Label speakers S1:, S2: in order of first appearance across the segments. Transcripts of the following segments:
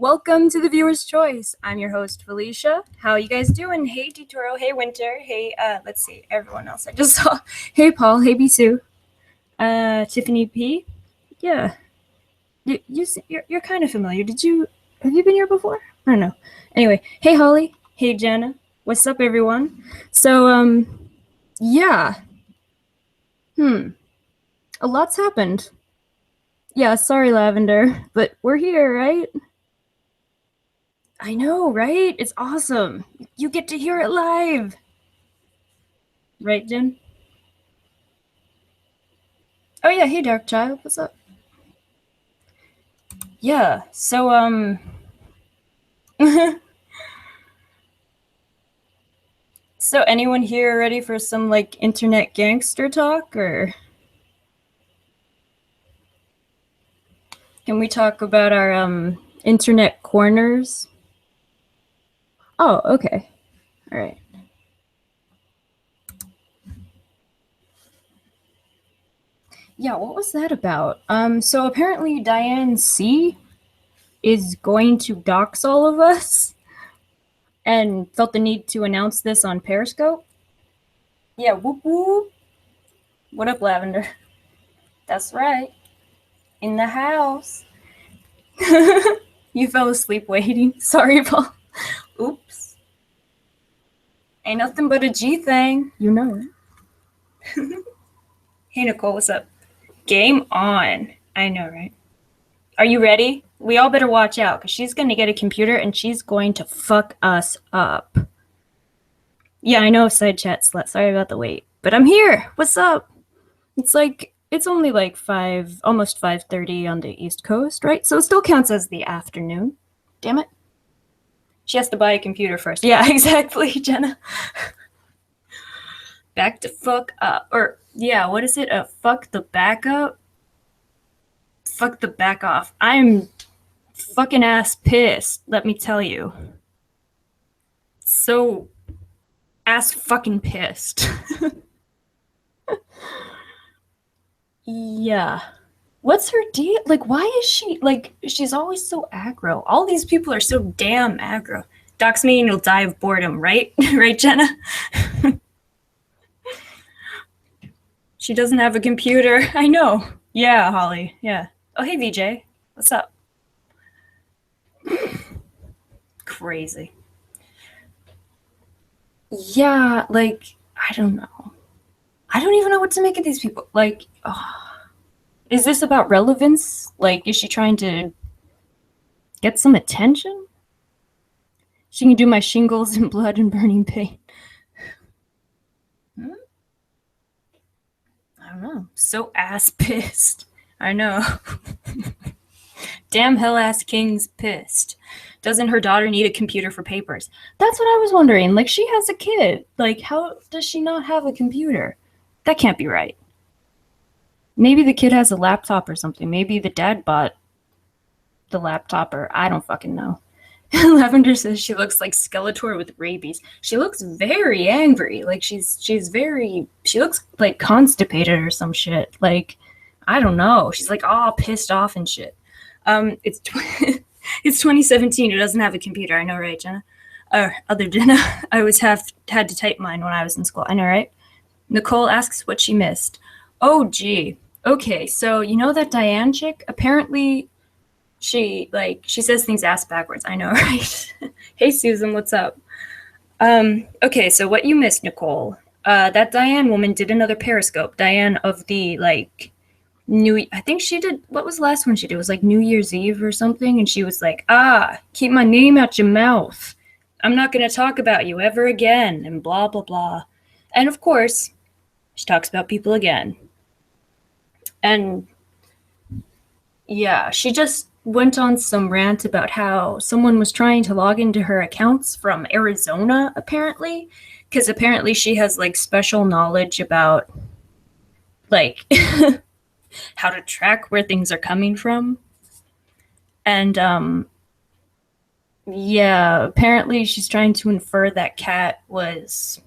S1: Welcome to the Viewer's Choice. I'm your host, Felicia. How are you guys doing? Hey, Totoro. Hey, Winter. Hey, let's see, everyone else I just saw. Hey, Paul. Hey, B2. Tiffany P. Yeah. You're kind of familiar. Have you been here before? I don't know. Anyway, hey, Holly. Hey, Jenna. What's up, everyone? So, yeah. A lot's happened. Yeah, sorry, Lavender, but we're here, right? I know, right? It's awesome. You get to hear it live. Right, Jen? Oh, yeah. Hey, Dark Child. What's up? Yeah. So, so anyone here ready for some, like, internet gangster talk, or can we talk about our, internet corners? Oh, okay. All right. Yeah, what was that about? So apparently Diane C is going to dox all of us and felt the need to announce this on Periscope. Yeah, whoop whoop. What up, Lavender? That's right. In the house. You fell asleep waiting. Sorry, Paul. Oops. Ain't nothing but a G thing. You know it. Hey, Nicole, what's up? Game on. I know, right? Are you ready? We all better watch out, because she's going to get a computer and she's going to fuck us up. Yeah, I know, side chat slut. Sorry about the wait. But I'm here. What's up? It's only like almost 5:30 on the East Coast, right? So it still counts as the afternoon. Damn it. She has to buy a computer first. Yeah, exactly, Jenna. Back to fuck up. Or, yeah, what is it? Fuck the back up? Fuck the back off. I'm fucking ass pissed, let me tell you. So ass fucking pissed. Yeah. What's her deal? Like, why is she, like, she's always so aggro. All these people are so damn aggro. Dox me and you'll die of boredom, right? Right, Jenna? She doesn't have a computer. I know. Yeah, Holly. Yeah. Oh, hey, VJ. What's up? Crazy. Yeah, like, I don't know. I don't even know what to make of these people. Like, is this about relevance? Like, is she trying to get some attention? She can do my shingles and blood and burning pain. I don't know. So ass pissed. I know. Damn hell-ass king's pissed. Doesn't her daughter need a computer for papers? That's what I was wondering. Like, she has a kid. Like, how does she not have a computer? That can't be right. Maybe the kid has a laptop or something. Maybe the dad bought the laptop, or I don't fucking know. Lavender says she looks like Skeletor with rabies. She looks very angry. Like, she looks like constipated or some shit. Like, I don't know. She's like all pissed off and shit. It's 2017. Who doesn't have a computer? I know, right, Jenna? Or other Jenna. I always had to type mine when I was in school. I know, right? Nicole asks what she missed. Oh, gee. Okay, so you know that Diane chick? Apparently, she says things ass backwards. I know, right? Hey, Susan, what's up? Okay, so what you missed, Nicole? That Diane woman did another Periscope. Diane of the I think she did. What was the last one she did? It was like New Year's Eve or something, and she was like, keep my name out your mouth. I'm not gonna talk about you ever again, and blah blah blah. And of course, she talks about people again. And yeah, she just went on some rant about how someone was trying to log into her accounts from Arizona, apparently, because apparently she has like special knowledge about like how to track where things are coming from. And yeah, apparently she's trying to infer that Kat was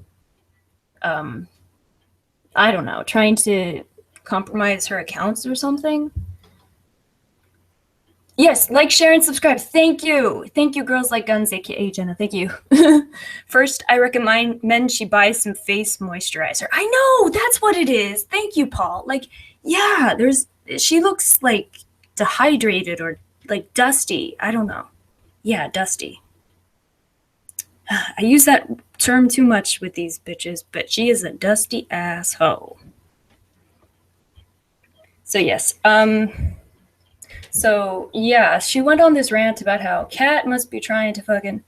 S1: I don't know, trying to compromise her accounts or something. Yes, like, share, and subscribe. Thank you. Thank you, Girls Like Guns, aka Jenna. Thank you. First, I recommend she buys some face moisturizer. I know, that's what it is. Thank you, Paul. Like, yeah, she looks like dehydrated or like dusty. I don't know. Yeah, dusty. I use that term too much with these bitches, but she is a dusty asshole. So yes, so yeah, she went on this rant about how Kat must be trying to fucking.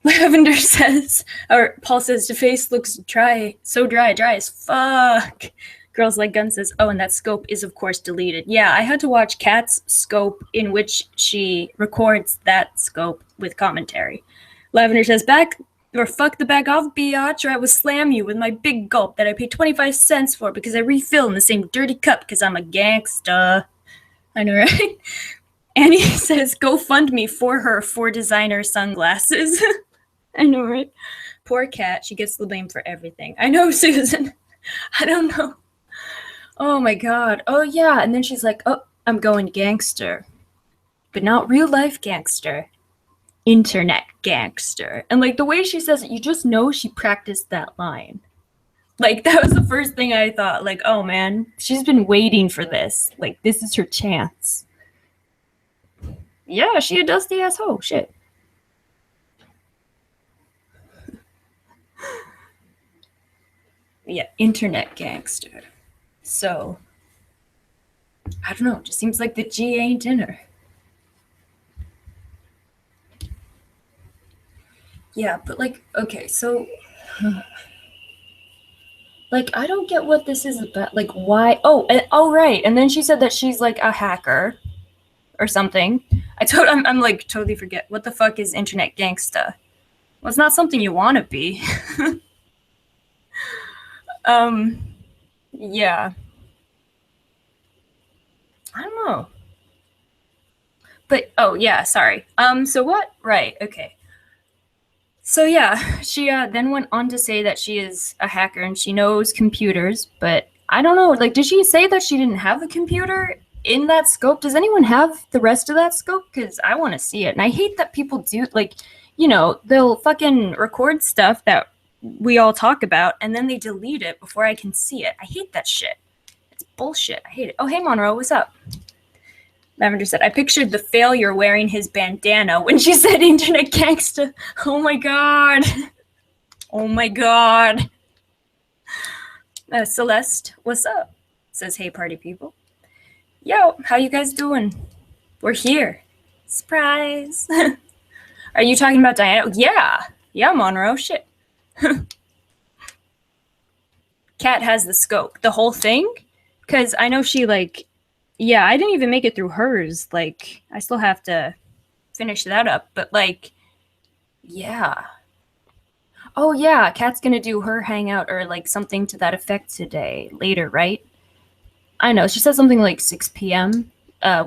S1: Lavender says, or Paul says, the face looks dry, so dry as fuck. Girls Like Gun says, oh, and that scope is of course deleted. Yeah, I had to watch Kat's scope in which she records that scope with commentary. Lavender says, back or fuck the bag off, biatch, or I will slam you with my big gulp that I pay 25 cents for because I refill in the same dirty cup because I'm a gangsta. I know, right? Annie says, go fund me for her for designer sunglasses. I know, right? Poor Kat, she gets the blame for everything. I know, Susan. I don't know. Oh my god. Oh yeah, and then she's like, oh, I'm going gangster. But not real life gangster. Internet gangster. And like the way she says it, you just know she practiced that line. Like, that was the first thing I thought. Like, oh man, she's been waiting for this. Like, this is her chance. Yeah, she a dusty asshole. Shit. Yeah, internet gangster. So, I don't know. It just seems like the G ain't in her. Yeah, but like, okay, so like, I don't get what this is about. Like, why? Oh, right. And then she said that she's like a hacker or something. I'm like totally forget. What the fuck is internet gangsta? Well, it's not something you want to be. Yeah. I don't know. But, oh, yeah, sorry. So what? Right, okay. So yeah, she then went on to say that she is a hacker and she knows computers, but I don't know, like, did she say that she didn't have a computer in that scope? Does anyone have the rest of that scope? Because I want to see it. And I hate that people do, like, you know, they'll fucking record stuff that we all talk about and then they delete it before I can see it. I hate that shit. It's bullshit. I hate it. Oh, hey, Monroe, what's up? Lavender said, I pictured the failure wearing his bandana when she said internet gangsta. Oh my god. Oh my god. Celeste, what's up? Says, hey, party people. Yo, how you guys doing? We're here. Surprise. Are you talking about Diana? Yeah. Yeah, Monroe. Shit. Kat has the scope. The whole thing? Because I know she, like, Yeah, I didn't even make it through hers. Like, I still have to finish that up. But, like, yeah. Oh, yeah, Kat's gonna do her hangout or, like, something to that effect today, later, right? I know, she said something like 6 p.m.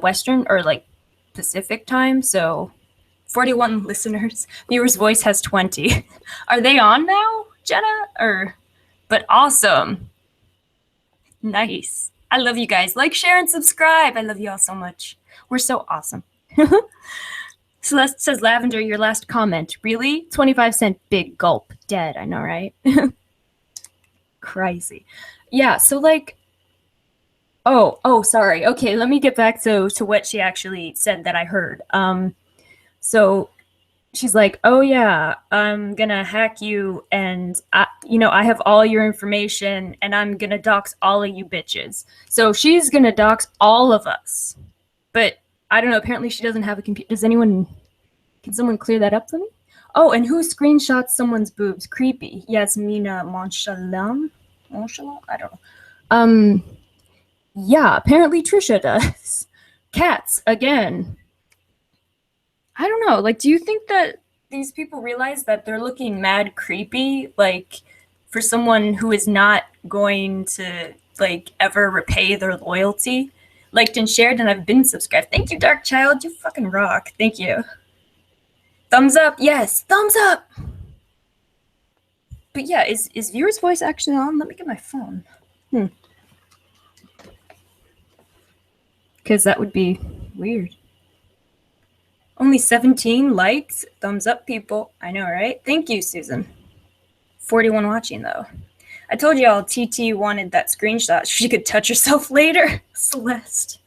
S1: Western or, like, Pacific time, so 41 listeners. Viewer's voice has 20. Are they on now, Jenna? But awesome. Nice. I love you guys. Like, share, and subscribe. I love you all so much. We're so awesome. Celeste says, Lavender, your last comment. Really? 25-cent big gulp. Dead. I know, right? Crazy. Yeah, so like, oh, sorry. Okay, let me get back to what she actually said that I heard. So she's like, oh yeah, I'm gonna hack you, and I have all your information, and I'm gonna dox all of you bitches. So she's gonna dox all of us. But I don't know, apparently she doesn't have a computer. Can someone clear that up for me? Oh, and who screenshots someone's boobs? Creepy. Yasmina Monchalam? I don't know. Yeah, apparently Trisha does. Cats, again. I don't know, like, do you think that these people realize that they're looking mad creepy, like, for someone who is not going to, like, ever repay their loyalty? Liked and shared, and I've been subscribed. Thank you, Dark Child. You fucking rock. Thank you. Thumbs up. Yes, thumbs up. But yeah, is viewer's voice actually on? Let me get my phone. Because that would be weird. Only 17 likes. Thumbs up, people. I know, right? Thank you, Susan. 41 watching, though. I told y'all TT wanted that screenshot so she could touch herself later. Celeste.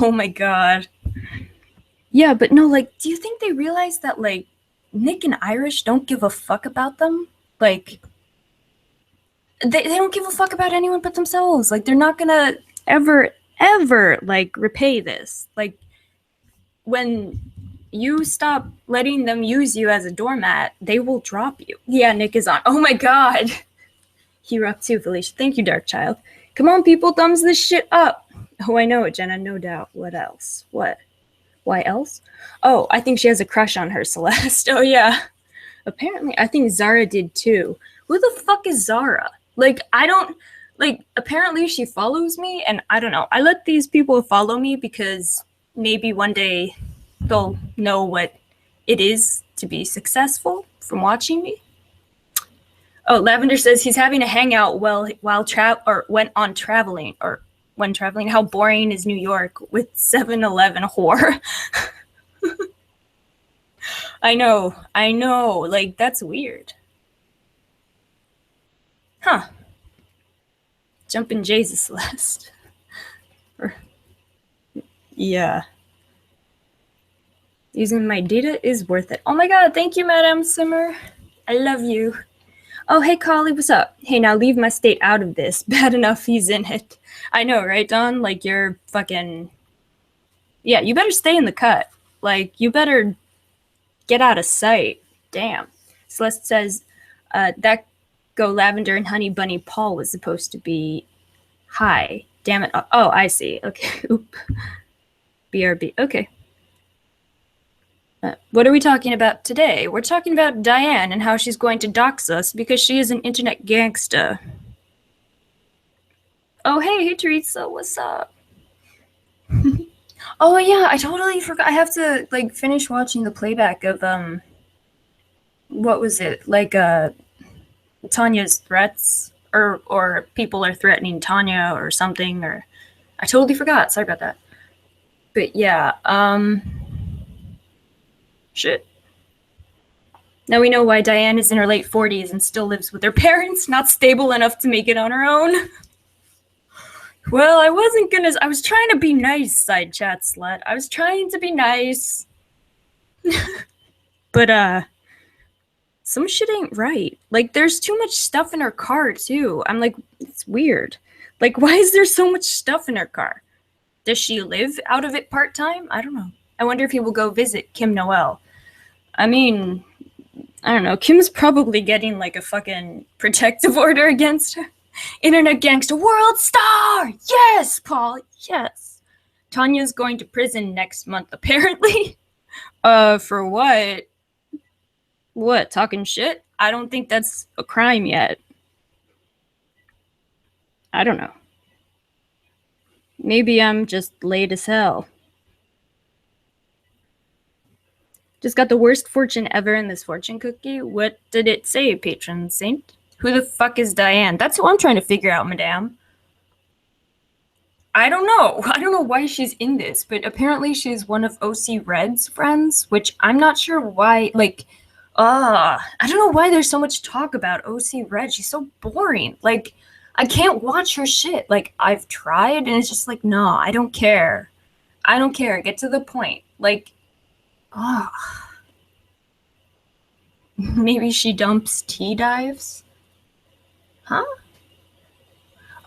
S1: Oh my god. Yeah, but no, like, do you think they realize that, like, Nick and Irish don't give a fuck about them? Like, they don't give a fuck about anyone but themselves. Like, they're not gonna ever, like, repay this. Like, when you stop letting them use you as a doormat, they will drop you. Yeah, Nick is on. Oh my god. You're up too, Felicia. Thank you, Dark Child. Come on, people, thumbs this shit up. Oh, I know it, Jenna, no doubt. What else? What? Why else? Oh, I think she has a crush on her, Celeste. Oh, yeah. Apparently, I think Zara did too. Who the fuck is Zara? Like, I don't... Like, apparently she follows me, and I don't know. I let these people follow me because maybe one day they'll know what it is to be successful from watching me. Oh, Lavender says he's having a hangout when traveling. How boring is New York with 7-Eleven whore? I know. Like, that's weird. Huh. Jumpin' Jesus, Celeste. Yeah. Using my data is worth it. Oh my god, thank you, Madame Simmer. I love you. Oh, hey, Collie, what's up? Hey, now leave my state out of this. Bad enough he's in it. I know, right, Don? Like, you're fucking... Yeah, you better stay in the cut. Like, you better get out of sight. Damn. Celeste says, that go Lavender and Honey Bunny Paul was supposed to be... Hi. Damn it. Oh, I see. Okay. Oop. BRB. Okay. What are we talking about today? We're talking about Diane and how she's going to dox us because she is an internet gangsta. Oh, hey, Teresa, what's up? Oh, yeah, I totally forgot. I have to, like, finish watching the playback of, what was it? Like, Tanya's threats, or people are threatening Tanya or something, or... I totally forgot. Sorry about that. But, yeah, shit. Now we know why Diane is in her late 40s and still lives with her parents, not stable enough to make it on her own. Well, I was trying to be nice, side chat slut. I was trying to be nice. But, some shit ain't right. Like, there's too much stuff in her car, too. I'm like, it's weird. Like, why is there so much stuff in her car? Does she live out of it part-time? I don't know. I wonder if he will go visit Kim Noel. I mean, I don't know. Kim's probably getting, like, a fucking protective order against her. Internet gangster world star! Yes, Paul, yes. Tanya's going to prison next month, apparently. For what? What, talking shit? I don't think that's a crime yet. I don't know. Maybe I'm just late as hell. Just got the worst fortune ever in this fortune cookie. What did it say, patron saint? Who the fuck is Diane? That's who I'm trying to figure out, madame. I don't know. I don't know why she's in this, but apparently she's one of OC Red's friends, which I'm not sure why. Like, I don't know why there's so much talk about OC Red. She's so boring. Like, I can't watch her shit. Like, I've tried, and it's just like, no, I don't care. I don't care. Get to the point. Like, maybe she dumps tea dives? Huh?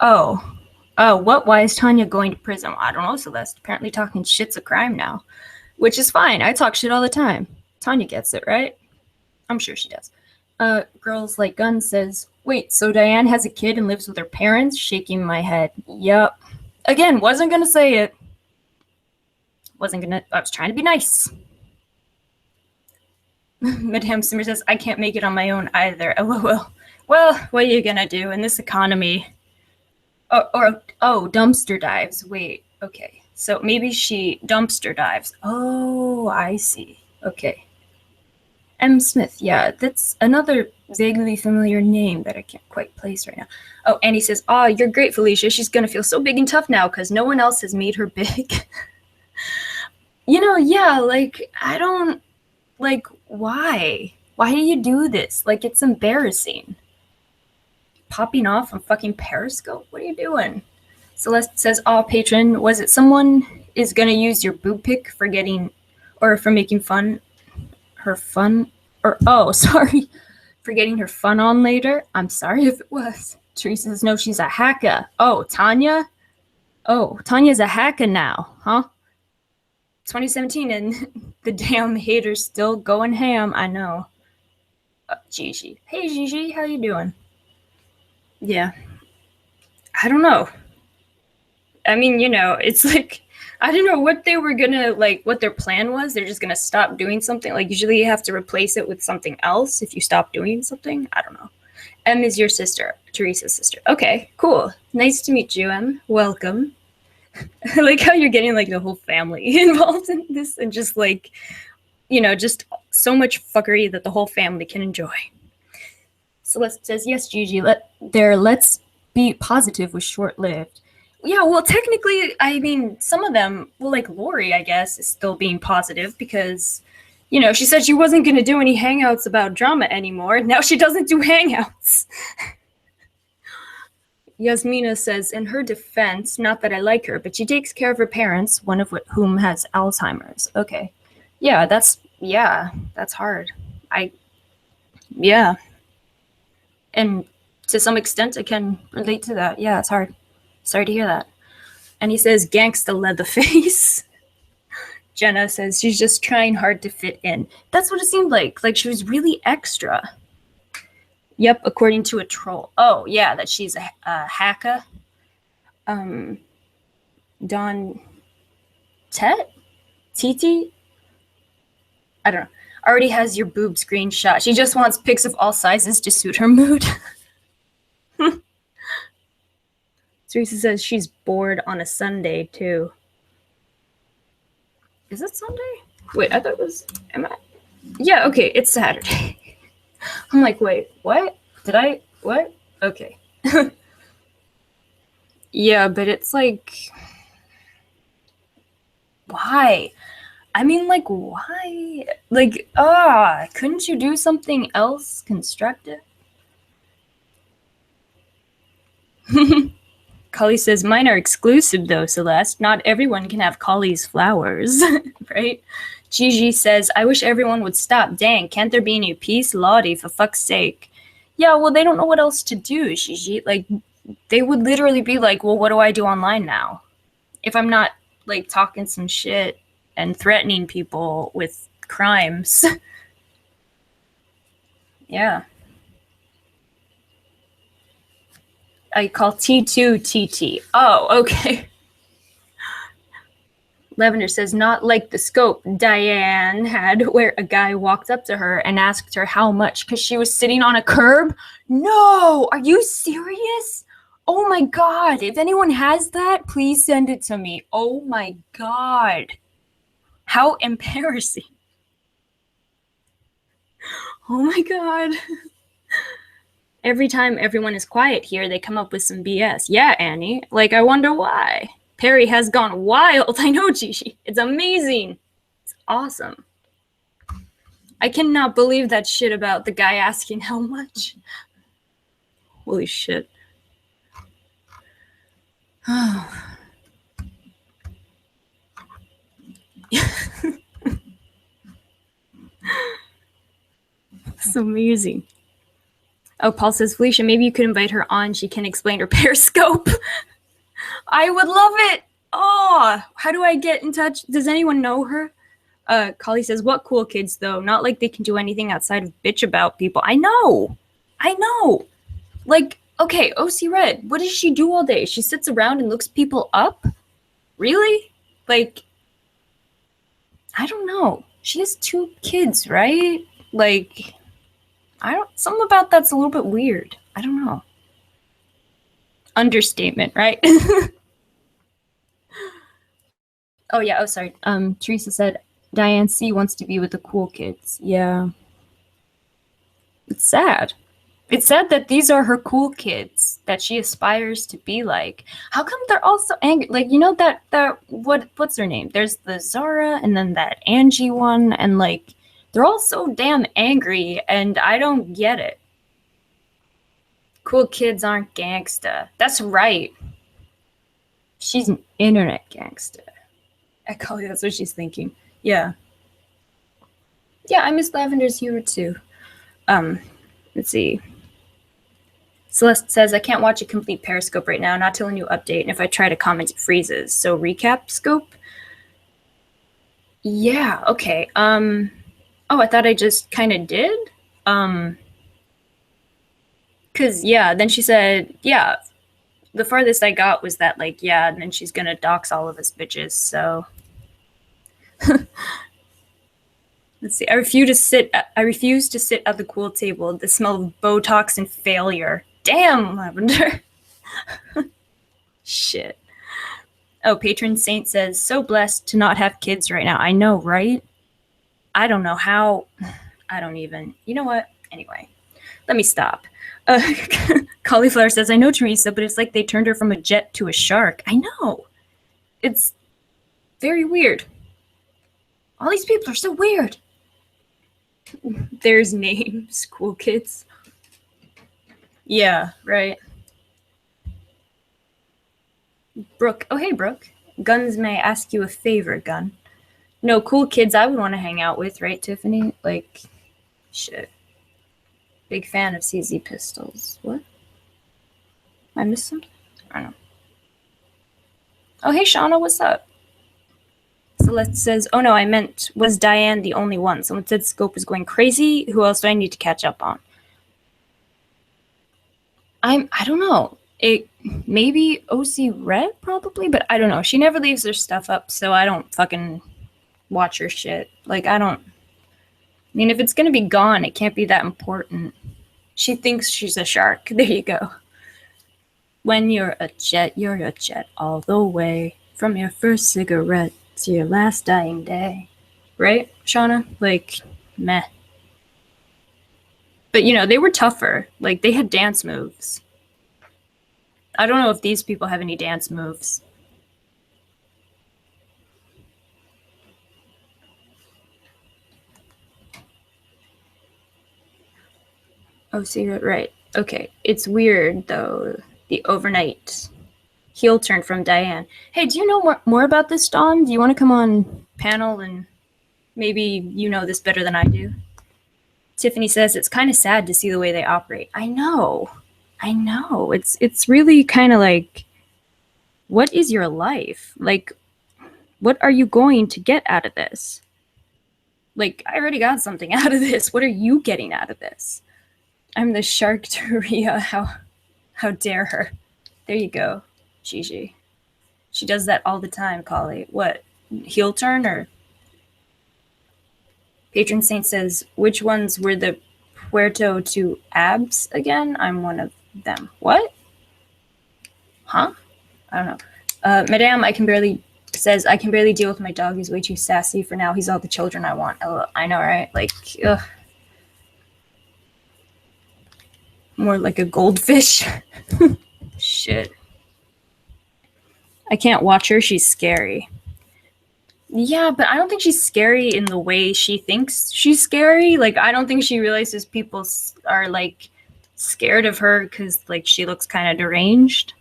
S1: Oh, what? Why is Tanya going to prison? I don't know, Celeste. Apparently talking shit's a crime now. Which is fine. I talk shit all the time. Tanya gets it, right? I'm sure she does. Girls Like Guns says, wait, so Diane has a kid and lives with her parents? Shaking my head. Yup. Again, wasn't gonna say it. I was trying to be nice. Madame Simmer says, I can't make it on my own either. LOL. Well, what are you gonna do in this economy? Dumpster dives. Wait, okay. So maybe she dumpster dives. Oh, I see. Okay. M. Smith. Yeah, that's another vaguely familiar name that I can't quite place right now. Oh, Annie says, you're great, Felicia. She's gonna feel so big and tough now because no one else has made her big. Yeah, like, I don't, like, why? Why do you do this? Like, it's embarrassing. Popping off on fucking Periscope? What are you doing? Celeste says, patron, was it someone is gonna use your boob pic for making fun? Sorry. For getting her fun on later? I'm sorry if it was. Teresa says, no, she's a hacker. Oh, Tanya? Oh, Tanya's a hacker now, huh? 2017 and the damn haters still going ham, I know. Gigi. Hey, Gigi, how you doing? Yeah. I don't know. I mean, it's like, I don't know what they were gonna, like, what their plan was. They're just gonna stop doing something. Like, usually you have to replace it with something else if you stop doing something. I don't know. M is your sister, Teresa's sister. Okay, cool. Nice to meet you, M. Welcome. I like how you're getting, like, the whole family involved in this and just, like, just so much fuckery that the whole family can enjoy. Celeste says, yes, Gigi, let's be positive was short-lived. Yeah, well, technically, I mean, some of them, well, like Lori, I guess, is still being positive because, she said she wasn't going to do any hangouts about drama anymore. Now she doesn't do hangouts. Yasmina says, in her defense, not that I like her, but she takes care of her parents, one of whom has Alzheimer's. Okay. Yeah, that's hard. Yeah. And to some extent, I can relate to that. Yeah, it's hard. Sorry to hear that. And he says, gangsta Leatherface. Jenna says, she's just trying hard to fit in. That's what it seemed like. Like, she was really extra. Yep, according to a troll. Oh, yeah, that she's a hacker. Don Tet? TT? I don't know. Already has your boob screenshot. She just wants pics of all sizes to suit her mood. Teresa says she's bored on a Sunday, too. Is it Sunday? Wait, I thought it was... Yeah, okay, it's Saturday. I'm like, wait, what? What? Okay. Yeah, but it's like... Why? I mean, like, why? Like, couldn't you do something else constructive? Collie says, mine are exclusive though, Celeste. Not everyone can have Collie's flowers, right? Gigi says, I wish everyone would stop. Dang, can't there be a new piece? Lottie, for fuck's sake. Yeah, well, they don't know what else to do, Gigi. Like, they would literally be like, well, what do I do online now? If I'm not, like, talking some shit and threatening people with crimes. Yeah. I call T2 TT. Oh, okay. Lavender says, not like the scope Diane had, where a guy walked up to her and asked her how much because she was sitting on a curb. No, are you serious? Oh my God. If anyone has that, please send it to me. Oh my God. How embarrassing. Oh my God. Every time everyone is quiet here, they come up with some BS. Yeah, Annie. Like, I wonder why. Perry has gone wild. I know, Gigi. It's amazing. It's awesome. I cannot believe that shit about the guy asking how much. Holy shit. It's amazing. Oh, Paul says, Felicia, maybe you could invite her on. She can explain her Periscope. I would love it. Oh, how do I get in touch? Does anyone know her? Collie says, what cool kids, though? Not like they can do anything outside of bitch about people. I know. Like, okay, OC Red, what does she do all day? She sits around and looks people up? Really? Like, I don't know. She has 2 kids, right? Like, something about that's a little bit weird. I don't know. Understatement, right? Oh, yeah. Oh, sorry. Teresa said, Diane C wants to be with the cool kids. Yeah. It's sad. It's sad that these are her cool kids that she aspires to be like. How come they're all so angry? Like, you know that what's her name? There's the Zara and then that Angie one, and like they're all so damn angry, and I don't get it. Cool kids aren't gangsta. That's right. She's an internet gangsta. Actually, that's what she's thinking. Yeah. Yeah, I miss Lavender's humor too. Let's see. Celeste says, I can't watch a complete Periscope right now, not till a new update, and if I try to comment, it freezes. So recap scope? Yeah, okay. Oh, I thought I just kind of did? Because, yeah, then she said, yeah, the farthest I got was that, like, yeah, and then she's gonna dox all of us bitches, so. Let's see. I refuse to sit at the cool table. The smell of Botox and failure. Damn, Lavender. Shit. Oh, Patron Saint says, so blessed to not have kids right now. I know, right? I don't know how. I don't even. You know what? Anyway, let me stop. Cauliflower says, I know, Teresa, but it's like they turned her from a jet to a shark. I know. It's very weird. All these people are so weird. There's names, cool kids. Yeah, right. Brooke. Oh, hey, Brooke. Guns, may I ask you a favor, Gun? No, cool kids I would want to hang out with, right, Tiffany? Like, shit. Big fan of CZ Pistols. What? I missed something? I don't know. Oh, hey, Shauna, what's up? Celeste says, oh no, I meant, was Diane the only one? Someone said Scope is going crazy. Who else do I need to catch up on? I don't know. Maybe OC Red, probably, but I don't know. She never leaves her stuff up, so I don't fucking watch her shit. Like, I mean, if it's gonna be gone, it can't be that important. She thinks she's a shark. There you go. When you're a jet all the way. From your first cigarette to your last dying day. Right, Shauna? Like, meh. But, you know, they were tougher. Like, they had dance moves. I don't know if these people have any dance moves. Oh, secret, right. Okay. It's weird, though. The overnight heel turn from Diane. Hey, do you know more about this, Dawn? Do you want to come on panel and maybe you know this better than I do? Tiffany says it's kind of sad to see the way they operate. I know. It's really kind of like, what is your life? Like, what are you going to get out of this? Like, I already got something out of this. What are you getting out of this? I'm the shark to Rhea. How dare her? There you go, Gigi. She does that all the time, Collie. What? Heel turn or? Patron Saint says, which ones were the Puerto to abs again? I'm one of them. What? Huh? I don't know. Madame, I can barely deal with my dog. He's way too sassy for now. He's all the children I want. I know, right? Like, ugh. More like a goldfish. Shit. I can't watch her. She's scary. Yeah, but I don't think she's scary in the way she thinks she's scary. Like, I don't think she realizes people are, like, scared of her because, like, she looks kind of deranged.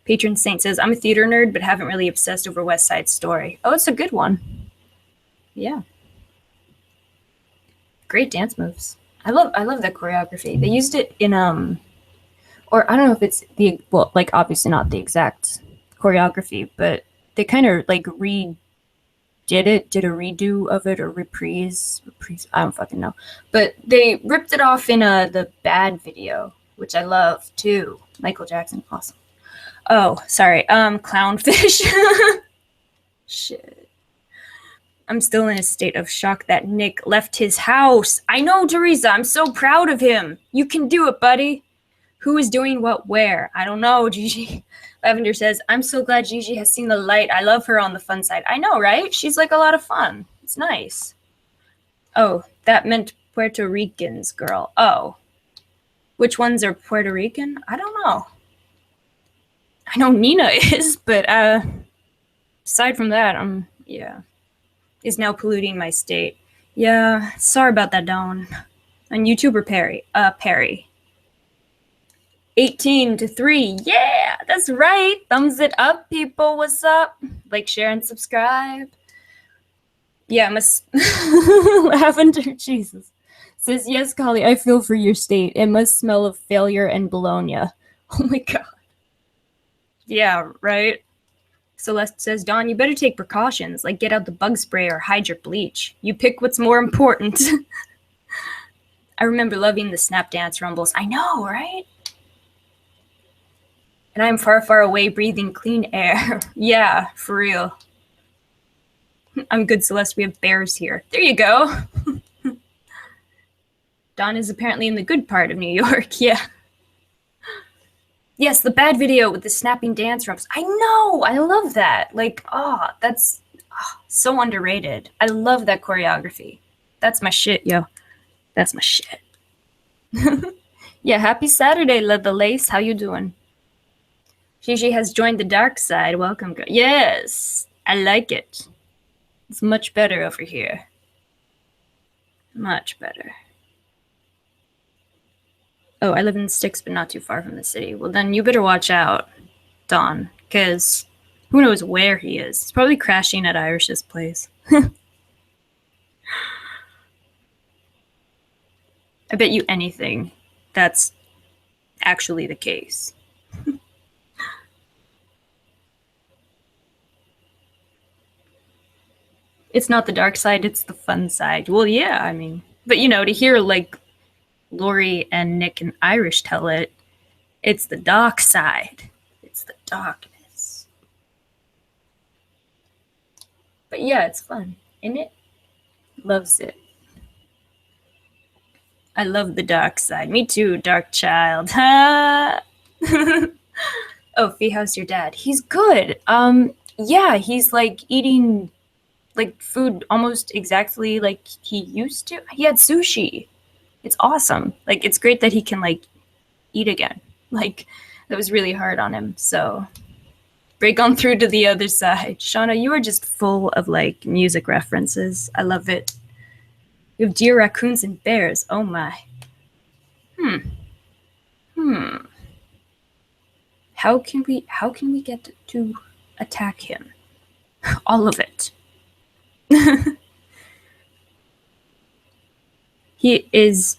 S1: Patron Saint says, I'm a theater nerd, but haven't really obsessed over West Side Story. Oh, it's a good one. Yeah. Great dance moves. I love that choreography. They used it in, or I don't know if it's like, obviously not the exact choreography, but they kind of, like, did a redo of it, or reprise, I don't fucking know. But they ripped it off in the Bad video, which I love, too. Michael Jackson, awesome. Oh, sorry, clownfish. Shit. I'm still in a state of shock that Nick left his house. I know, Teresa, I'm so proud of him. You can do it, buddy. Who is doing what where? I don't know, Gigi. Lavender says, I'm so glad Gigi has seen the light. I love her on the fun side. I know, right? She's like a lot of fun. It's nice. Oh, that meant Puerto Ricans, girl. Oh. Which ones are Puerto Rican? I don't know. I know Nina is, but aside from that, yeah. Is now polluting my state. Yeah, sorry about that, Dawn. On YouTube or Perry? Perry. 18-3. Yeah, that's right. Thumbs it up, people. What's up? Like, share, and subscribe. Yeah, Lavender, Jesus. Says, yes, Collie, I feel for your state. It must smell of failure and bologna. Oh my god. Yeah, right? Celeste says, Dawn, you better take precautions, like get out the bug spray or hide your bleach. You pick what's more important. I remember loving the snap dance rumbles. I know, right? And I'm far, far away breathing clean air. Yeah, for real. I'm good, Celeste. We have bears here. There you go. Dawn is apparently in the good part of New York. Yeah. Yes, the Bad video with the snapping dance rumps. I know. I love that. Like, that's so underrated. I love that choreography. That's my shit, yo. That's my shit. Yeah, happy Saturday, the Lace. How you doing? Gigi has joined the dark side. Welcome, girl. Yes, I like it. It's much better over here. Much better. Oh, I live in the sticks, but not too far from the city. Well, then you better watch out, Dawn, because who knows where he is. He's probably crashing at Irish's place. I bet you anything that's actually the case. It's not the dark side, it's the fun side. Well, yeah, I mean, but to hear, like, Lori and Nick and Irish tell it, it's the dark side. It's the darkness. But yeah, it's fun, isn't it? Loves it. I love the dark side. Me too, dark child. Oh, Fee, how's your dad? He's good. Yeah, he's like eating like food almost exactly like he used to. He had sushi. It's awesome. Like, it's great that he can, like, eat again. Like, that was really hard on him. So, break on through to the other side. Shauna, you are just full of, like, music references. I love it. You have deer, raccoons, and bears. Oh, my. How can we get to attack him? All of it. He is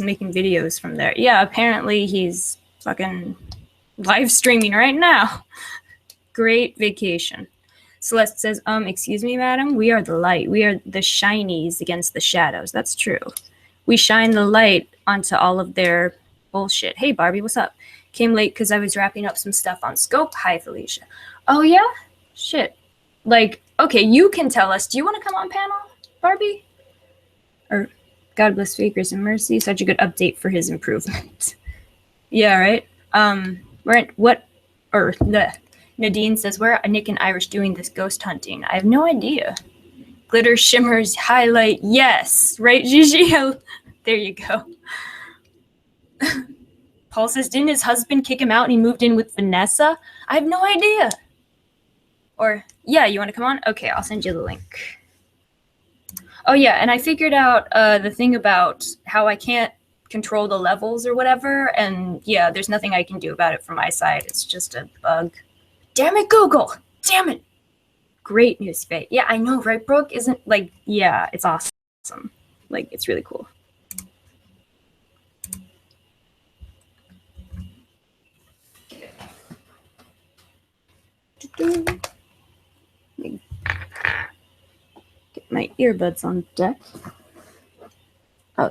S1: making videos from there. Yeah, apparently he's fucking live streaming right now. Great vacation. Celeste says, excuse me, madam, we are the light. We are the shinies against the shadows. That's true. We shine the light onto all of their Bullshit. Hey, Barbie, what's up? Came late because I was wrapping up some stuff on Scope. Hi, Felicia. Oh, yeah? Shit. Like, okay, you can tell us. Do you want to come on panel, Barbie? Or God bless faith, grace, and mercy. Such a good update for his improvement. Yeah, right? Nadine says, where are Nick and Irish doing this ghost hunting? I have no idea. Glitter, shimmers, highlight, yes. Right, Gigi? There you go. Paul says, didn't his husband kick him out and he moved in with Vanessa? I have no idea. Or, yeah, you want to come on? Okay, I'll send you the link. Oh, yeah, and I figured out the thing about how I can't control the levels or whatever, and yeah, there's nothing I can do about it from my side. It's just a bug. Damn it, Google! Damn it! Great news, Faye. Yeah, I know, right, Brooke? Isn't, like, yeah, it's awesome. Like, it's really cool. Get my earbuds on deck. Oh.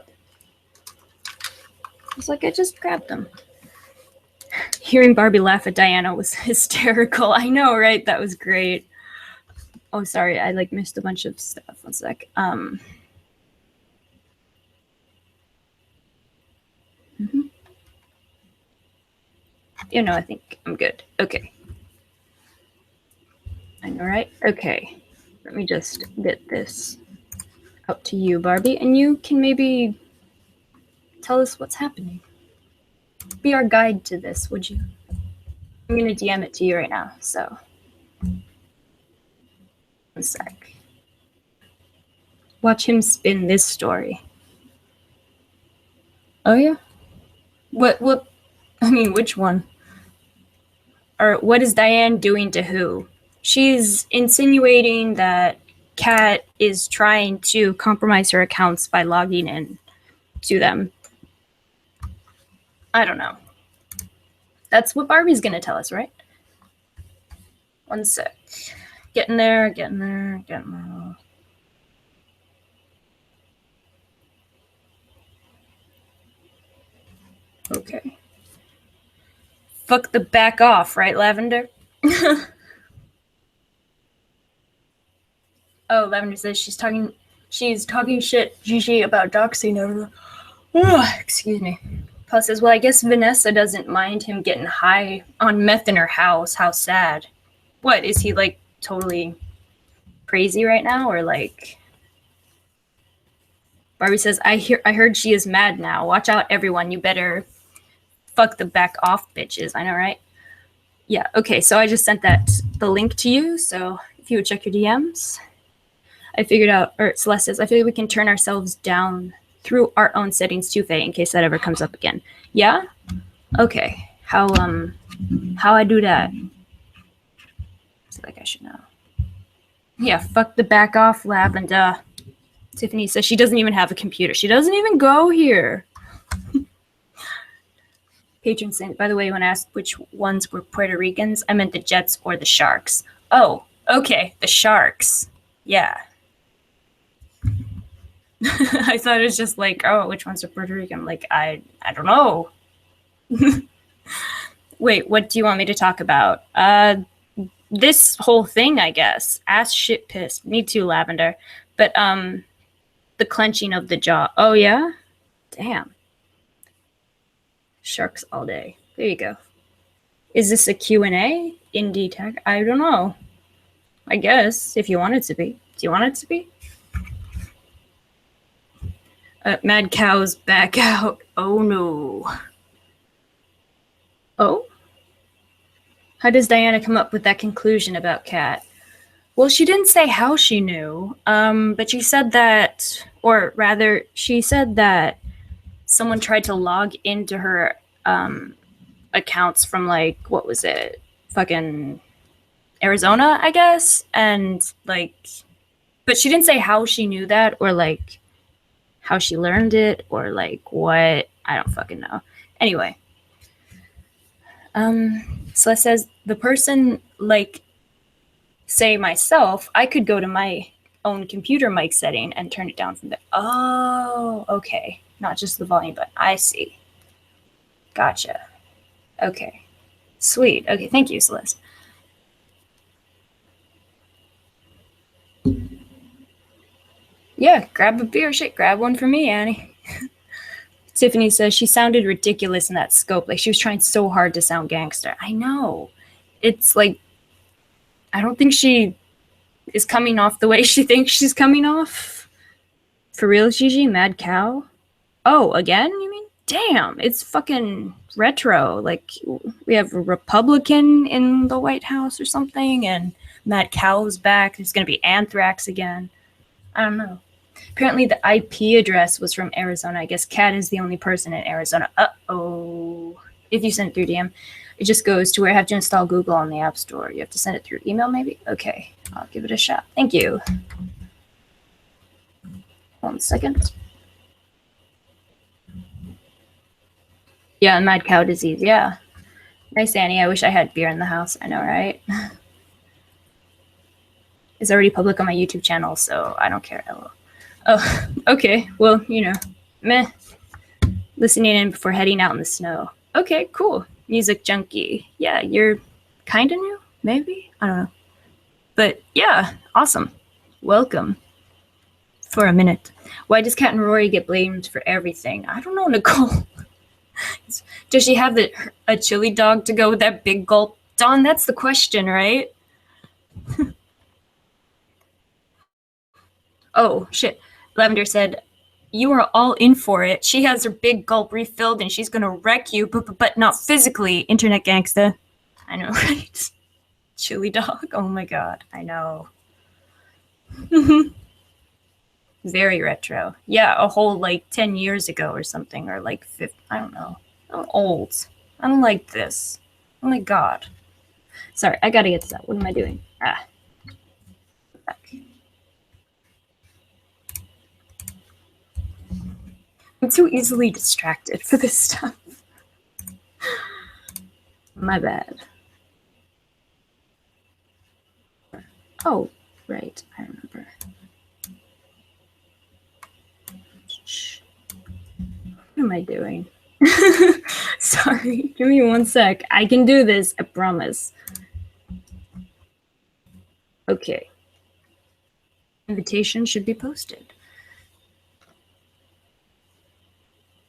S1: It's like I just grabbed them. Hearing Barbie laugh at Diana was hysterical. I know, right? That was great. Oh, sorry, I like missed a bunch of stuff. One sec. You know, I think I'm good. Okay. I know, right? Okay. Let me just get this out to you, Barbie, and you can maybe tell us what's happening. Be our guide to this, would you? I'm gonna DM it to you right now, so. One sec. Watch him spin this story. Oh, yeah? What, I mean, which one? Or what is Diane doing to who? She's insinuating that Kat is trying to compromise her accounts by logging in to them. I don't know. That's what Barbie's gonna tell us, right? One sec. Getting there. Okay. Fuck the back off, right, Lavender? Oh, Lavender says she's talking shit, Gigi, about doxing. Excuse me. Paul says, well, I guess Vanessa doesn't mind him getting high on meth in her house. How sad. What, is he, like, totally crazy right now? Or, like... Barbie says, I heard she is mad now. Watch out, everyone. You better fuck the back off, bitches. I know, right? Yeah, okay, so I just sent the link to you, so if you would check your DMs. I figured out, or Celeste says, I feel like we can turn ourselves down through our own settings too, Faye, in case that ever comes up again. Yeah? Okay. How I do that? It's like I should know. Yeah, fuck the back off, Lavender. Tiffany says she doesn't even have a computer. She doesn't even go here. Patron Saint, by the way, when asked which ones were Puerto Ricans, I meant the Jets or the Sharks. Oh, okay, the Sharks. Yeah. I thought it was just like, oh, which ones are Puerto Rican? Like, I don't know. Wait, what do you want me to talk about? This whole thing, I guess. Ass shit pissed. Me too, Lavender. But the clenching of the jaw. Oh yeah? Damn. Sharks all day. There you go. Is this a Q&A? Indie tag? I don't know. I guess, if you want it to be. Do you want it to be? Mad Cow's back out. Oh no. Oh? How does Diana come up with that conclusion about Kat? Well, she didn't say how she knew, but she said that, or rather, she said that someone tried to log into her accounts from, like, what was it? Fucking Arizona, I guess? And, like, but she didn't say how she knew that, or, like, how she learned it, or, like, what. I don't fucking know. Anyway. Celeste says, the person, like, say myself, I could go to my own computer mic setting and turn it down from there. Oh, okay. Not just the volume, but I see. Gotcha. Okay. Sweet. Okay, thank you, Celeste. Yeah, grab a beer. Shit, grab one for me, Annie. Tiffany says she sounded ridiculous in that scope. Like she was trying so hard to sound gangster. I know. It's like, I don't think she is coming off the way she thinks she's coming off. For real, Gigi? Mad Cow? Oh, again, you mean? Damn, it's fucking retro. Like, we have a Republican in the White House or something, and Mad Cow's back. There's gonna be anthrax again. I don't know. Apparently, the IP address was from Arizona. I guess Kat is the only person in Arizona. Uh-oh. If you send it through DM, it just goes to where I have to install Google on the App Store. You have to send it through email, maybe? Okay, I'll give it a shot. Thank you. 1 second. Yeah, mad cow disease. Yeah. Nice, Annie. I wish I had beer in the house. I know, right? It's already public on my YouTube channel, so I don't care. Oh, okay. Well, you know, meh. Listening in before heading out in the snow. Okay, cool. Music junkie. Yeah, you're kind of new, maybe? I don't know. But yeah, awesome. Welcome. For a minute. Why does Kat and Rory get blamed for everything? I don't know, Nicole. Does she have a chili dog to go with that big gulp? Dawn, that's the question, right? Oh, shit. Lavender said, you are all in for it. She has her big gulp refilled and she's gonna wreck you, but not physically, internet gangsta. I know, right? Chili dog? Oh my god, I know. Very retro. Yeah, a whole like 10 years ago or something, or like 50, I don't know. I'm old. I don't like this. Oh my god. Sorry, I gotta get this out. What am I doing? Ah. Back. I'm too easily distracted for this stuff. My bad. Oh, right. I remember. Shh. What am I doing? Sorry. Give me 1 sec. I can do this. I promise. Okay. Invitation should be posted.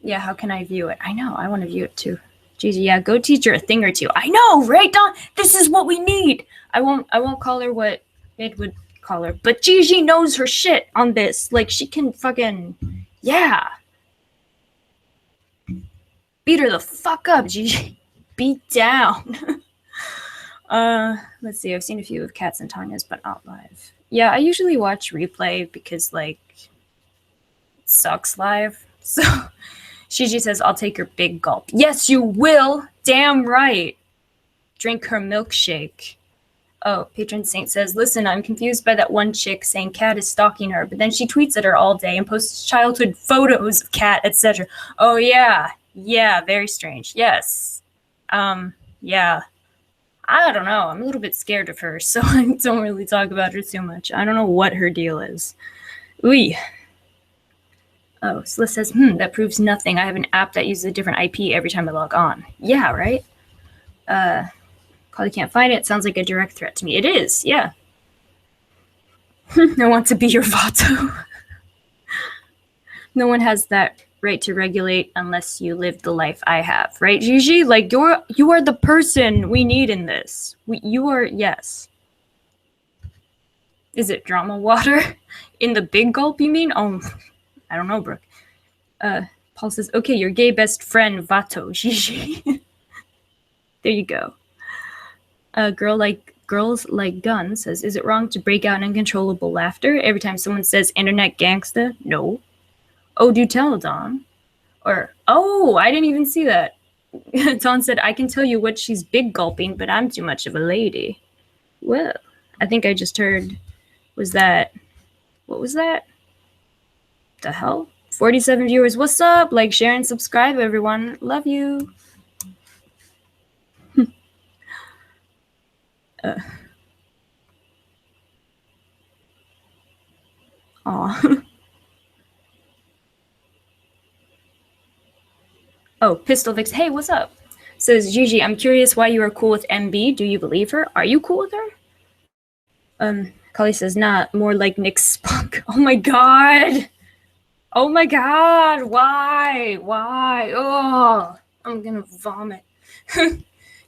S1: Yeah, how can I view it? I know. I want to view it too. Gigi, yeah, go teach her a thing or two. I know, right, Dawn? This is what we need. I won't call her what Ed would call her, but Gigi knows her shit on this. Like, she can fucking, yeah. Beat her the fuck up, Gigi. Beat down. Let's see. I've seen a few of Kat's and Tanya's, but not live. Yeah, I usually watch replay because, like, it sucks live. So Gigi says, I'll take her big gulp. Yes, you will. Damn right. Drink her milkshake. Oh, Patron Saint says, listen, I'm confused by that one chick saying Kat is stalking her, but then she tweets at her all day and posts childhood photos of Kat, etc. Oh, yeah. Yeah, very strange. Yes. Yeah. I don't know. I'm a little bit scared of her, so I don't really talk about her too much. I don't know what her deal is. Ooh. Oh, Celeste says, that proves nothing. I have an app that uses a different IP every time I log on. Yeah, right? Probably can't find it. Sounds like a direct threat to me. It is, yeah. I want to be your Vato. No one has that right to regulate unless you live the life I have, right, Gigi? Like, you are the person we need in this. You are, yes. Is it drama water? In the big gulp, you mean? Oh, I don't know, Brooke. Paul says, okay, your gay best friend, Vato, Gigi. There you go. Girls Like Gun says, is it wrong to break out in uncontrollable laughter every time someone says internet gangsta? No. Oh, do tell, Dawn. Or, oh, I didn't even see that. Dawn said, I can tell you what she's big gulping, but I'm too much of a lady. Well, I think I just heard, what was that? The hell? 47 viewers. What's up? Like, share, and subscribe, everyone. Love you. Aw. Oh, Pistol Vix. Hey, what's up? Says Gigi, I'm curious why you are cool with MB. Do you believe her? Are you cool with her? Kali says, not more like Nick Spunk. Oh my god. Oh my god. Why? Why? Oh, I'm gonna vomit.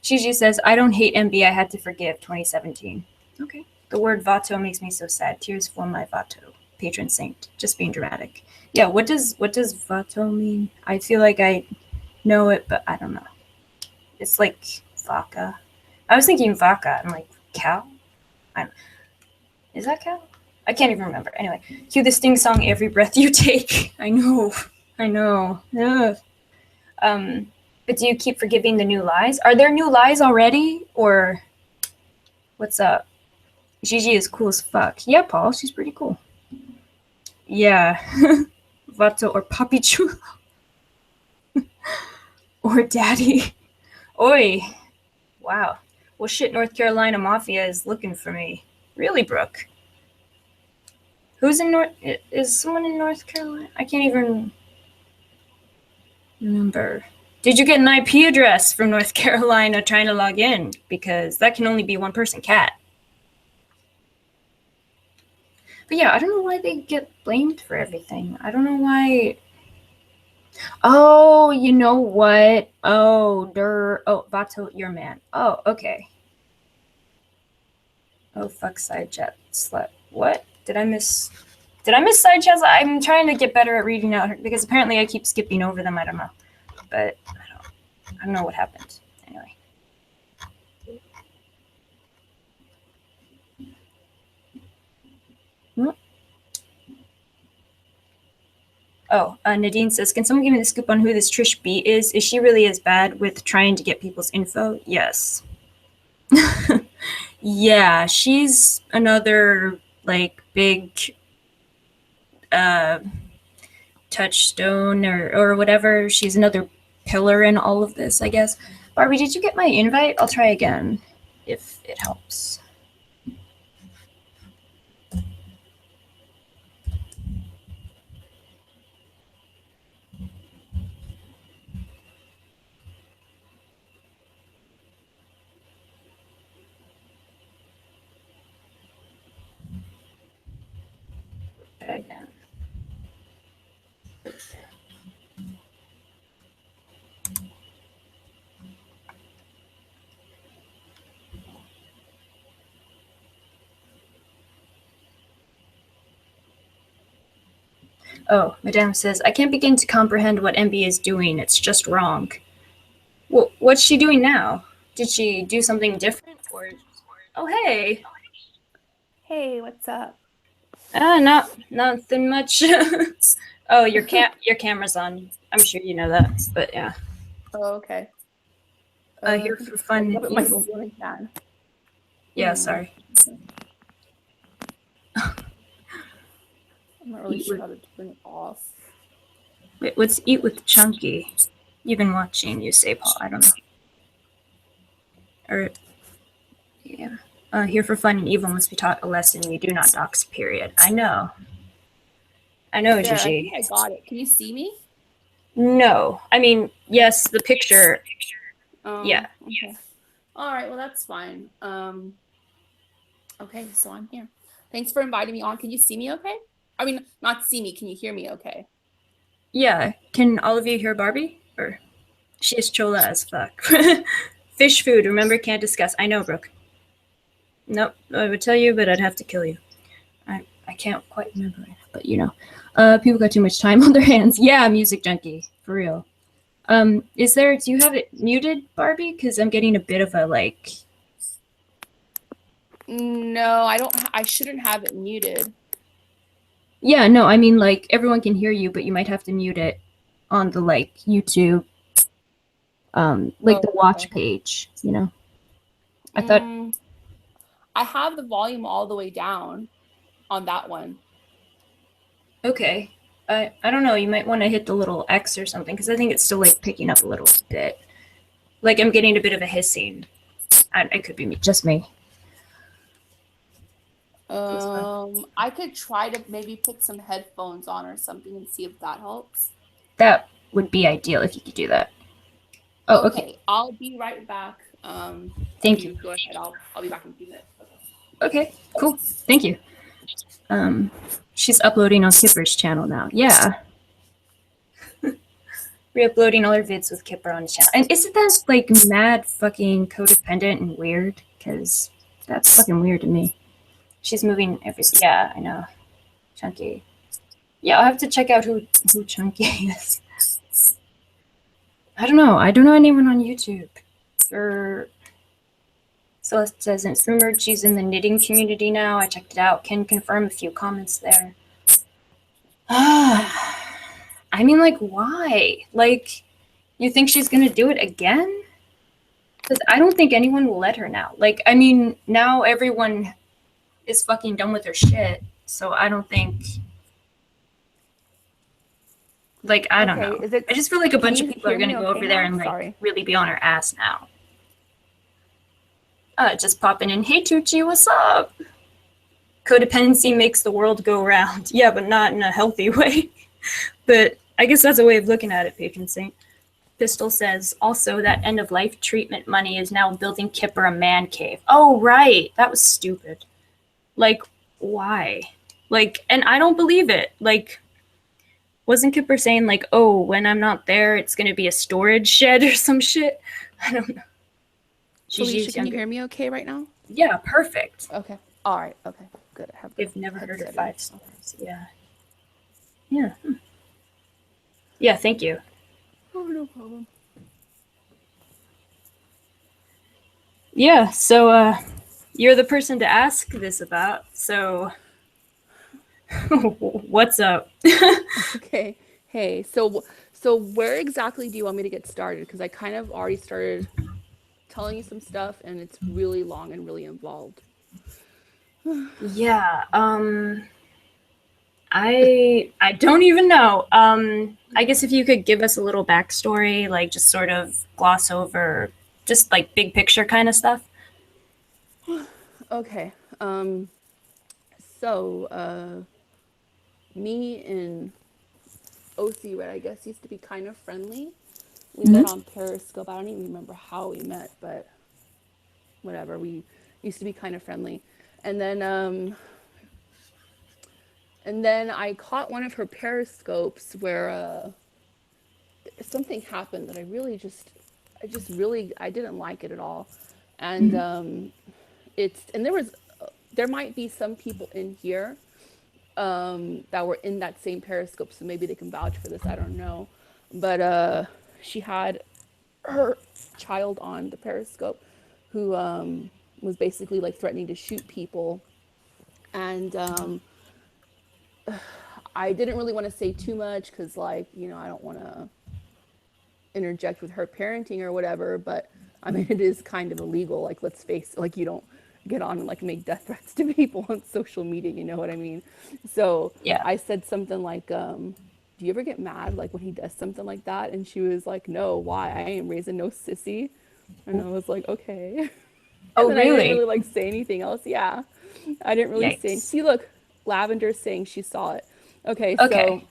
S1: Gigi says, I don't hate MB. I had to forgive 2017. Okay. The word vato makes me so sad. Tears for my vato. Patron saint. Just being dramatic. Yeah, what does vato mean? I feel like I know it, but I don't know. It's like vaca. I was thinking vaca. I'm like, cow? Is that cow? I can't even remember. Anyway, cue the Sting song, Every Breath You Take. I know. Ugh. But do you keep forgiving the new lies? Are there new lies already? Or what's up? Gigi is cool as fuck. Yeah, Paul, she's pretty cool. Yeah. Vato or Papi Chulo. Or Daddy. Oi. Wow. Well, shit, North Carolina Mafia is looking for me. Really, Brooke? Who's in North? Is someone in North Carolina? I can't even remember. Did you get an IP address from North Carolina trying to log in? Because that can only be one person, Cat. But yeah, I don't know why they get blamed for everything. I don't know why. Oh, you know what? Oh, Vato, your man. Oh, okay. Oh, fuck, side chat slut. What? Did I miss side chats? I'm trying to get better at reading out because apparently I keep skipping over them. I don't know. But I don't know what happened. Anyway. Oh, Nadine says, can someone give me the scoop on who this Trish B is? Is she really as bad with trying to get people's info? Yes. Yeah, she's another, like, big touchstone or whatever. She's another pillar in all of this, I guess. Barbie, did you get my invite? I'll try again if it helps. Again. Oh, Madame says, I can't begin to comprehend what MB is doing. It's just wrong. Well, what's she doing now? Did she do something different? Or oh, hey.
S2: Hey, what's up?
S1: Nothing much. Oh, your camera's on. I'm sure you know that, but yeah.
S2: Oh, okay.
S1: Here for fun.
S2: My ceiling fan.
S1: Yeah, sorry.
S2: I'm not really sure how to turn it off.
S1: Wait, what's Eat with Chunky? You've been watching, you say, Paul. I don't know. Or, yeah. Here for fun and evil must be taught a lesson. You do not dox, period. I know,
S2: There,
S1: Gigi.
S2: I think I got it. Can you see me?
S1: No. I mean, yes, the picture. Yeah.
S2: Okay. All right, well, that's fine. Okay, so I'm here. Thanks for inviting me on. Can you see me okay? I mean, not see me. Can you hear me okay?
S1: Yeah. Can all of you hear Barbie? Or she is chola as fuck. Fish food, remember, can't discuss. I know, Brooke. Nope, I would tell you, but I'd have to kill you. I can't quite remember right now, but you know. People got too much time on their hands. Yeah, music junkie, for real. Do you have it muted, Barbie? Because I'm getting a bit of a, like...
S2: No, I don't. I shouldn't have it muted.
S1: Yeah, no, I mean, like, everyone can hear you, but you might have to mute it on the, like, YouTube, the watch page, you know? I thought...
S2: I have the volume all the way down on that one.
S1: Okay. I don't know, you might want to hit the little X or something, because I think it's still, like, picking up a little bit. Like, I'm getting a bit of a hissing. It could be just me.
S2: I could try to maybe put some headphones on or something and see if that helps.
S1: That would be ideal if you could do that. Oh, okay.
S2: Okay, I'll be right back.
S1: Thank you.
S2: You go ahead. I'll be back in a few minutes. Okay.
S1: Okay, cool. Thank you. Um, she's uploading on Kipper's channel now. Yeah. Re-uploading all her vids with Kipper on his channel. And isn't that like mad fucking codependent and weird? Because that's fucking weird to me. She's moving every. Yeah, I know. Chunky. Yeah, I'll have to check out who Chunky is. I don't know. I don't know anyone on YouTube. Or Celeste says it's rumored she's in the knitting community now. I checked it out. Can confirm a few comments there. I mean, like, why? Like, you think she's gonna do it again? Because I don't think anyone will let her now. Like, I mean, now everyone is fucking done with her shit. So I don't think. Like, I don't know.
S2: Is it?
S1: I just feel like a
S2: Can
S1: bunch of
S2: you
S1: people are
S2: hear me
S1: gonna go
S2: okay
S1: over there
S2: now?
S1: and like
S2: Sorry.
S1: really be on her ass now. Just popping in. Hey Tucci, what's up? Codependency makes the world go round. Yeah, but not in a healthy way. But I guess that's a way of looking at it, patron saint. Pistol says also that end of life treatment money is now building Kipper a man cave. Oh, right. That was stupid. Like, why? Like, and I don't believe it. Like, wasn't Kipper saying, like, oh, when I'm not there, it's going to be a storage shed or some shit? I don't know.
S2: Felicia, can you hear me okay right now?
S1: Yeah, perfect.
S2: Okay. All right. Okay. Good. I have.
S1: They've never heard of 5 stars. Yeah. Yeah. Yeah, thank you.
S2: Oh, no problem.
S1: Yeah, so you're the person to ask this about. So what's up?
S2: Okay. Hey, so where exactly do you want me to get started? Because I kind of already started telling you some stuff, and it's really long and really involved.
S1: Yeah, I don't even know. I guess if you could give us a little backstory, like just sort of gloss over just like big picture kind of stuff.
S2: Okay. So me and OC Red, I guess, used to be kind of friendly. We met on Periscope. I don't even remember how we met, but whatever. We used to be kind of friendly. And then I caught one of her periscopes where something happened that I didn't like it at all. And there might be some people in here that were in that same periscope, so maybe they can vouch for this. I don't know, but she had her child on the periscope who was basically like threatening to shoot people, and I didn't really want to say too much because, like, I don't want to interject with her parenting or whatever, but I mean, it is kind of illegal. Like, let's face it, like, you don't get on and like make death threats to people on social media, you know what I mean? So
S1: Yeah.
S2: I said something like, do you ever get mad like when he does something like that? And she was like, no, why? I ain't raising no sissy. And I was like, okay. And
S1: Oh,
S2: then I didn't
S1: really?
S2: really like say anything else. Yeah. I didn't really say.
S1: Yikes.
S2: See, look, Lavender's saying she saw it. Okay,
S1: Okay.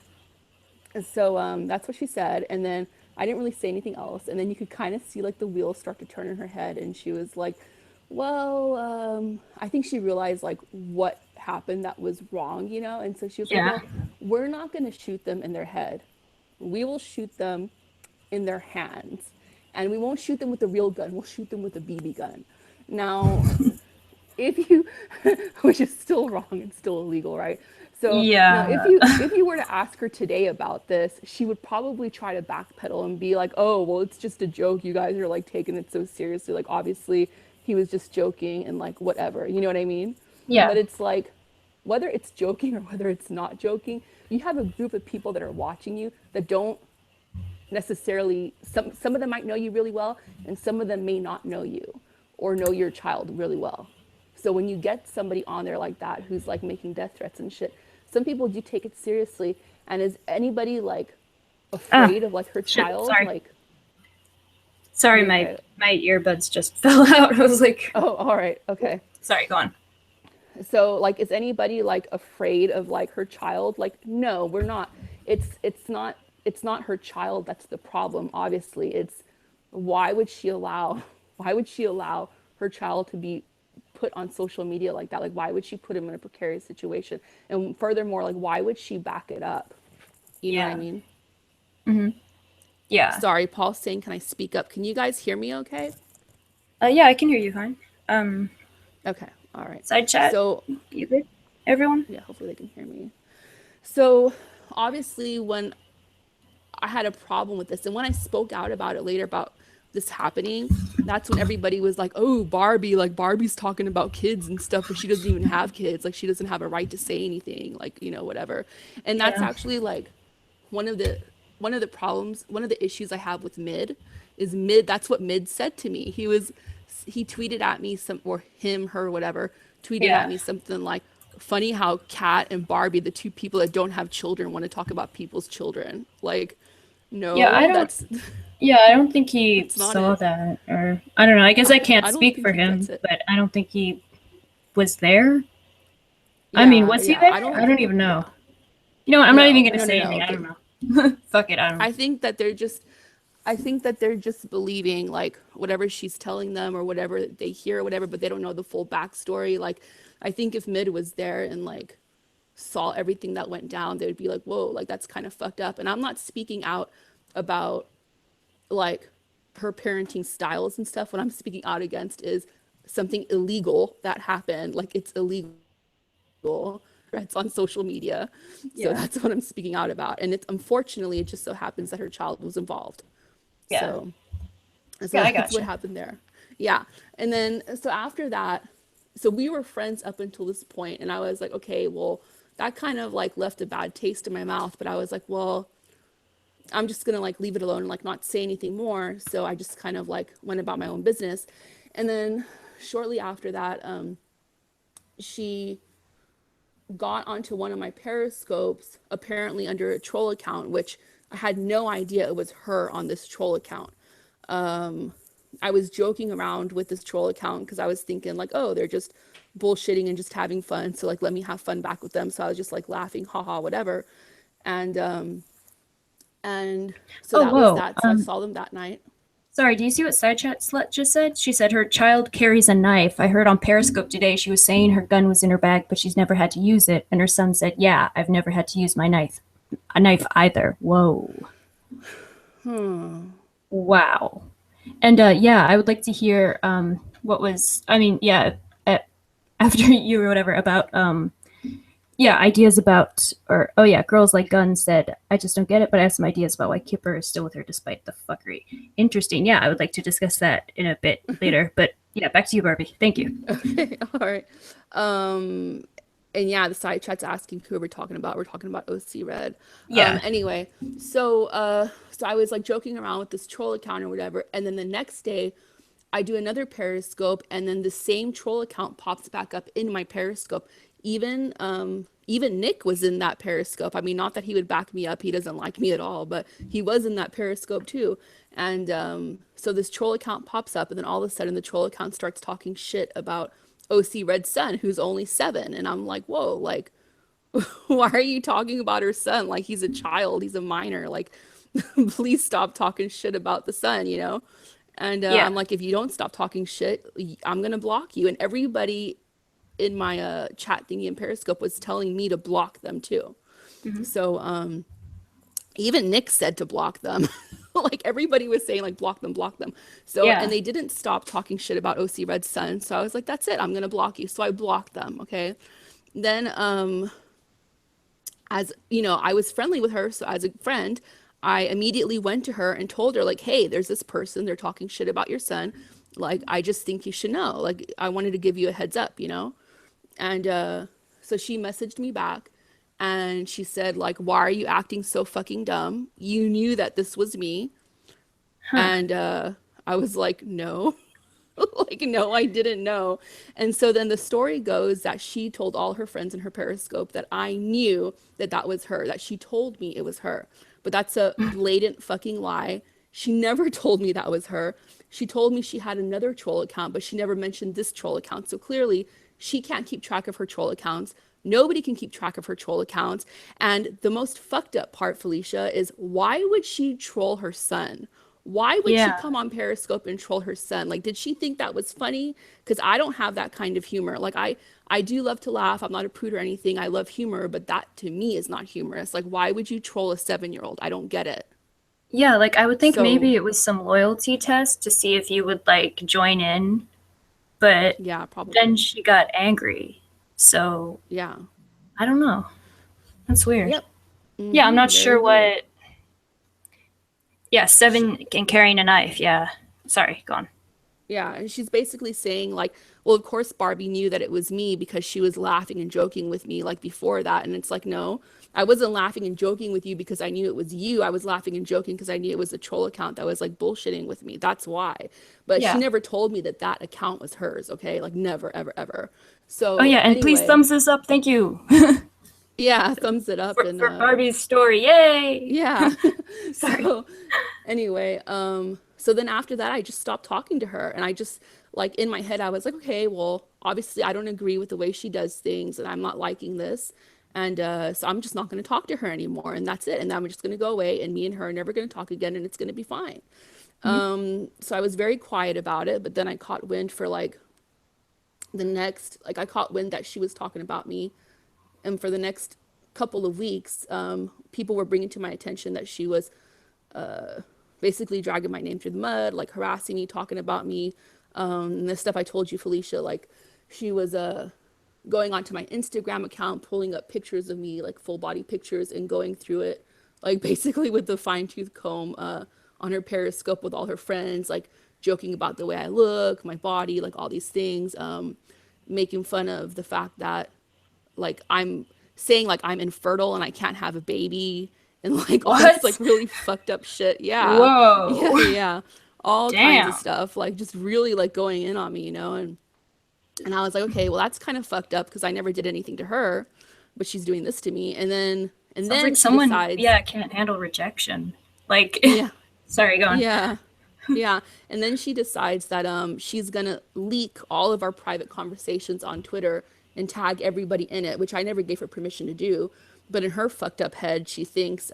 S2: so that's what she said, and then I didn't really say anything else, and then you could kind of see like the wheels start to turn in her head, and she was like, well, I think she realized like what happened that was wrong, and so she was like,
S1: Yeah.
S2: well, we're not going to shoot them in their head, we will shoot them in their hands, and we won't shoot them with a real gun, we'll shoot them with a BB gun. Now, if you which is still wrong and still illegal, right? So now
S1: Yeah.
S2: if you were to ask her today about this, she would probably try to backpedal and be like, oh well, it's just a joke, you guys are like taking it so seriously, like obviously he was just joking and like whatever, you know what I mean?
S1: Yeah.
S2: But it's like, whether it's joking or whether it's not joking, you have a group of people that are watching you that don't necessarily, some of them might know you really well, and some of them may not know you or know your child really well. So when you get somebody on there like that who's like making death threats and shit, some people do take it seriously. And is anybody like
S1: Ah,
S2: afraid of like her
S1: shit.
S2: child?
S1: Sorry.
S2: Like,
S1: Sorry,
S2: you're
S1: my
S2: okay.
S1: my earbuds just fell out. I was like,
S2: Oh, all right, okay.
S1: sorry, go on.
S2: So like, is anybody like afraid of like her child? Like, no, we're not. It's not her child that's the problem. Obviously, it's why would she allow why would she allow her child to be put on social media like that? Like, why would she put him in a precarious situation? And furthermore, like, why would she back it up? You know what I
S1: Yeah.
S2: mean?
S1: Hmm. Yeah.
S2: Sorry, Paul's saying, can I speak up? Can you guys hear me okay?
S1: Yeah, I can hear you fine. Um,
S2: Okay, all right.
S1: Side chat,
S2: So,
S1: you good? Everyone?
S2: yeah, hopefully they can hear me. So, obviously, when I had a problem with this, and when I spoke out about it later about this happening, that's when everybody was like, oh, Barbie, like Barbie's talking about kids and stuff, but she doesn't even have kids. Like, she doesn't have a right to say anything, like, you know, whatever. And that's
S1: Yeah.
S2: actually like one of the one of the problems, one of the issues I have with Mid is Mid, that's what Mid said to me. He tweeted at me some, or him, her, whatever, tweeted at
S1: Yeah.
S2: me something like, funny how Kat and Barbie, the two people that don't have children, want to talk about people's children. Like,
S1: Yeah, I
S2: no,
S1: don't. Yeah, I don't think he
S2: that's not
S1: saw
S2: it.
S1: that, or I don't know. I guess I can't
S2: I don't
S1: speak
S2: think
S1: for
S2: he gets
S1: him,
S2: it.
S1: but I don't think he was there. I mean,
S2: Yeah,
S1: was he
S2: yeah.
S1: there?
S2: I
S1: I
S2: don't.
S1: don't even
S2: Yeah.
S1: know. You know what? I'm not even
S2: No,
S1: gonna
S2: no, no,
S1: say
S2: no.
S1: anything. I don't
S2: Okay.
S1: know. Fuck it. I don't.
S2: I think that they're just. I think that they're just believing like whatever she's telling them or whatever they hear or whatever, but they don't know the full backstory. Like, I think if Mid was there and like saw everything that went down, they would be like, whoa, like that's kind of fucked up. And I'm not speaking out about like her parenting styles and stuff. What I'm speaking out against is something illegal that happened. Like, it's illegal. It's on social media. So
S1: Yeah.
S2: that's what I'm speaking out about. And it's unfortunately, it just so happens that her child was involved.
S1: Yeah.
S2: So, so
S1: Yeah. I
S2: that's what
S1: gotcha.
S2: happened there. Yeah. And then, so after that, so we were friends up until this point, and I was like, okay, well, that kind of like left a bad taste in my mouth. But I was like, well, I'm just gonna like leave it alone and like not say anything more. So I just kind of like went about my own business. And then shortly after that, she got onto one of my periscopes, apparently under a troll account, which I had no idea it was her on this troll account. Um, I was joking around with this troll account because I was thinking like, oh, they're just bullshitting and just having fun. So like, let me have fun back with them. So I was just like laughing, haha, whatever. And and so
S1: Oh,
S2: that was
S1: whoa.
S2: that. So I saw them that night.
S1: Sorry. Do you see what side chat slut just said? She said her child carries a knife. I heard on Periscope today she was saying her gun was in her bag, but she's never had to use it. And her son said, "Yeah, I've never had to use my knife, a knife either." Whoa.
S2: Hmm.
S1: Wow. And yeah, I would like to hear what was. I mean, yeah, uh, after you or whatever about yeah, ideas about, or oh yeah, girls like guns said, I just don't get it, but I have some ideas about why Kipper is still with her despite the fuckery. Interesting. Yeah, I would like to discuss that in a bit later. But yeah, back to you, Barbie. Thank you.
S2: Okay. All right. Um, and yeah, the side chat's asking who we're talking about. We're talking about OC Red.
S1: Yeah.
S2: Anyway, so I was like joking around with this troll account or whatever, and then the next day I do another Periscope, and then the same troll account pops back up in my Periscope. Even Nick was in that Periscope. I mean, not that he would back me up. He doesn't like me at all, but he was in that Periscope too. And so this troll account pops up, and then all of a sudden the troll account starts talking shit about OC Red's son, who's only 7. And I'm like, whoa, like, why are you talking about her son? Like, he's a child, he's a minor. Like, please stop talking shit about the son, you know? And
S1: Yeah.
S2: I'm like, if you don't stop talking shit, I'm gonna block you. And everybody in my chat thingy in Periscope was telling me to block them too.
S1: Hmm.
S2: So even Nick said to block them. Like, everybody was saying like block them, block them. So, and
S1: Yeah.
S2: they didn't stop talking shit about OC Red's son. So I was like, that's it, I'm gonna block you. So I blocked them. Okay. Then as you know, I was friendly with her, so as a friend, I immediately went to her and told her like, hey, there's this person, they're talking shit about your son. Like, I just think you should know. Like, I wanted to give you a heads up, you know? And so she messaged me back, and she said like, why are you acting so fucking dumb? You knew that this was me.
S1: Huh.
S2: And I was like, no. Like, no, I didn't know. And so then the story goes that she told all her friends in her Periscope that I knew that that was her, that she told me it was her. But that's a blatant fucking lie. She never told me that was her. She told me she had another troll account, but she never mentioned this troll account. So clearly, she can't keep track of her troll accounts. Nobody can keep track of her troll accounts. And the most fucked up part, Felicia, is why would she troll her son? Why would she
S1: Yeah.
S2: come on Periscope and troll her son? Like, did she think that was funny? Because I don't have that kind of humor. Like, I do love to laugh. I'm not a prude or anything. I love humor, but that to me is not humorous. Like, why would you troll a 7-year-old? I don't get it.
S1: Yeah, like I would think
S2: So,
S1: maybe it was some loyalty test to see if you would like join in, but
S2: yeah,
S1: then
S2: probably.
S1: she got angry. So
S2: Yeah.
S1: I don't know. That's weird.
S2: Yep.
S1: Yeah, I'm not
S2: Very
S1: sure
S2: weird.
S1: what. Yeah,
S2: She,
S1: 7 and carrying a knife. Yeah. Sorry, go on.
S2: Yeah, and she's basically saying like, well, of course Barbie knew that it was me because she was laughing and joking with me like before that. And it's like, no, I wasn't laughing and joking with you because I knew it was you. I was laughing and joking because I knew it was a troll account that was like bullshitting with me. That's why. But she
S1: Yeah.
S2: never told me that that account was hers, okay? Like never, ever, ever.
S1: Oh
S2: So
S1: yeah, and please
S2: anyway,
S1: thumbs this up. Thank you
S2: yeah, thumbs it up and
S1: for Barbie's story. Yay!
S2: yeah.
S1: Sorry.
S2: So anyway, so then after that I just stopped talking to her and I just like in my head I was like, okay, well, obviously I don't agree with the way she does things and I'm not liking this. And so I'm just not going to talk to her anymore and that's it. And I'm just going to go away and me and her are never going to talk again and it's going to be fine.
S1: Mhm.
S2: So I was very quiet about it, but then I caught wind for like the next like I caught wind that she was talking about me and for the next couple of weeks people were bringing to my attention that she was basically dragging my name through the mud, like harassing me, talking about me. And the stuff I told you, Felicia, like she was going onto my Instagram account, pulling up pictures of me, like full body pictures, and going through it, like basically with the fine tooth comb on her Periscope with all her friends, like joking about the way I look, my body, like all these things, making fun of the fact that like I'm saying like I'm infertile and I can't have a baby and like all this like
S1: What?
S2: really fucked up shit. Yeah. Yeah,
S1: Whoa.
S2: yeah. All kinds of
S1: Damn.
S2: stuff like just really like going in on me, you know? And I was like, okay, well that's kind of fucked up because I never did anything to her, but she's doing this to me. And
S1: Sounds
S2: then
S1: like
S2: she
S1: someone,
S2: decides,
S1: yeah, can't handle rejection. Like,
S2: yeah,
S1: sorry, go on.
S2: yeah. Yeah. And then she decides that she's gonna leak all of our private conversations on Twitter and tag everybody in it, which I never gave her permission to do. But in her fucked up head, she thinks,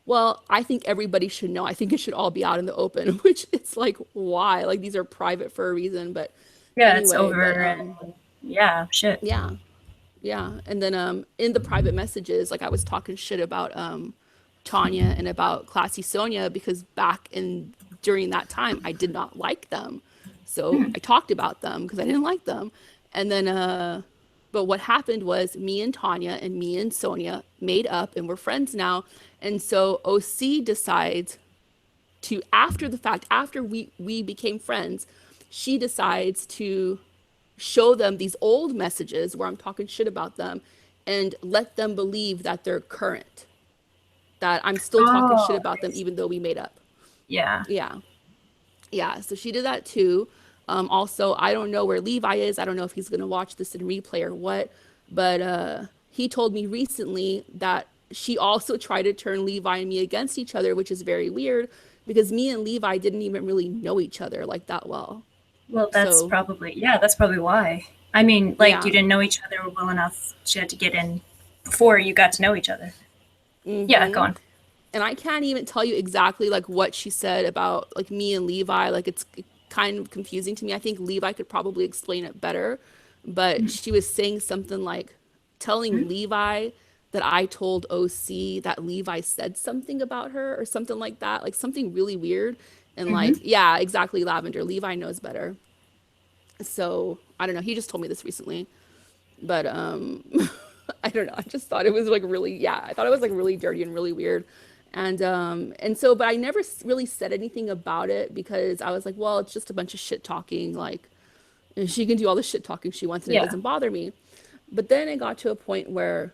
S2: well, I think everybody should know. I think it should all be out in the open, which it's like, why? Like these are private for a reason. But
S1: Yeah, it's
S2: anyway, but
S1: over. And yeah, shit.
S2: yeah. Yeah. And then in the private messages, like I was talking shit about Tanya and about Classy Sonia because back in during that time I did not like them. So I talked about them because I didn't like them. And then but what happened was me and Tanya and me and Sonia made up and we're friends now. And so OC decides to after the fact, after we became friends, she decides to show them these old messages where I'm talking shit about them and let them believe that they're current, that I'm still talking shit
S1: Oh,
S2: about them even though we made up.
S1: yeah.
S2: Yeah. Yeah. So she did that too. Also, I don't know where Levi is. I don't know if he's going to watch this in replay or what, but he told me recently that she also tried to turn Levi and me against each other, which is very weird because me and Levi didn't even really know each other like that well.
S1: Well, that's
S2: So,
S1: probably, yeah, that's probably why. I mean, like, you
S2: yeah.
S1: didn't know each other well enough. She had to get in before you got to know each other. Yeah, go on.
S2: And I can't even tell you exactly like what she said about like me and Levi. Like it's kind of confusing to me. I think Levi could probably explain it better, but she was saying something like telling Levi that I told OC that Levi said something about her or something like that, like something really weird. And like,
S1: Mm-hmm.
S2: yeah, exactly, Lavender. Levi knows better. So I don't know. He just told me this recently, but I don't know. I just thought it was like really, yeah, I thought it was like really dirty and really weird. And so, but I never really said anything about it because I was like, well, it's just a bunch of shit talking. Like, and she can do all the shit talking she wants and it
S1: Yeah.
S2: doesn't bother me. But then it got to a point where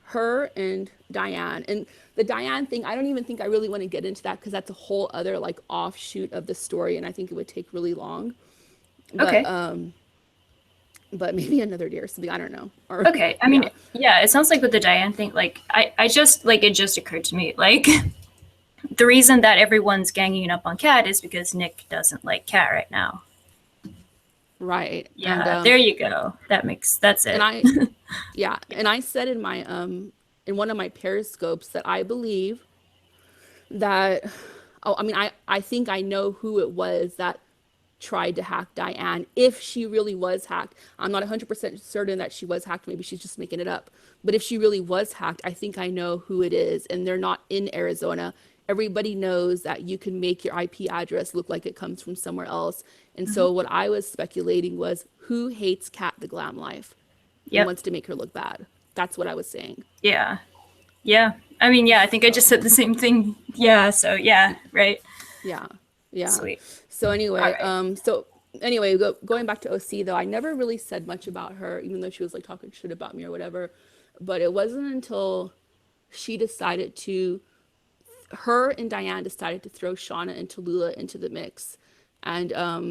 S2: her and Diane, and the Diane thing, I don't even think I really want to get into that because that's a whole other like offshoot of the story. And I think it would take really long. But,
S1: Okay.
S2: um, but maybe another day or something. I don't know. Or,
S1: Okay. I mean,
S2: yeah.
S1: yeah, it sounds like with the Diane thing, like, I just, like, it just occurred to me, like, the reason that everyone's ganging up on Kat is because Nick doesn't like Kat right now.
S2: Right.
S1: Yeah, there you go. That's
S2: And
S1: it.
S2: I yeah, and I said in one of my periscopes that I believe that Oh, I mean, I think I know who it was that tried to hack Diane, if she really was hacked. I'm not 100% certain that she was hacked. Maybe she's just making it up. But if she really was hacked, I think I know who it is. And they're not in Arizona. Everybody knows that you can make your IP address look like it comes from somewhere else. And
S1: Hmm.
S2: so what I was speculating was, who hates Kat the Glam Life and
S1: Yep.
S2: wants to make her look bad? That's what I was saying.
S1: Yeah. Yeah. I mean, yeah, I think I just
S2: So
S1: said the same thing. Yeah, so yeah, right.
S2: yeah, yeah.
S1: Sweet.
S2: So
S1: All
S2: anyway,
S1: right.
S2: going back to OC though, I never really said much about her, even though she was like talking shit about me or whatever. But it wasn't until she decided to, her and Diane decided to throw Shauna and Tallulah into the mix. And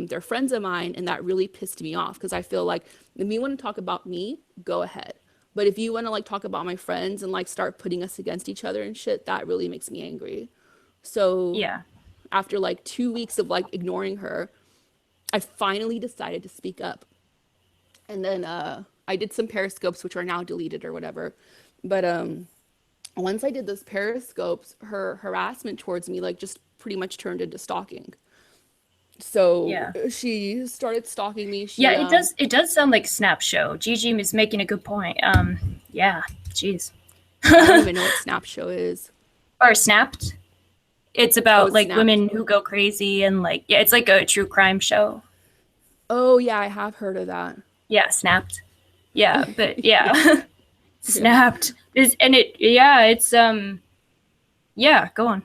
S2: they're friends of mine, and that really pissed me off because I feel like if you want to talk about me, go ahead. But if you want to like talk about my friends and like start putting us against each other and shit, that really makes me angry. So
S1: Yeah.
S2: after like 2 weeks of like ignoring her, I finally decided to speak up. And then I did some periscopes, which are now deleted or whatever. But once I did those periscopes, her harassment towards me like just pretty much turned into stalking. So
S1: Yeah.
S2: she started stalking me.
S1: Yeah,
S2: She
S1: it does sound like Snap Show. Gigi is making a good point. Yeah, jeez.
S2: I don't even know what Snap Show is.
S1: Or Snapped. It's
S2: Oh,
S1: about
S2: it's
S1: like
S2: Snapped.
S1: women who go crazy and like yeah, it's like a true crime show.
S2: Oh yeah, I have heard of that.
S1: Yeah, Snapped. Yeah, but
S2: Yeah,
S1: yeah.
S2: yeah.
S1: Snapped. Is and it yeah, it's yeah, go on.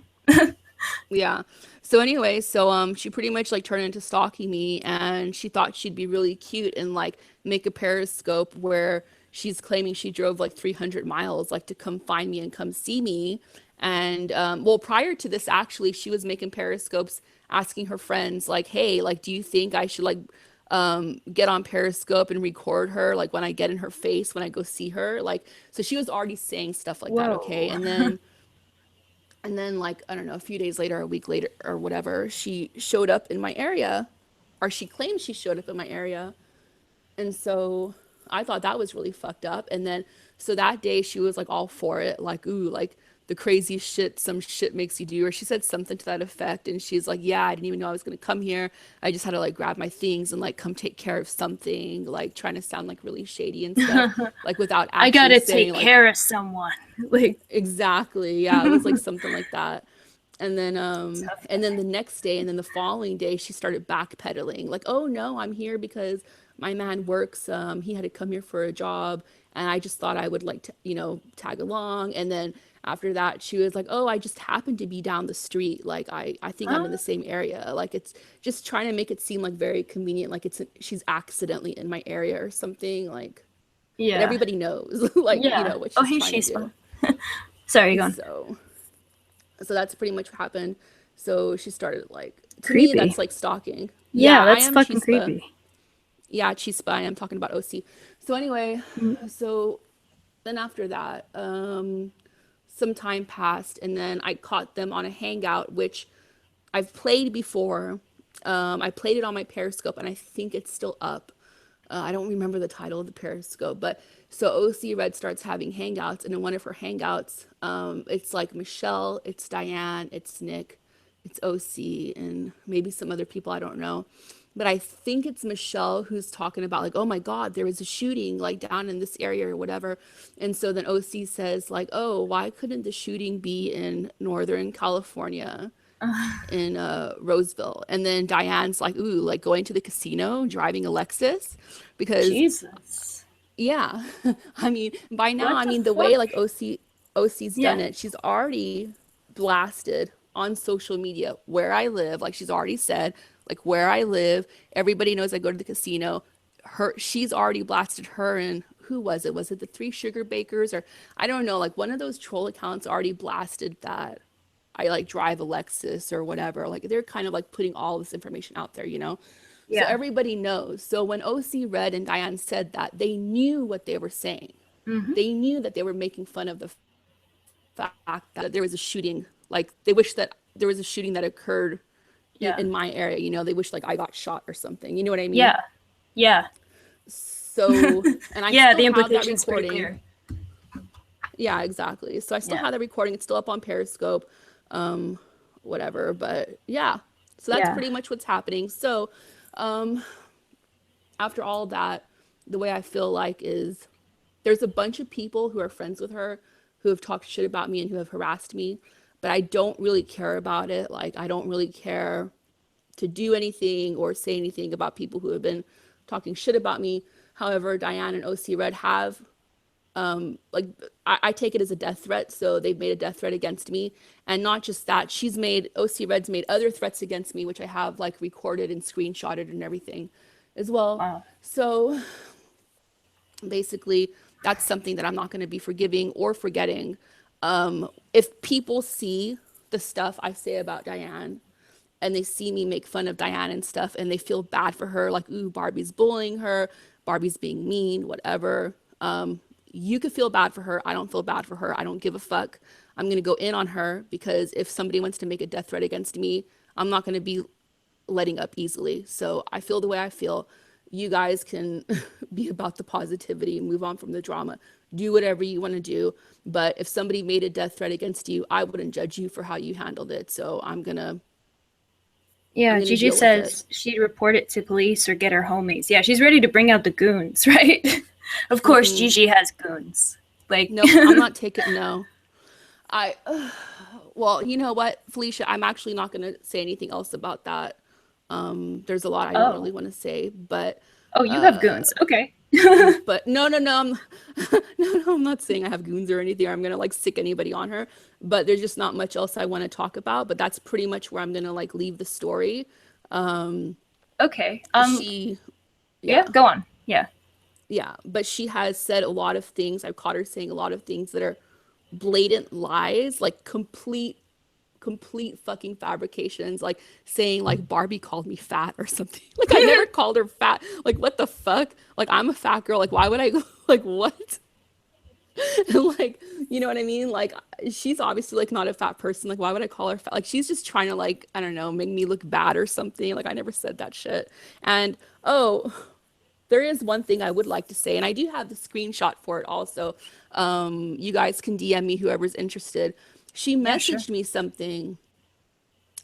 S2: Yeah. So anyway, she pretty much like turned into stalking me, and she thought she'd be really cute and like make a periscope where she's claiming she drove like 300 miles like to come find me and come see me. And well, prior to this actually, she was making periscopes asking her friends like, "Hey, like do you think I should like get on Periscope and record her like when I get in her face when I go see her?" Like so she was already saying stuff like that, okay?
S1: Whoa.
S2: And then like I don't know, a few days later, a week later or whatever, she showed up in my area, or she claimed she showed up in my area. And so I thought that was really fucked up. And then so that day she was like all for it, like ooh, like the crazy shit some shit makes you do, or she said something to that effect. And she's like, yeah, I didn't even know I was going to come here. I just had to like grab my things and like come take care of something, like trying to sound like really shady and stuff, like without
S1: I
S2: actually
S1: gotta
S2: saying
S1: take
S2: like
S1: care of someone. Like
S2: exactly. Yeah, it was like something like that.
S1: tough
S2: And then
S1: guy.
S2: the next day and then the following day she started backpedaling like, oh no, I'm here because my man works, he had to come here for a job, and I just thought I would like to, tag along. And then after that she was like, oh, I just happened to be down the street, like I think I'm in the same area, like it's just trying to make it seem like very convenient, like she's accidentally in my area or something, like, but
S1: Yeah.
S2: everybody knows like
S1: Yeah.
S2: what
S1: Oh
S2: she's
S1: hey
S2: trying to
S1: she's
S2: do.
S1: fun. Sorry, go on.
S2: So that's pretty much what happened. So she started like, to me
S1: Creepy.
S2: that's like stalking. Yeah,
S1: Yeah,
S2: I
S1: that's
S2: am
S1: fucking
S2: chispa.
S1: creepy.
S2: Yeah, chispa. I am talking about OC. So anyway, so then after that, some time passed, and then I caught them on a hangout, which I've played before. I played it on my Periscope, and I think it's still up. I don't remember the title of the Periscope, but so OC Red starts having hangouts, and in one of her hangouts, it's like Michelle, it's Diane, it's Nick, it's OC, and maybe some other people I don't know. But I think it's Michelle who's talking about like, oh my God, there was a shooting like down in this area or whatever. And so then OC says like, oh, why couldn't the shooting be in Northern California? In Roseville. And then Diane's like, ooh, like going to the casino, driving a Lexus. Because,
S1: Jesus.
S2: yeah, I mean, by now,
S1: What
S2: I
S1: the
S2: mean, the way
S1: fuck?
S2: like OC's done
S1: Yeah.
S2: it, she's already blasted on social media where I live. Like she's already said, like where I live, everybody knows I go to the casino. She's already blasted her, and who was it? Was it the Three Sugar Bakers, or I don't know, like one of those troll accounts already blasted that I like drive a Lexus or whatever. Like they're kind of like putting all this information out there, you know? So
S1: Yeah.
S2: everybody knows. So when OC Red and Diane said that, they knew what they were saying.
S1: Mm-hmm.
S2: They knew that they were making fun of the fact that there was a shooting. Like they wish that there was a shooting that occurred
S1: Yeah.
S2: in my area, they wish like I got shot or something. You know what I mean?
S1: Yeah. Yeah.
S2: So, and I
S1: Yeah,
S2: still
S1: the
S2: have that
S1: implication's pretty
S2: recording.
S1: clear.
S2: Yeah, exactly. So I still
S1: Yeah.
S2: have that recording. It's still up on Periscope. whatever. But yeah, so that's
S1: Yeah.
S2: pretty much what's happening. So after all that, the way I feel like is there's a bunch of people who are friends with her who have talked shit about me and who have harassed me, but I don't really care about it. Like, I don't really care to do anything or say anything about people who have been talking shit about me. However, Diane and OC Red have like I take it as a death threat, so they've made a death threat against me. And not just that, she's made OC Red's made other threats against me, which I have like recorded and screenshotted and everything as well.
S1: Wow.
S2: So basically, that's something that I'm not going to be forgiving or forgetting. If people see the stuff I say about Diane and they see me make fun of Diane and stuff and they feel bad for her, like, ooh, Barbie's bullying her, Barbie's being mean, whatever. You could feel bad for her. I don't feel bad for her. I don't give a fuck. I'm going to go in on her because if somebody wants to make a death threat against me, I'm not going to be letting up easily. So I feel the way I feel. You guys can be about the positivity and move on from the drama. Do whatever you want to do. But if somebody made a death threat against you, I wouldn't judge you for how you handled it. So I'm
S1: Yeah,
S2: gonna
S1: Gigi
S2: deal with it.
S1: says she'd report it to police or get her homies. Yeah, she's ready to bring out the goons, right? Of course, Gigi has goons. Like,
S2: Nope, I'm not taking no. I well, you know what, Felicia, I'm actually not gonna say anything else about that. There's a lot I don't
S1: oh,
S2: really want to say, but
S1: oh, you have goons. Okay.
S2: no, no, no, I'm not saying I have goons or anything, or I'm gonna like sick anybody on her. But there's just not much else I want to talk about. But that's pretty much where I'm gonna like leave the story.
S1: Okay.
S2: She,
S1: Yeah,
S2: yeah,
S1: go on. Yeah.
S2: yeah, but she has said a lot of things. I've caught her saying a lot of things that are blatant lies, like complete fucking fabrications, like saying like Barbie called me fat or something. Like I never called her fat. Like what the fuck? Like I'm a fat girl. Like why would I go like what? Like, you know what I mean? Like she's obviously like not a fat person. Like why would I call her fat? Like she's just trying to like, I don't know, make me look bad or something. Like I never said that shit. And oh, there is one thing I would like to say, and I do have the screenshot for it also. You guys can DM me, whoever's interested. She
S1: Yeah, sure.
S2: messaged me something.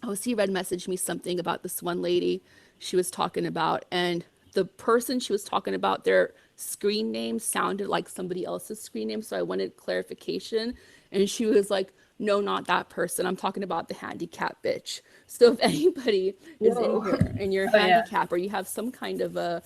S2: Oh, see, Red messaged me something about this one lady she was talking about, and the person she was talking about, their screen name sounded like somebody else's screen name, so I wanted clarification. And she was like, "No, not that person. I'm talking about the handicap bitch." So if anybody is in
S1: Whoa.
S2: here and you're
S1: Oh, yeah.
S2: handicapped or you have some kind of a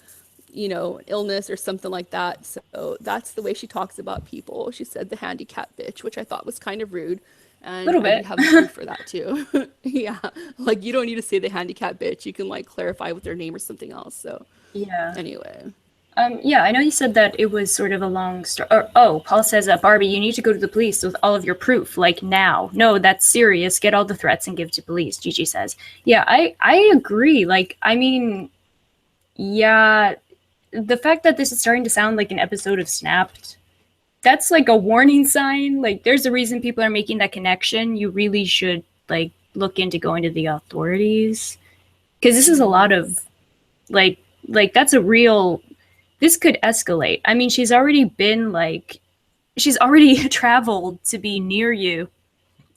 S2: illness or something like that. So that's the way she talks about people. She said the handicap bitch, which I thought was kind of rude.
S1: A
S2: And
S1: little
S2: I do
S1: bit.
S2: have proof for that too. Yeah. Like you don't need to say the handicap bitch. You can like clarify with their name or something else. So
S1: Yeah.
S2: anyway.
S1: Yeah, I know you said that it was sort of a long story. Oh, Paul says, Barbie, you need to go to the police with all of your proof, like now. No, that's serious. Get all the threats and give to police, Gigi says. Yeah, I agree. Like, I mean, yeah, the fact that this is starting to sound like an episode of Snapped, that's like a warning sign. Like, there's a reason people are making that connection. You really should, like, look into going to the authorities. Because this is a lot of, like, that's a real this could escalate. I mean, she's already traveled to be near you,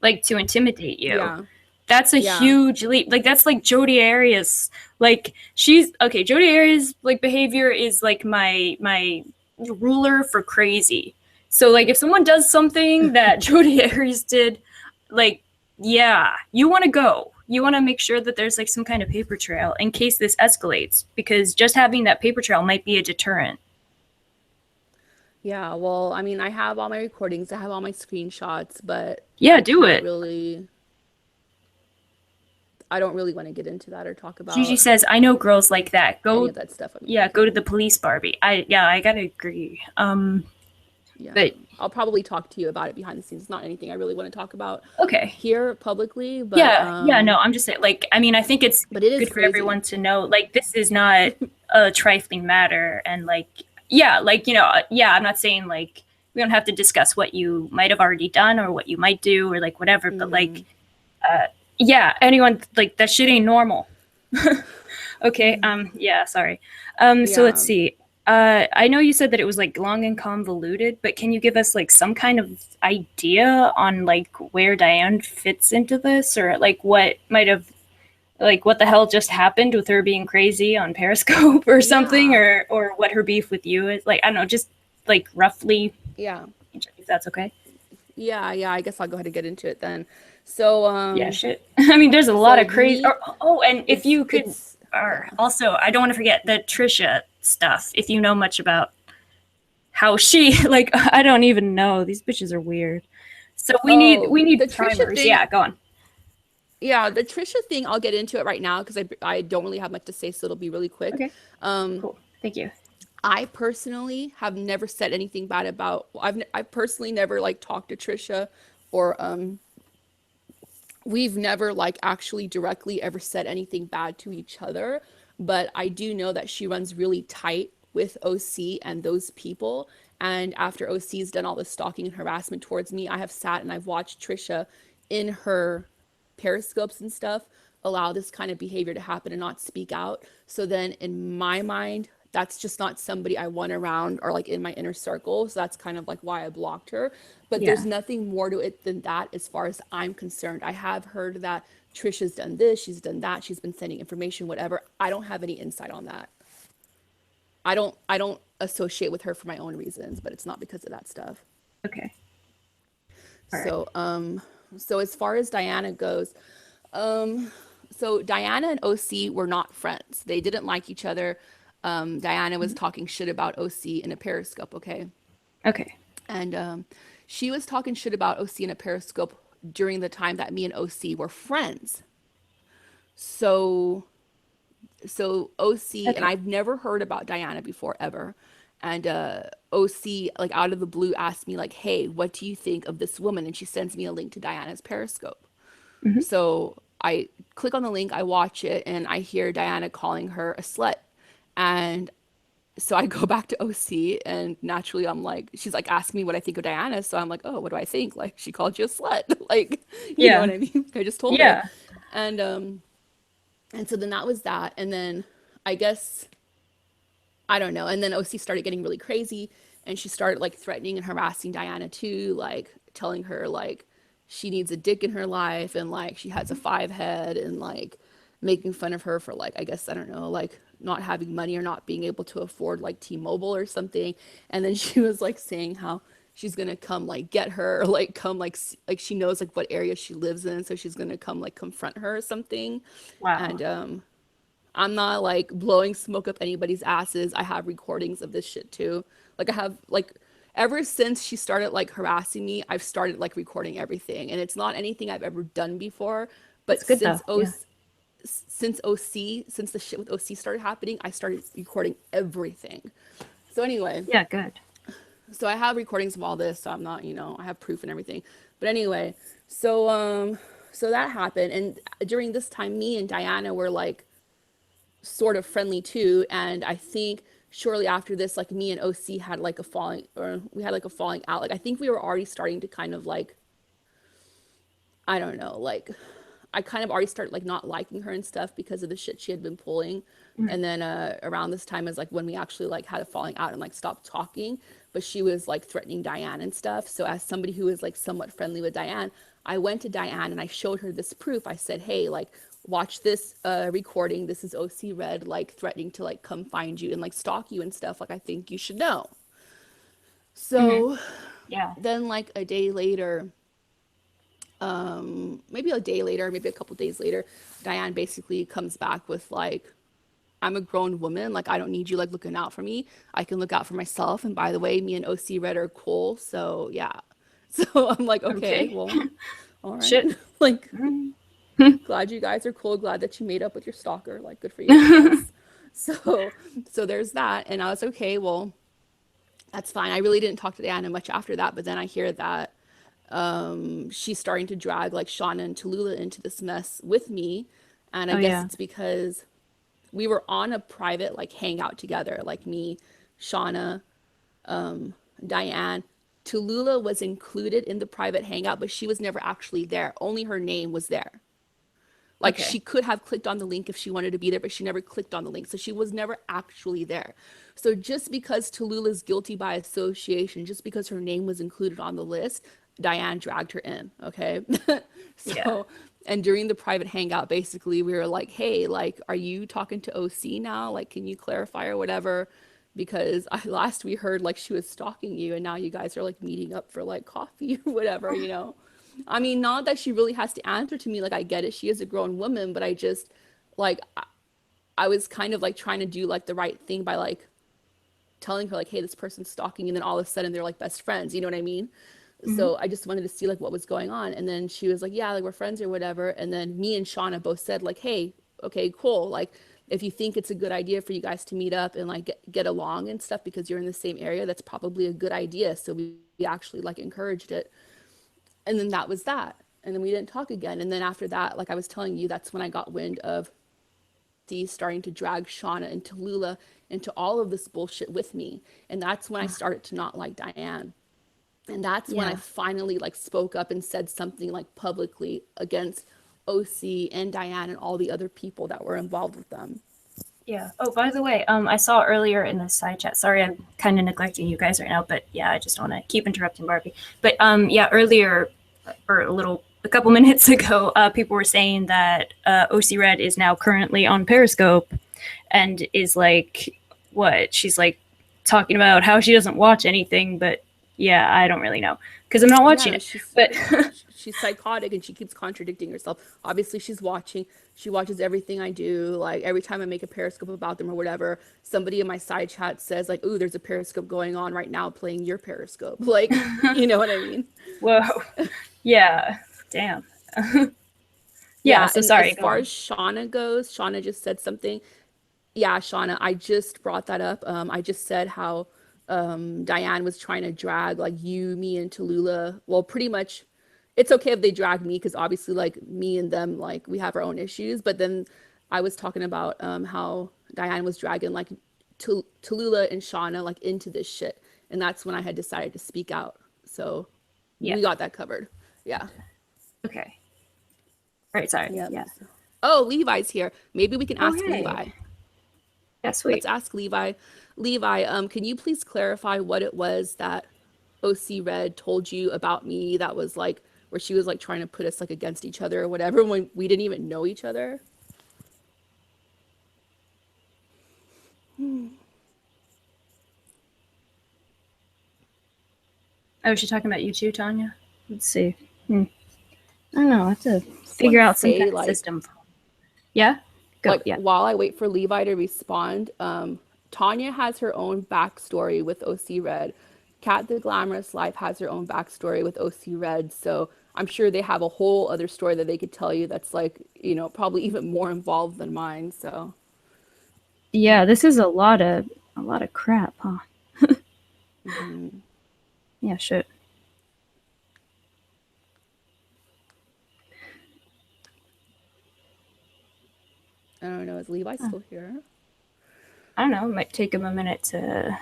S1: like to intimidate you.
S2: Yeah.
S1: That's a
S2: Yeah.
S1: huge leap. Like that's like Jodi Arias. Like she's okay. Jodi Arias like behavior is like my ruler for crazy. So like if someone does something that Jodi Arias did, like yeah, you want to go. You want to make sure that there's like some kind of paper trail in case this escalates because just having that paper trail might be a deterrent.
S2: Yeah. Well, I mean, I have all my recordings, I have all my screenshots, but
S1: Yeah, do it.
S2: I don't really want to get into that or talk
S1: Gigi
S2: about
S1: says, "I know girls like that.
S2: any
S1: Go,
S2: of that stuff. I mean,
S1: yeah, go to the police, Barbie." I gotta agree.
S2: yeah.
S1: But
S2: I'll probably talk to you about it behind the scenes. It's not anything I really want to talk about
S1: okay,
S2: here publicly,
S1: yeah. No, I'm just saying. Like, I mean, I think it's
S2: but it is
S1: good for
S2: crazy.
S1: everyone to know. Like, this is not a trifling matter, and like, yeah, like yeah. I'm not saying like we don't have to discuss what you might have already done or what you might do or like whatever. But like, yeah, anyone like that shit ain't normal. Okay. Yeah. Sorry. So let's
S2: Yeah.
S1: see. I know you said that it was like long and convoluted, but can you give us like some kind of idea on like where Diane fits into this, or like what might have, like what the hell just happened with her being crazy on Periscope or something,
S2: Yeah.
S1: or what her beef with you is? Like I don't know, just like roughly,
S2: Yeah.
S1: if that's okay.
S2: Yeah. I guess I'll go ahead and get into it then. So,
S1: Yeah, shit. I mean, there's a lot
S2: so
S1: of crazy.
S2: me,
S1: Oh, and if you could,
S2: yeah.
S1: or also, I don't want to forget the Trisha stuff. If you know much about how she, like, I don't even know. These bitches are weird. So
S2: Oh,
S1: we
S2: the
S1: need
S2: Trisha
S1: primers.
S2: thing.
S1: Yeah, go on.
S2: Yeah, the Trisha thing, I'll get into it right now because I don't really have much to say, so it'll be really quick.
S1: Okay,
S2: Um,
S1: cool. Thank you.
S2: I personally have never said anything bad about. I personally never like talked to Trisha, or we've never like actually directly ever said anything bad to each other. But I do know that she runs really tight with OC and those people. And after OC's done all the stalking and harassment towards me, I have sat and I've watched Trisha in her periscopes and stuff allow this kind of behavior to happen and not speak out. So then in my mind, that's just not somebody I want around or like in my inner circle. So that's kind of like why I blocked her. But
S1: Yeah.
S2: there's nothing more to it than that as far as I'm concerned. I have heard that Trisha's done this, she's done that, she's been sending information, whatever. I don't have any insight on that. I don't associate with her for my own reasons, but it's not because of that stuff.
S1: Okay. All right.
S2: So so as far as Diana goes, um so Diana and OC were not friends. They didn't like each other. Diana was talking shit about OC in a periscope, okay?
S1: Okay.
S2: And she was talking shit about OC in a periscope during the time that me and OC were friends. So OC, and
S1: Okay.
S2: I've never heard about Diana before ever. And OC, like out of the blue, asked me like, "Hey, what do you think of this woman?" And she sends me a link to Diana's Periscope.
S1: Mm-hmm.
S2: So I click on the link, I watch it, and I hear Diana calling her a slut. And so I go back to OC, and naturally I'm like, she's like asking me what I think of Diana. So I'm like, oh, what do I think? Like, she called you a slut. Like, you know
S1: Yeah.
S2: what I mean? I just told her.
S1: Yeah.
S2: And so then that was that. And then I guess I don't know. And then OC started getting really crazy, and she started like threatening and harassing Diana too, like telling her like she needs a dick in her life, and like she has a five head, and like making fun of her for like, I guess, I don't know, like not having money or not being able to afford like T-Mobile or something. And then she was like saying how she's gonna come like get her, or like come like she knows like what area she lives in, so she's gonna come like confront her or something.
S1: Wow.
S2: And I'm not like blowing smoke up anybody's asses. I have recordings of this shit too. Like I have like ever since she started like harassing me, I've started like recording everything. And it's not anything I've ever done before,
S1: That's
S2: but
S1: good though. Yeah.
S2: since the shit with OC started happening, I started recording everything. So anyway,
S1: Yeah. Good.
S2: so I have recordings of all this, so I'm not, I have proof and everything. But anyway, so so that happened, and during this time me and Diana were like sort of friendly too. And I think shortly after this, like me and OC had like a falling, or we had like a falling out. Like I think we were already starting to kind of like, I don't know, like I kind of already started like not liking her and stuff because of the shit she had been pulling.
S1: Mm.
S2: And then around this time is like when we actually like had a falling out and like stopped talking. But she was like threatening Diane and stuff. So as somebody who is like somewhat friendly with Diane, I went to Diane and I showed her this proof. I said, hey, like watch this recording. This is OC Red like threatening to like come find you and like stalk you and stuff. Like I think you should know.
S1: Mm-hmm.
S2: So
S1: Yeah.
S2: then like a day later, maybe a day later, maybe a couple days later, Diane basically comes back with like, I'm a grown woman. Like, I don't need you like looking out for me. I can look out for myself. And by the way, me and OC Red are cool. So yeah. So I'm like, okay,
S1: Okay.
S2: well, all right.
S1: Shit.
S2: Like,
S1: Mm.
S2: glad you guys are cool. Glad that you made up with your stalker. Like, good for you, I guess. So, so there's that. And I was okay. Well, that's fine. I really didn't talk to Diana much after that. But then I hear that she's starting to drag like Shauna and Tallulah into this mess with me. And I
S1: Oh
S2: guess
S1: yeah.
S2: it's because we were on a private like hangout together, like me, Shauna, Diane. Tallulah was included in the private hangout, but she was never actually there. Only her name was there. Like
S1: Okay.
S2: she could have clicked on the link if she wanted to be there, but she never clicked on the link. So she was never actually there. So just because Tallulah's guilty by association, just because her name was included on the list, Diane dragged her in. Okay.
S1: Yeah.
S2: So, and during the private hangout, basically, we were like, hey, like, are you talking to OC now? Like, can you clarify or whatever? Because last we heard like she was stalking you, and now you guys are like meeting up for like coffee or whatever, you know? I mean, not that she really has to answer to me. Like, I get it. She is a grown woman, but I just, like, I was kind of like trying to do like the right thing by like telling her, like, hey, this person's stalking. And then all of a sudden they're like best friends. You know what I mean?
S1: Hmm.
S2: So I just wanted to see like what was going on. And then she was like, yeah, like we're friends or whatever. And then me and Shauna both said, like, hey, okay, cool. Like, if you think it's a good idea for you guys to meet up and like get along and stuff because you're in the same area, that's probably a good idea. So we actually like encouraged it. And then that was that. And then we didn't talk again. And then after that, like I was telling you, that's when I got wind of Dee starting to drag Shauna and Tallulah into all of this bullshit with me. And that's when I started to not like Diane. And that's when I
S1: Yeah.
S2: finally like spoke up and said something like publicly against OC and Diane and all the other people that were involved with them.
S1: Yeah. Oh, by the way, I saw earlier in the side chat. Sorry, I'm kind of neglecting you guys right now, but yeah, I just want to keep interrupting Barbie. But yeah, earlier or a couple minutes ago, people were saying that OC Red is now currently on Periscope and is like, what? She's like talking about how she doesn't watch anything, but yeah, I don't really know because I'm not watching
S2: Yeah,
S1: it. But
S2: she's psychotic and she keeps contradicting herself. Obviously, she's watching. She watches everything I do. Like every time I make a periscope about them or whatever, somebody in my side chat says like, "Ooh, there's a periscope going on right now playing your periscope." Like, you know what I mean?
S1: whoa, yeah, damn. Yeah.
S2: Yeah,
S1: So
S2: and as
S1: sorry. Go
S2: far
S1: on.
S2: as Shauna goes, Shauna just said something. Yeah, Shauna, I just brought that up. I just said how Diane was trying to drag like you, me, and Tallulah. Well, pretty much, it's okay if they drag me because obviously, like me and them, like we have our own issues. But then I was talking about how Diane was dragging like Tallulah and Shauna like into this shit, and that's when I had decided to speak out. So
S1: Yeah.
S2: we got that covered. Yeah.
S1: Okay. Right. Sorry.
S2: Yep.
S1: Yeah.
S2: Oh, Levi's here. Maybe we can
S1: Oh,
S2: ask
S1: hey.
S2: Levi.
S1: Yeah.
S2: Let's
S1: Sweet.
S2: ask Levi. Levi, can you please clarify what it was that OC Red told you about me that was like where she was like trying to put us like against each other or whatever when we didn't even know each other?
S1: Oh, is she talking about you too, Tanya? Let's see. Hmm. I don't know. I have to
S2: Just want
S1: figure
S2: to
S1: out some kind
S2: say
S1: of
S2: like
S1: system. Yeah. Go.
S2: like
S1: Yeah.
S2: while I wait for Levi to respond, Tanya has her own backstory with OC Red. Kat the Glamorous Life has her own backstory with OC Red. So I'm sure they have a whole other story that they could tell you that's like, you know, probably even more involved than mine. So
S1: Yeah. This is a lot of crap, huh? Yeah. Shit.
S2: I don't know, is Levi
S1: Huh.
S2: still here?
S1: I don't know. It might take him a minute to.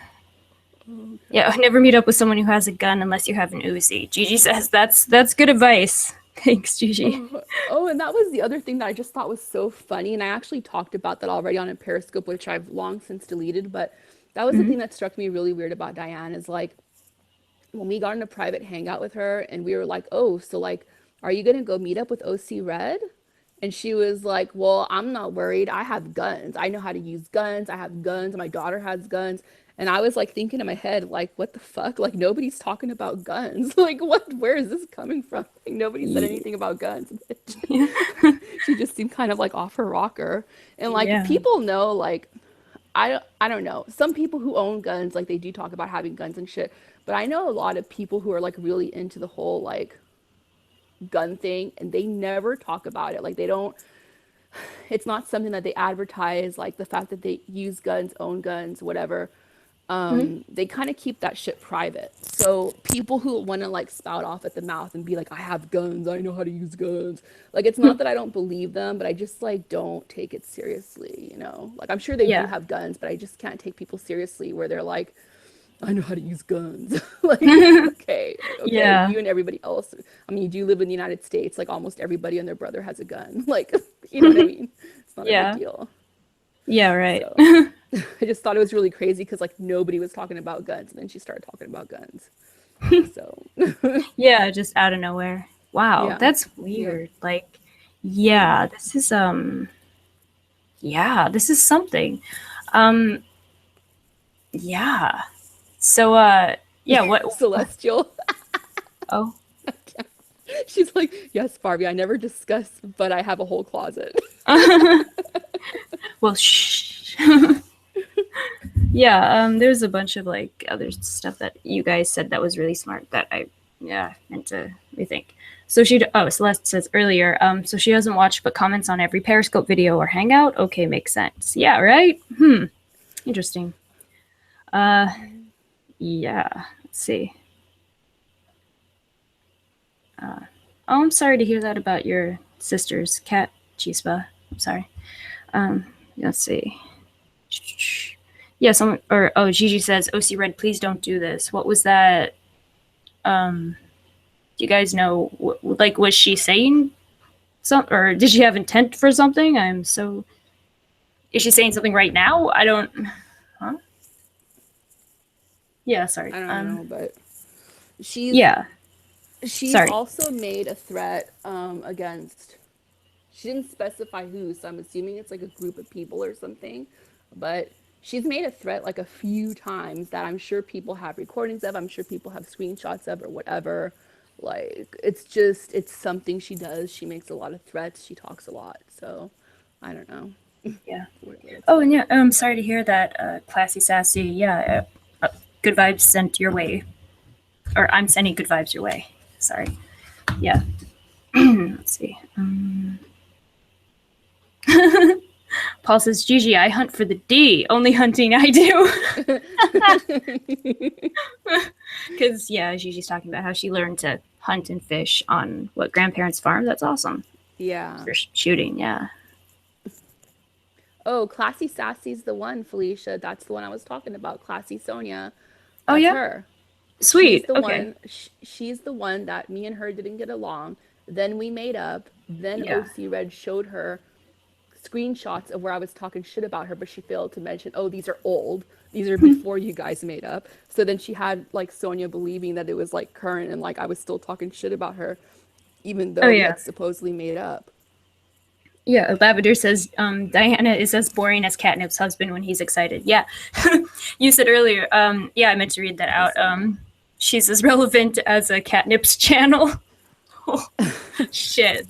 S2: Okay.
S1: Yeah. Never meet up with someone who has a gun unless you have an Uzi. Gigi says that's good advice. Thanks, Gigi.
S2: Oh, and that was the other thing that I just thought was so funny. And I actually talked about that already on a Periscope, which I've long since deleted. But that was the
S1: Hmm.
S2: thing that struck me really weird about Diane is like when we got in a private hangout with her and we were like, oh, so like, are you gonna go meet up with OC Red? And she was like, well, I'm not worried. I have guns. I know how to use guns. I have guns. My daughter has guns. And I was like thinking in my head, like, what the fuck? Like nobody's talking about guns. Like what where is this coming from? Like nobody said anything about guns.
S1: Yeah.
S2: She just seemed kind of like off her rocker. And like
S1: Yeah.
S2: people know like I don't know. Some people who own guns, like they do talk about having guns and shit. But I know a lot of people who are like really into the whole like gun thing and they never talk about it. Like they don't it's not something that they advertise, like the fact that they use guns, own guns, whatever.
S1: Mhm.
S2: They kind of keep that shit private. So people who want to like spout off at the mouth and be like, I have guns, I know how to use guns. Like it's not that I don't believe them, but I just like don't take it seriously, you know? Like I'm sure they do
S1: Yeah.
S2: have guns, but I just can't take people seriously where they're like, I know how to use guns. Like, okay,
S1: Yeah.
S2: you and everybody else. I mean, you do live in the United States. Like, almost everybody and their brother has a gun. Like, you know what I mean? It's not a big
S1: Yeah.
S2: deal.
S1: Yeah, right.
S2: So, I just thought it was really crazy because like nobody was talking about guns, and then she started talking about guns. So,
S1: Yeah, just out of nowhere. Wow,
S2: yeah,
S1: that's
S2: yeah.
S1: weird. Like,
S2: Mm-hmm.
S1: yeah, yeah, this is something. Um, yeah. So yeah, what
S2: Celestial.
S1: oh.
S2: She's like, yes, Barbie. I never discuss, but I have a whole closet.
S1: Well, shh. Yeah, there's a bunch of like other stuff that you guys said that was really smart that I yeah meant to rethink. So Celeste says earlier, so she doesn't watch but comments on every Periscope video or Hangout. Okay, makes sense. Yeah, right. Interesting. Uh, yeah. Let's see. Oh, I'm sorry to hear that about your sister's cat, Chispa. I'm sorry. Um, let's see. Yeah, someone or oh, Gigi says, "OC Red, please don't do this." What was that? Um, do you guys know? Like, was she saying some, or did she have intent for something? I'm so. Is she saying something right now? I don't. Huh? Yeah, sorry.
S2: I don't know, but she's
S1: Yeah,
S2: she's
S1: sorry.
S2: also made a threat against. She didn't specify who, so I'm assuming it's like a group of people or something. But she's made a threat like a few times that I'm sure people have recordings of. I'm sure people have screenshots of or whatever. Like it's something she does. She makes a lot of threats. She talks a lot. So I don't know
S1: Yeah.
S2: what it's
S1: Oh, and
S2: about.
S1: yeah, I'm sorry to hear that, classy sassy. Yeah, good vibes sent your way, or I'm sending good vibes your way. Sorry. Yeah. Let's see. Paul says, Gigi, I hunt for the D. Only hunting I do. Because, yeah, Gigi's talking about how she learned to hunt and fish on what grandparents' farm. That's awesome.
S2: Yeah.
S1: For shooting, yeah.
S2: Oh, Classy Sassy's the one, Felicia. That's the one I was talking about. Classy Sonia.
S1: Oh,
S2: That's
S1: yeah?
S2: her. She's
S1: Sweet.
S2: the
S1: Okay.
S2: one. She's the one that me and her didn't get along. Then we made up. Then
S1: Yeah.
S2: OC Red showed her screenshots of where I was talking shit about her, but she failed to mention, oh, these are old. These are before you guys made up. So then she had like Sonia believing that it was like current and like I was still talking shit about her, even
S1: Oh,
S2: though we
S1: yeah.
S2: had supposedly made up.
S1: Yeah, Lavender says Diana is as boring as Catnip's husband when he's excited. Yeah, you said earlier. Yeah, I meant to read that
S2: I
S1: out.
S2: said that.
S1: She's as relevant as a Catnip's channel. Oh, shit,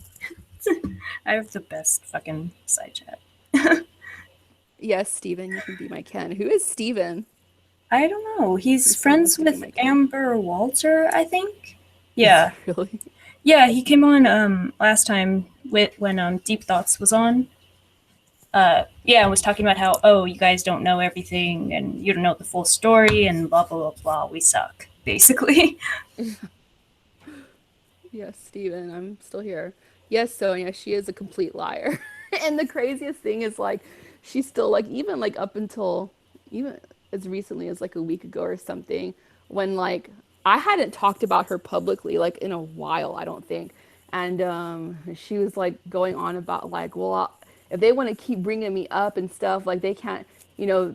S1: I have the best fucking side chat.
S2: Yes, Steven, you can be my Ken. Who is Steven?
S1: I don't know. He's
S2: Someone wants
S1: friends
S2: to be
S1: with
S2: my Ken.
S1: Amber Walter, I think.
S2: Is
S1: Yeah,
S2: he really?
S1: yeah. He came on last time with when Deep Thoughts was on. Yeah, was talking about how, oh, you guys don't know everything and you don't know the full story and blah blah blah blah. We suck, basically.
S2: Yes, Steven, I'm still here. Yes, Sonia, she is a complete liar. And the craziest thing is like she's still like even like up until even as recently as like a week ago or something when like I hadn't talked about her publicly like in a while, I don't think. And she was like going on about like, well, if they want to keep bringing me up and stuff, like they can't, you know,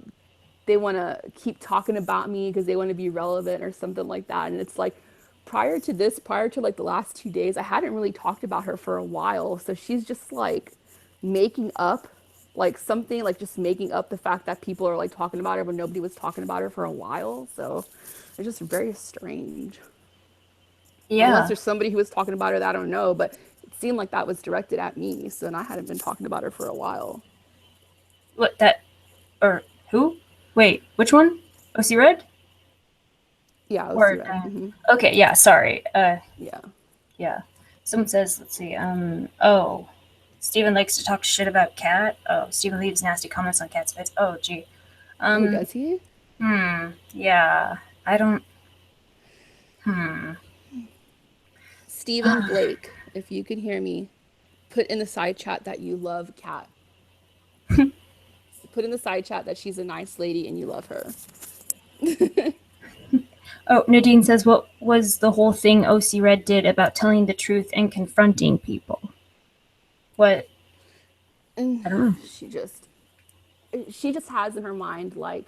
S2: they want to keep talking about me because they want to be relevant or something like that. And it's like prior to this, prior to like the last 2 days, I hadn't really talked about her for a while. So she's just like making up like something, like just making up the fact that people are like talking about her when nobody was talking about her for a while. So it's just very strange. Unless
S1: Yeah.
S2: there's somebody who was talking about her that I don't know, but it seemed like that was directed at me. So and I hadn't been talking about her for a while.
S1: What that or who? Wait, which one? OC Red
S2: Yeah, OC
S1: or
S2: Red.
S1: Okay, yeah. Sorry.
S2: Yeah.
S1: Yeah. Someone says, let's see. Oh, Steven likes to talk shit about Cat. Oh, Steven leaves nasty comments on Cat's face. Oh, gee.
S2: Oh,
S1: Um.
S2: does he?
S1: Yeah. I don't. Hmm.
S2: Stephen Blake, if you can hear me, put in the side chat that you love Kat. Put in the side chat that she's a nice lady and you love her.
S1: Oh, Nadine says, what was the whole thing OC Red did about telling the truth and confronting people? What?
S2: And
S1: I don't know.
S2: she just has in her mind like,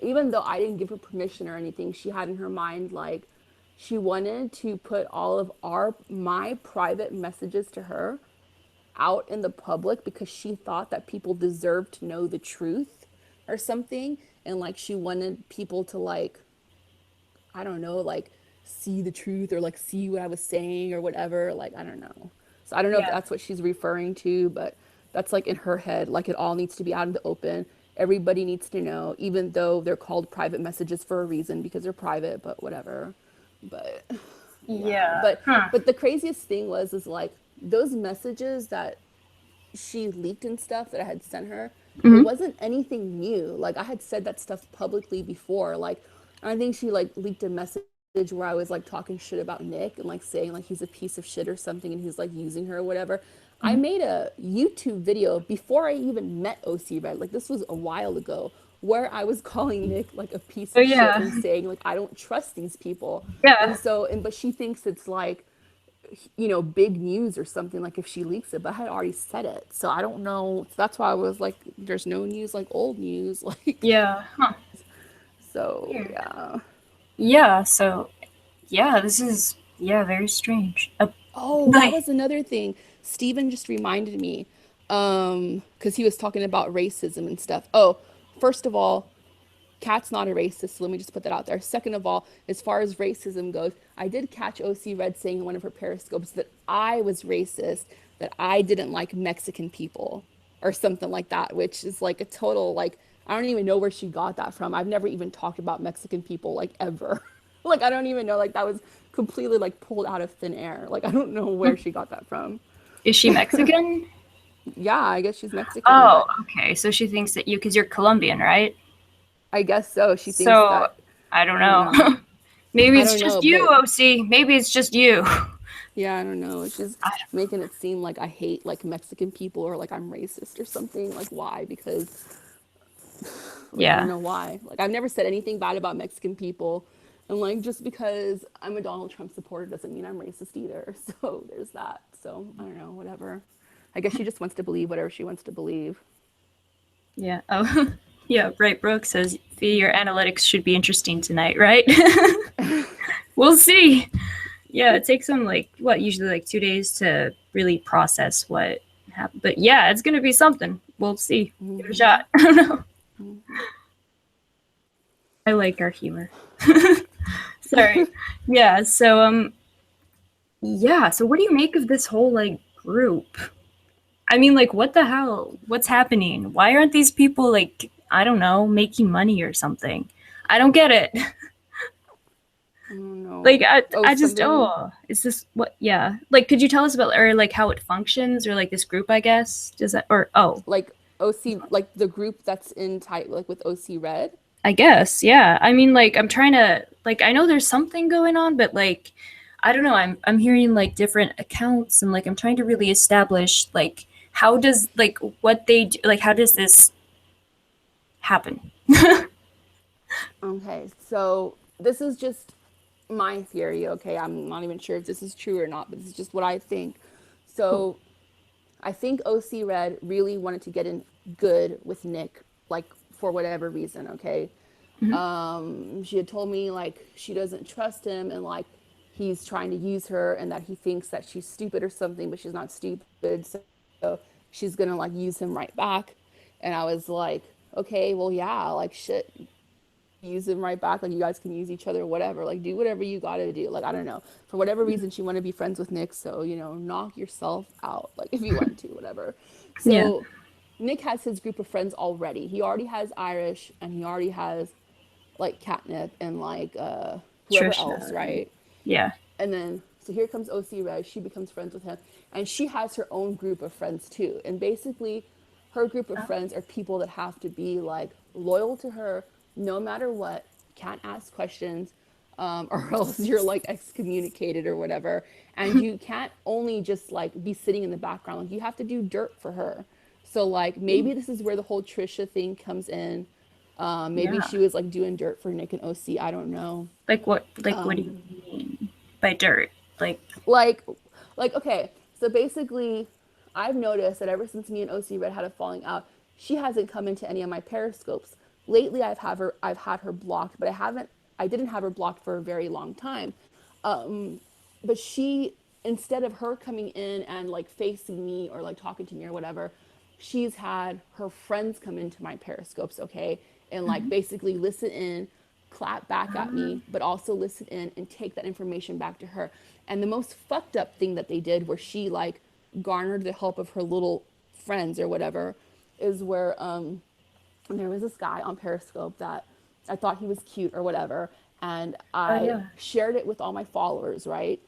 S2: even though I didn't give her permission or anything, she had in her mind like she wanted to put all of our my private messages to her out in the public because she thought that people deserved to know the truth or something, and like she wanted people to like, I don't know, like see the truth or like see what I was saying or whatever. Like, I don't know. So I don't know if
S1: Yeah.
S2: that's what she's referring to, but that's like in her head. Like, it all needs to be out in the open. Everybody needs to know, even though they're called private messages for a reason because they're private, but whatever. But yeah,
S1: Yeah. Huh.
S2: but the craziest thing was is like those messages that she leaked and stuff that I had sent her, it
S1: Mm-hmm.
S2: wasn't anything new. Like, I had said that stuff publicly before. Like, I think she like leaked a message where I was like talking shit about Nick and like saying like he's a piece of shit or something and he's like using her or whatever. I
S1: Mm-hmm.
S2: made a YouTube video before I even met OC Red. Like, this was a while ago, where I was calling Nick like a piece
S1: Oh
S2: of shit
S1: yeah.
S2: and saying like I don't trust these people. And
S1: Yeah.
S2: so and but she thinks it's like, you know, big news or something, like if she leaks it, but I had already said it. So I don't know. That's why I was like, there's no news like old news. Like,
S1: Yeah. Huh.
S2: so
S1: Weird.
S2: yeah.
S1: Yeah. So yeah, this is yeah very strange.
S2: Oh, that
S1: Like
S2: was another thing. Steven just reminded me, because he was talking about racism and stuff. Oh, first of all, Cat's not a racist, so let me just put that out there. Second of all, as far as racism goes, I did catch OC Red saying in one of her periscopes that I was racist, that I didn't like Mexican people or something like that, which is like a total, like, I don't even know where she got that from. I've never even talked about Mexican people like ever. Like, I don't even know, like that was completely like pulled out of thin air. Like, I don't know where she got that from.
S1: is she Mexican?
S2: Yeah, I guess she's Mexican,
S1: Oh,
S2: but
S1: okay. So she thinks that you, because you're Colombian, right?
S2: I guess so. She thinks
S1: So
S2: that,
S1: I don't
S2: I don't
S1: know.
S2: know.
S1: Maybe
S2: I
S1: it's
S2: don't know,
S1: just you,
S2: but
S1: OC. Maybe it's just you.
S2: yeah, I don't know. It's just
S1: I
S2: making it seem like I hate like Mexican people or like I'm racist or something. Like, why? Because like, I don't
S1: yeah.
S2: know why. Like, I've never said anything bad about Mexican people. And like, just because I'm a Donald Trump supporter doesn't mean I'm racist either. So there's that. So I don't know, whatever. I guess she just wants to believe whatever she wants to believe.
S1: Yeah. Oh, yeah. Right. Brooke says, "Fee, your analytics should be interesting tonight, right?" We'll see. Yeah, it takes them like what usually like 2 days to really process what happened. But yeah, it's gonna be something. We'll see. Give it a shot. I don't know. I like our humor. Sorry. Yeah. So yeah. So what do you make of this whole like group? I mean, like, what the hell? What's happening? Why aren't these people like, I don't know, making money or something? I don't get it.
S2: I don't
S1: Like,
S2: know.
S1: I,
S2: Oh,
S1: I just,
S2: something
S1: oh, is this what? Yeah. Like, could you tell us about, or like how it functions, or like this group? I guess does that, or oh,
S2: like OC, like the group that's in tight, like with OC Red.
S1: I guess, yeah. I mean, like, I'm trying to, like, I know there's something going on, but like, I don't know. I'm hearing like different accounts, and like, I'm trying to really establish like how does like what they do, like how does this happen?
S2: Okay, so this is just my theory, okay? I'm not even sure if this is true or not, but this is just what I think.
S1: Cool.
S2: So I think OC Red really wanted to get in good with Nick, like for whatever reason, okay?
S1: Mhm.
S2: She had told me like she doesn't trust him and like he's trying to use her and that he thinks that she's stupid or something, but she's not stupid. So she's gonna like use him right back. And I was like, okay, well, yeah, like shit, use him right back. Like, you guys can use each other, whatever. Like, do whatever you gotta do. Like, I don't know. For whatever reason, she wanted to be friends with Nick. So, you know, knock yourself out. Like, if you want to, whatever.
S1: Yeah.
S2: So, Nick has his group of friends already. He already has Irish and he already has like Catnip and like whoever else,
S1: Trisha.
S2: right?
S1: Yeah.
S2: And then so here comes OC Red. She becomes friends with him, and she has her own group of friends too. And basically, her group of
S1: Oh.
S2: friends are people that have to be like loyal to her no matter what. Can't ask questions, or else you're like excommunicated or whatever. And you can't only just like be sitting in the background. Like, you have to do dirt for her. So like maybe this is where the whole Trisha thing comes in, Maybe
S1: Yeah.
S2: she was like doing dirt for Nick and OC. I don't know.
S1: Like what? Like what do you mean by dirt? Like
S2: like okay, so basically I've noticed that ever since me and OC Red had a falling out, she hasn't come into any of my periscopes. Lately I've had her blocked, but I didn't have her blocked for a very long time. But she, instead of her coming in and like facing me or like talking to me or whatever, she's had her friends come into my periscopes, okay, and like basically listen in, clap back at me, but also listen in and take that information back to her. And the most fucked up thing that they did, where she like garnered the help of her little friends or whatever, is where there was this guy on Periscope that I thought he was cute or whatever, and
S1: oh
S2: I
S1: yeah.
S2: shared it with all my followers, right?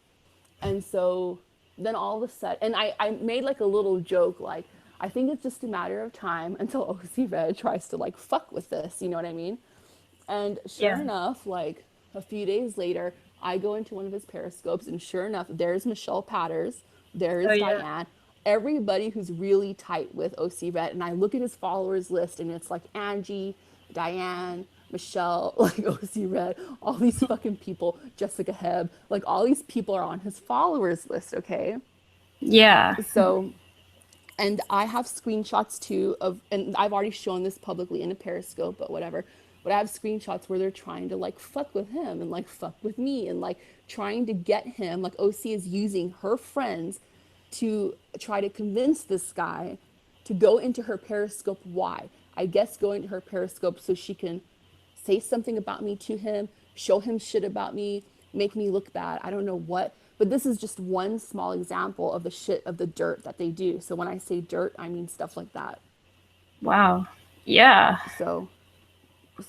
S2: And so then all of a sudden, and I made like a little joke, like, I think it's just a matter of time until OC Red tries to like fuck with this, you know what I mean? And sure
S1: Yeah.
S2: enough, like a few days later, I go into one of his periscopes, and sure enough, there's Michelle Patters,
S1: Oh
S2: there's
S1: yeah.
S2: Diane, everybody who's really tight with OC Red. And I look at his followers list, and it's like Angie, Diane, Michelle, like OC Red, all these fucking people, Jessica Hebb, like all these people are on his followers list, okay?
S1: Yeah.
S2: So, and I have screenshots too of, and I've already shown this publicly in a Periscope, but whatever. But I have screenshots where they're trying to like fuck with him and like fuck with me and like trying to get him. Like OC is using her friends to try to convince this guy to go into her Periscope. Why? I guess go into her Periscope so she can say something about me to him, show him shit about me, make me look bad. I don't know what. But this is just one small example of the shit, of the dirt that they do. So when I say dirt, I mean stuff like that.
S1: Wow. Yeah.
S2: So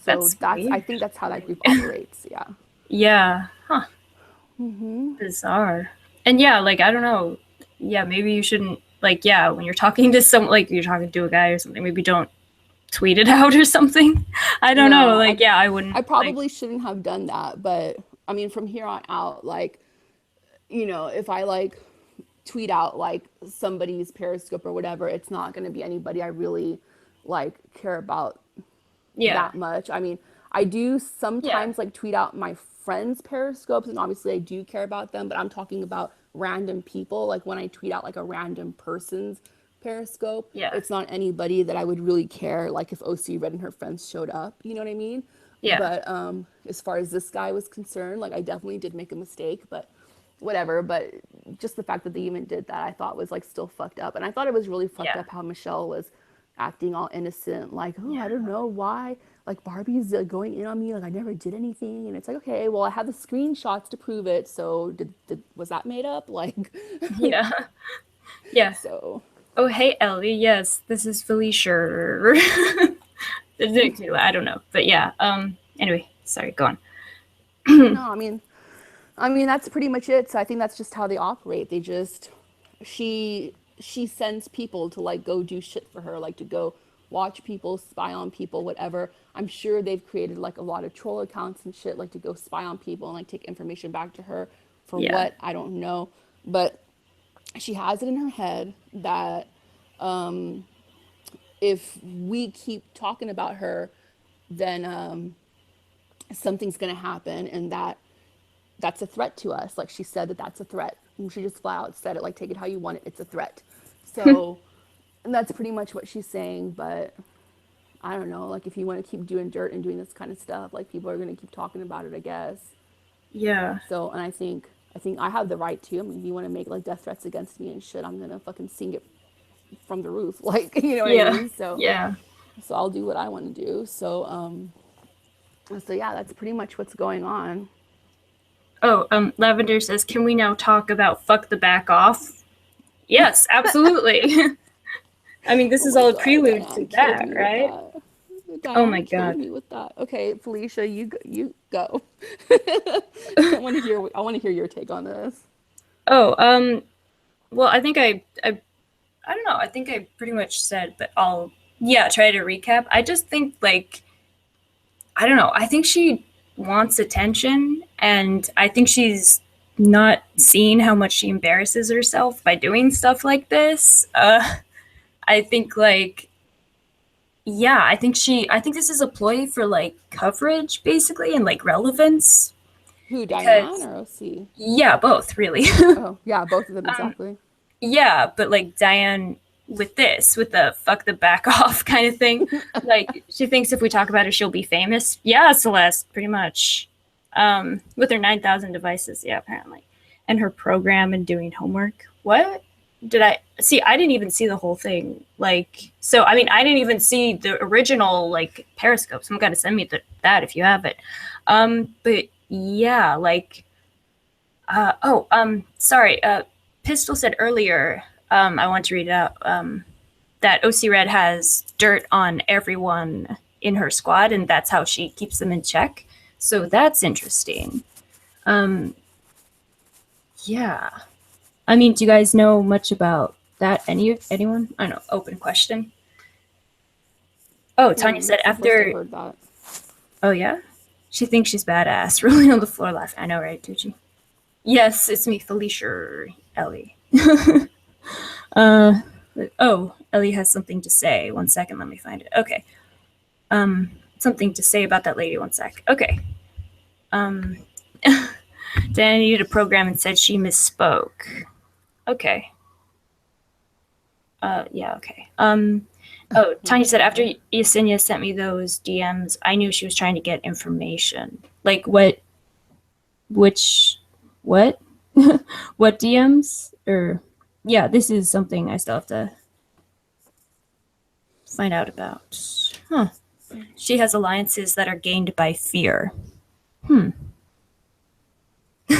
S1: That's
S2: that's, I
S1: weird.
S2: think that's how that group operates. Yeah.
S1: Yeah. Huh. Bizarre. And yeah, like I don't know. Yeah, maybe you shouldn't like yeah, when you're talking to some like you're talking to a guy or something, maybe don't tweet it out or something. I don't know.
S2: No,
S1: Like yeah, I wouldn't
S2: I
S1: like
S2: probably shouldn't have done that, but I mean from here on out, like, if I like tweet out like somebody's Periscope or whatever, it's not going to be anybody I really like care about
S1: yeah.
S2: that much. I mean, I do
S1: Yeah.
S2: sometimes like tweet out my friends' Periscopes, and obviously I do care about them, but I'm talking about random people. Like when I tweet out like a random person's Periscope,
S1: Yeah.
S2: it's not anybody that I would really care, like if OC Red and her friends showed up, you know what I mean?
S1: Yeah.
S2: But as far as this guy was concerned, like I definitely did make a mistake, but whatever. But just the fact that they even did that, I thought was like still fucked up. And I thought it was really fucked
S1: Yeah.
S2: up how Michelle was acting all innocent, like, oh, I
S1: Yeah.
S2: don't know why, like Barbie's going in on me, like I never did anything. And it's like, okay, well, I have the screenshots to prove it. So was that made up? Like,
S1: Yeah. Yeah.
S2: so
S1: Oh hey Ellie, yes, this is Felicia. I don't know. But yeah. Anyway, sorry, go on.
S2: no, I mean that's pretty much it. So I think that's just how they operate. They just, she sends people to like go do shit for her, like to go watch people, spy on people, whatever. I'm sure they've created like a lot of troll accounts and shit, like to go spy on people and like take information back to her for
S1: Yeah.
S2: what, I don't know. But she has it in her head that if we keep talking about her, then something's gonna happen, and that's a threat to us. Like she said that that's a threat. And she just flat out said it, like, take it how you want it. It's a threat. So, and that's pretty much what she's saying. But I don't know. Like, if you want to keep doing dirt and doing this kind of stuff, like people are gonna keep talking about it, I guess.
S1: Yeah.
S2: So, and I think I have the right to. I mean, if you want to make like death threats against me and shit, I'm gonna fucking sing it from the roof. Like, you know what I
S1: Yeah.
S2: mean? So,
S1: Yeah.
S2: so I'll do what I want to do. So yeah, that's pretty much what's going on.
S1: Oh, Lavender says, can we now talk about fuck the back off? Yes, absolutely. I mean, this
S2: Oh
S1: is
S2: my
S1: all a
S2: God,
S1: prelude to
S2: Diane killed
S1: that,
S2: me with
S1: right?
S2: that.
S1: Oh my
S2: Diane killed
S1: god.
S2: me with that. Okay, Felicia, you go. I want to hear your take on this.
S1: Oh, well, I think I don't know. I think I pretty much said, but I'll yeah, try to recap. I just think like I don't know. I think she wants attention and I think she's not seeing how much she embarrasses herself by doing stuff like this. I think like Yeah, I think this is a ploy for like coverage basically and like relevance
S2: Who, Diane
S1: because
S2: or OC?
S1: yeah, both really.
S2: Oh, yeah, both of them
S1: um,
S2: exactly.
S1: yeah, but like Diane with this, with the fuck the back off kind of thing, like she thinks if we talk about her, she'll be famous. Yeah, Celeste, pretty much. With her 9,000 devices, yeah, apparently, and her program and doing homework. What did I see? I didn't even see the whole thing. Like, so I mean, I didn't even see the original like Periscope. Someone got to send me that if you have it. But yeah, like sorry. Pistol said earlier, I want to read it out, that OC Red has dirt on everyone in her squad, and that's how she keeps them in check. So that's interesting. Um, yeah. I mean, do you guys know much about that? Anyone? I don't know. Open question. Oh, Tanya said
S2: That's the first I've
S1: after.
S2: heard that.
S1: Oh yeah, she thinks she's badass, rolling on the floor laughing. I know, right, Tucci? Yes, it's me, Felicia Ellie. uh, oh, Ellie has something to say. 1 second, let me find it. Okay. Something to say about that lady. 1 sec. Okay. Um, Diane needed a program and said she misspoke. Okay. Yeah. Okay. Oh, Tanya said after Yesenia sent me those DMs, I knew she was trying to get information. Like what? Which? What? What DMs? Or yeah, this is something I still have to find out about. Huh. She has alliances that are gained by fear. Hmm.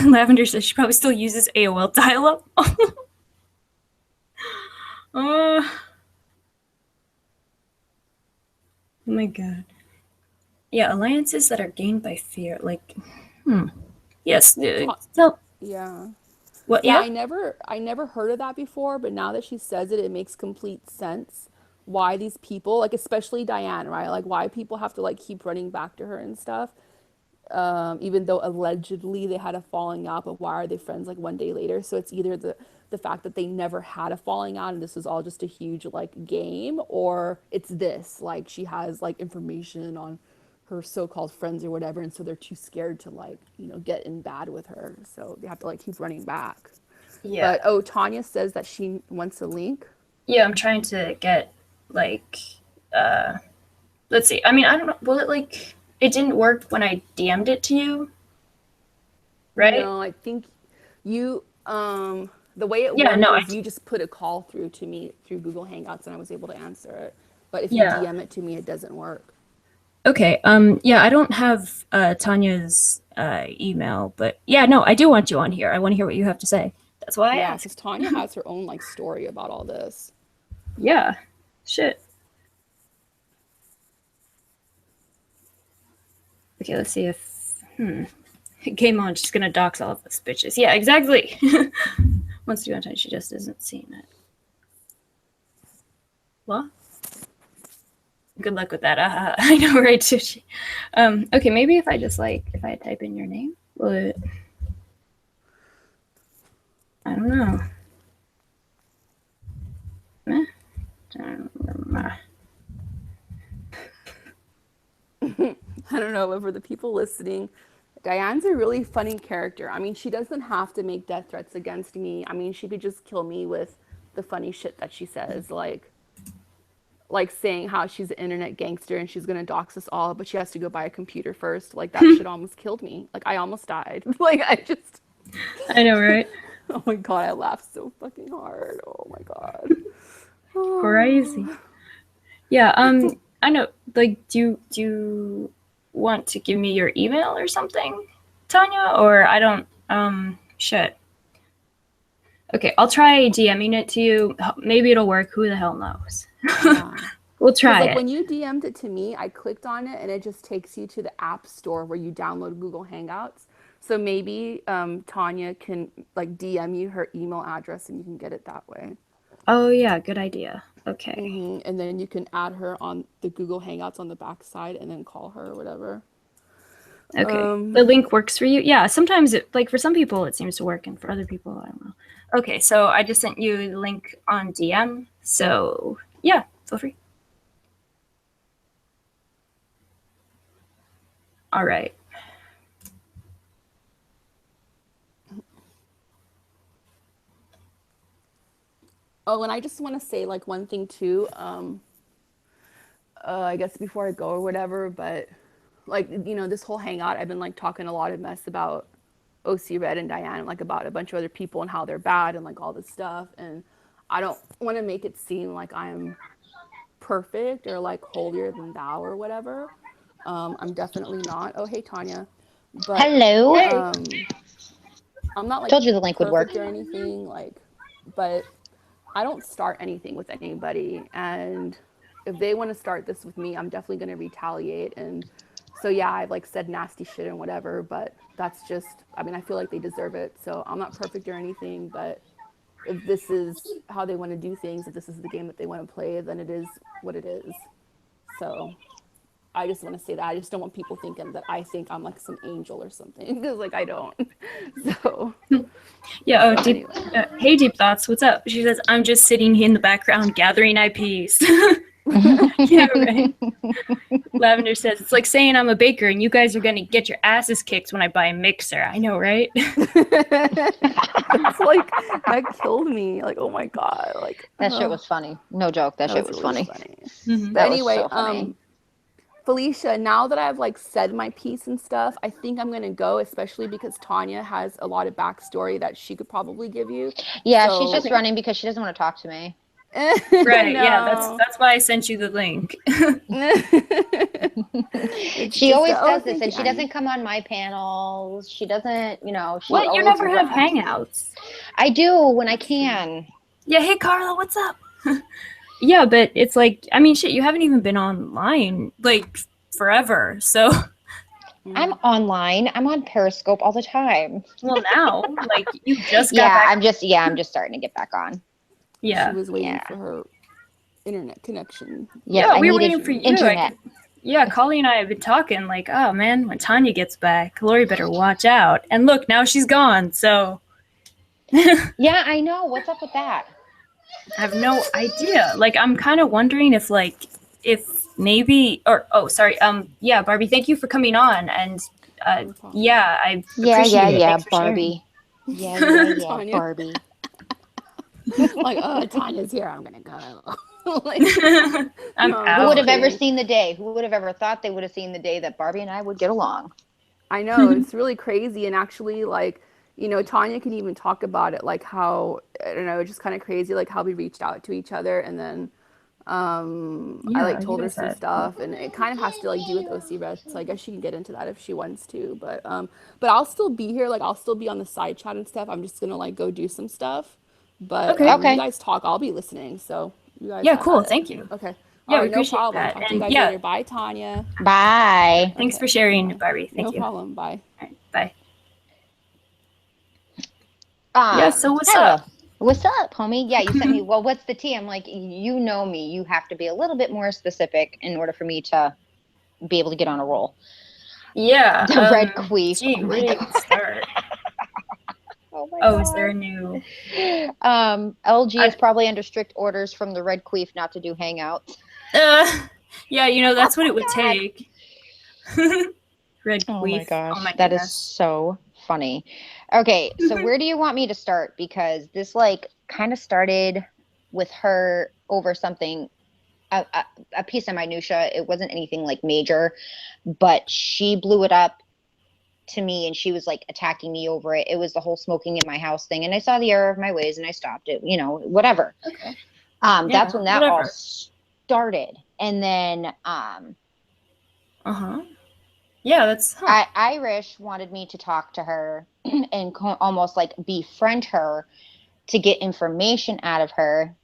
S1: Lavender says she probably still uses AOL dial-up. Oh my god. Yeah, alliances that are gained by fear. Like, hmm. Yes. So,
S2: Yeah.
S1: what?
S2: Yeah,
S1: Yeah.
S2: I never heard of that before, but now that she says it, it makes complete sense why these people, like especially Diane, right? Like why people have to like keep running back to her and stuff. Even though allegedly they had a falling out, but why are they friends like one day later? So it's either the fact that they never had a falling out and this was all just a huge like game, or it's this like she has like information on her so-called friends or whatever, and so they're too scared to like get in bad with her, so they have to like keep running back.
S1: Yeah.
S2: But oh, Tanya says that she wants a link.
S1: Yeah, I'm trying to get, like, uh, let's see. I mean, I don't know. Will it, like, it didn't work when I DM'd it to you, right?
S2: No, I think you the way it
S1: Yeah,
S2: worked
S1: no,
S2: was you just put a call through to me through Google Hangouts and I was able to answer it. But if you
S1: yeah.
S2: DM it to me, it doesn't work.
S1: Okay. Yeah, I don't have Tanya's email, but yeah, no, I do want you on here. I want to hear what you have to say. That's why I
S2: Yeah,
S1: asked.
S2: because Tanya has her own like story about all this.
S1: Yeah. Shit. Okay, let's see if Game on, she's gonna dox all of us bitches. Yeah, exactly. Wants to go on time, she just isn't seeing it. What? Good luck with that. I know, right, Sushi? Okay, maybe if I just like if I type in your name, will it? I don't know. Eh?
S2: I don't know, but for the people listening, Diane's a really funny character. I mean, she doesn't have to make death threats against me. I mean, she could just kill me with the funny shit that she says, like saying how she's an internet gangster and she's gonna dox us all, but she has to go buy a computer first. Like that shit almost killed me. Like I almost died. Like I just,
S1: I know, right?
S2: oh my god, I laughed so fucking hard. Oh my god.
S1: Crazy. Yeah. I know. Like, do you want to give me your email or something, Tanya? Or I don't. Shit. Okay, I'll try DMing it to you. Maybe it'll work. Who the hell knows?
S2: Yeah.
S1: We'll
S2: Because
S1: try
S2: like
S1: it.
S2: when you DM'd it to me, I clicked on it and it just takes you to the app store where you download Google Hangouts. So maybe Tanya can like DM you her email address and you can get it that way.
S1: Oh yeah, good idea. Okay.
S2: And then you can add her on the Google Hangouts on the backside and then call her or whatever.
S1: Okay. The link works for you? Yeah, sometimes it like for some people it seems to work and for other people I don't know. Okay, so I just sent you the link on DM. So, yeah, feel free. All right.
S2: Oh, and I just want to say like one thing too. I guess before I go or whatever, but like this whole hangout, I've been like talking a lot of mess about OC Red and Diane, like about a bunch of other people and how they're bad and like all this stuff, and I don't want to make it seem like I'm perfect or like holier than thou or whatever. I'm definitely not. Oh, hey Tanya, but
S3: Hello.
S1: Hey.
S2: I'm not like
S3: Told you the link would work.
S2: perfect or anything. Like, but I don't start anything with anybody, and if they want to start this with me, I'm definitely going to retaliate. And so yeah, I've like said nasty shit and whatever, but that's just, I mean, I feel like they deserve it. So I'm not perfect or anything, but if this is how they want to do things, if this is the game that they want to play, then it is what it is. So I just want to say that I just don't want people thinking that I think I'm like some angel or something, because like I don't. So
S1: Yeah. Oh,
S2: so
S1: deep.
S2: anyway.
S1: Hey, Deep Thoughts. What's up? She says, I'm just sitting in the background gathering IPs. Yeah, right. Lavender says, it's like saying I'm a baker and you guys are going to get your asses kicked when I buy a mixer. I know, right?
S2: It's like that killed me. Like, oh my God. Like
S3: That shit was funny. No joke. That shit was
S2: really
S3: funny.
S1: Mhm.
S2: But
S3: That was
S2: anyway,
S3: so funny.
S2: Felicia, now that I've like said my piece and stuff, I think I'm gonna go, especially because Tanya has a lot of backstory that she could probably give you.
S3: Yeah, she's
S2: So
S3: just running because she doesn't want to talk to me.
S1: Right. Yeah,
S2: no.
S1: that's why I sent you the link.
S2: It's
S3: She
S2: just
S3: always
S2: oh,
S3: says this,
S2: thank you,
S3: and she
S2: Annie.
S3: doesn't come on my panels. She doesn't, she
S1: What? You
S3: always
S1: never have
S3: runs.
S1: hangouts?
S3: I do when I
S2: That's true.
S3: can.
S1: Yeah. Hey, Carla, what's up? Yeah, but it's like, I mean, shit, you haven't even been online like forever. So,
S3: I'm online. I'm on Periscope all the time.
S1: well, now, like, you just got
S3: Yeah,
S1: back.
S3: I'm just starting to get back on.
S2: She
S1: Yeah.
S2: was waiting
S3: Yeah.
S2: for her internet connection.
S3: Yes,
S1: Yeah,
S3: I
S1: we were
S3: needed
S1: waiting for you.
S3: internet.
S1: Yeah, Collie and I have been talking like, oh man, when Tanya gets back, Lori better watch out. And look, now she's gone. So
S3: Yeah, I know. What's up with that?
S1: I have no idea. Like, I'm kind of wondering if maybe, or, oh, sorry. Yeah, Barbie, thank you for coming on. And
S2: No problem.
S1: yeah, I
S3: Yeah,
S1: appreciate it. Thanks for
S3: Barbie.
S1: sharing.
S3: Yeah,
S2: Tanya.
S3: Barbie.
S2: Like, oh, Tanya's here. I'm gonna go. Like,
S1: I'm
S2: no, I'm
S3: Who would
S2: just
S1: out.
S3: have ever
S2: kidding.
S3: seen the day? Who would have ever thought they would have seen the day that Barbie and I would get along?
S2: I know it's really crazy, and actually, like, Tanya can even talk about it, like how I don't know, it's just kind of crazy, like how we reached out to each other, and then I like
S1: Yeah, you
S2: told her
S1: guys
S2: some
S1: had.
S2: stuff, and it kind of has to like do with OC Red, so I guess she can get into that if she wants to, but I'll still be here, like I'll still be on the side chat and stuff. I'm just gonna like go do some stuff, but
S1: Okay.
S2: you
S3: Okay.
S2: guys talk, I'll be listening, so you guys
S1: Yeah,
S2: have at
S1: cool.
S2: it.
S1: Thank you.
S2: Okay. All
S1: Yeah, we
S2: right, no
S1: appreciate
S2: problem.
S1: that.
S2: Talk to you
S1: And
S2: guys
S1: yeah,
S2: later. Bye, Tanya.
S3: Bye.
S1: thanks for
S2: Okay,
S1: sharing,
S2: bye.
S1: Barbie. Thank
S2: No
S1: you. All
S2: problem. Bye.
S1: right, bye. Yeah, so what's
S3: Hello.
S1: up?
S3: What's up, homie? Yeah, you sent me, well, what's the tea? I'm like, you know me. You have to be a little bit more specific in order for me to be able to get on a roll.
S1: Yeah,
S3: The red queef.
S1: gee,
S3: Oh
S1: where
S3: my
S1: to
S3: God.
S1: even start?
S3: Oh my
S1: Oh, is there a
S3: God.
S1: new?
S3: LG is
S1: I,
S3: probably under strict orders from the red queef not to do hangouts.
S1: yeah,
S3: Oh
S1: that's what it would
S3: my God.
S1: take. Red
S3: Oh my
S1: queef. Oh
S3: gosh,
S1: my
S3: that is
S1: goodness.
S3: so funny. Okay, so where do you want me to start? Because this like kind of started with her over something, a piece of minutia. It wasn't anything like major, but she blew it up to me and she was like attacking me over it. It was the whole smoking in my house thing, and I saw the error of my ways and I stopped it. Whatever.
S1: Okay.
S3: That's
S1: Yeah,
S3: when that all
S1: whatever.
S3: started, and then
S1: Uh-huh. Yeah,
S3: Irish wanted me to talk to her and almost like befriend her to get information out of her.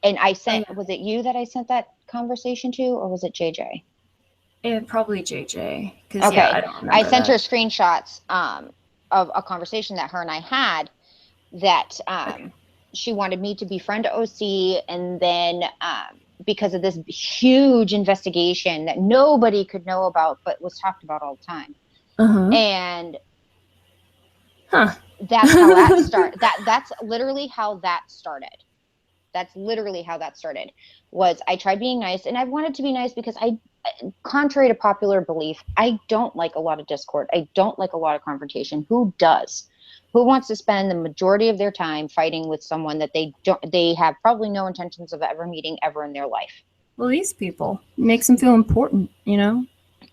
S3: And I
S1: Oh,
S3: sent,
S1: yeah.
S3: was it you that I sent that conversation to, or was it JJ?
S1: Probably JJ. Because, yeah, I
S3: Okay.
S1: don't
S3: I
S1: remember
S3: sent her
S1: that.
S3: screenshots of a conversation that her and I had that
S1: Okay.
S3: she wanted me to befriend OC, and then because of this huge investigation that nobody could know about but was talked about all the time.
S1: Uh-huh.
S3: And
S1: Huh.
S3: that's how that started. That's literally how that started. That's literally how that started. Was I tried being nice, and I wanted to be nice because contrary to popular belief, I don't like a lot of discord. I don't like a lot of confrontation. Who does? Who wants to spend the majority of their time fighting with someone that they have probably no intentions of ever meeting ever in their life?
S1: Well, these people makes them feel important, you know?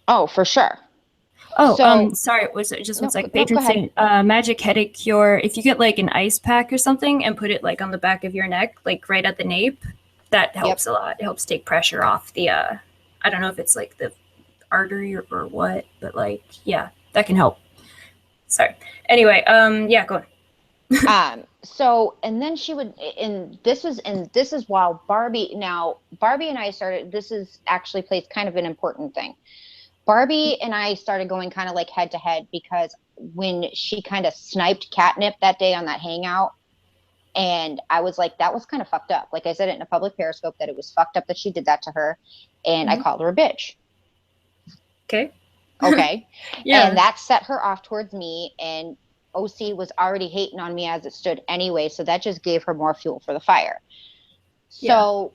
S3: Oh, for sure.
S1: Oh,
S3: So,
S1: sorry, was it just one sec?
S3: no, go
S1: Patron
S3: ahead.
S1: saying, magic headache cure. If you get like an ice pack or something and put it like on the back of your neck, like right at the nape, that helps a lot. It helps take pressure off the, I don't know if it's like the artery or what, but like, yeah, that can help. Sorry. Anyway, yeah, go on.
S3: So, and then she would, and this is while Barbie and I started, this is actually plays kind of an important thing. Barbie and I started going kind of like head to head because when she kind of sniped catnip that day on that hangout, and I was like, that was kind of fucked up. Like I said it in a public Periscope that it was fucked up that she did that to her. And I called her a bitch.
S1: Okay.
S3: Yeah. And that set her off towards me, and OC was already hating on me as it stood anyway. So that just gave her more fuel for the fire. So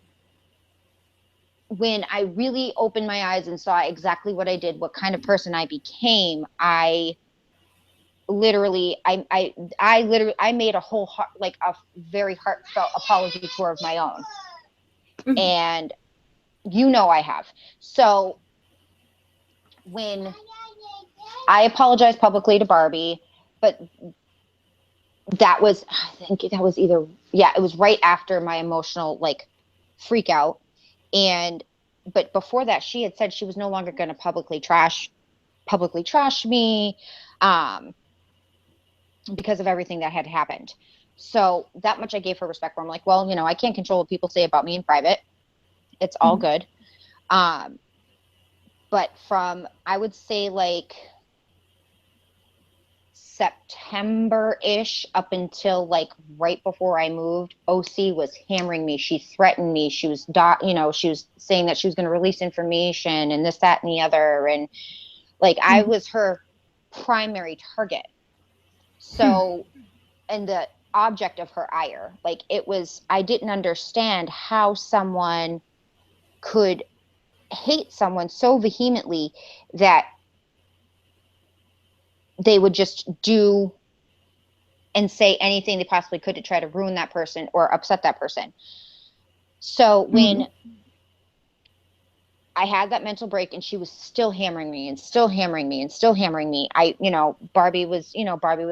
S3: when I really opened my eyes and saw exactly what I did, what kind of person I became, I literally made a whole like a very heartfelt apology tour of my own. And I have. So when I apologized publicly to Barbie, but that was, I think that was it was right after my emotional like freak out. But before that, she had said she was no longer going to publicly trash me, because of everything that had happened. So that much I gave her respect for. I'm like, well, I can't control what people say about me in private. It's all good. But from, I would say like September-ish up until like right before I moved, OC was hammering me. She threatened me. She was, she was saying that she was going to release information and this, that, and the other. And like, I was her primary target. So, and the object of her ire, like I didn't understand how someone could hate someone so vehemently that they would just do and say anything they possibly could to try to ruin that person or upset that person. So when I had that mental break and she was still hammering me and still hammering me and still hammering me, Barbie was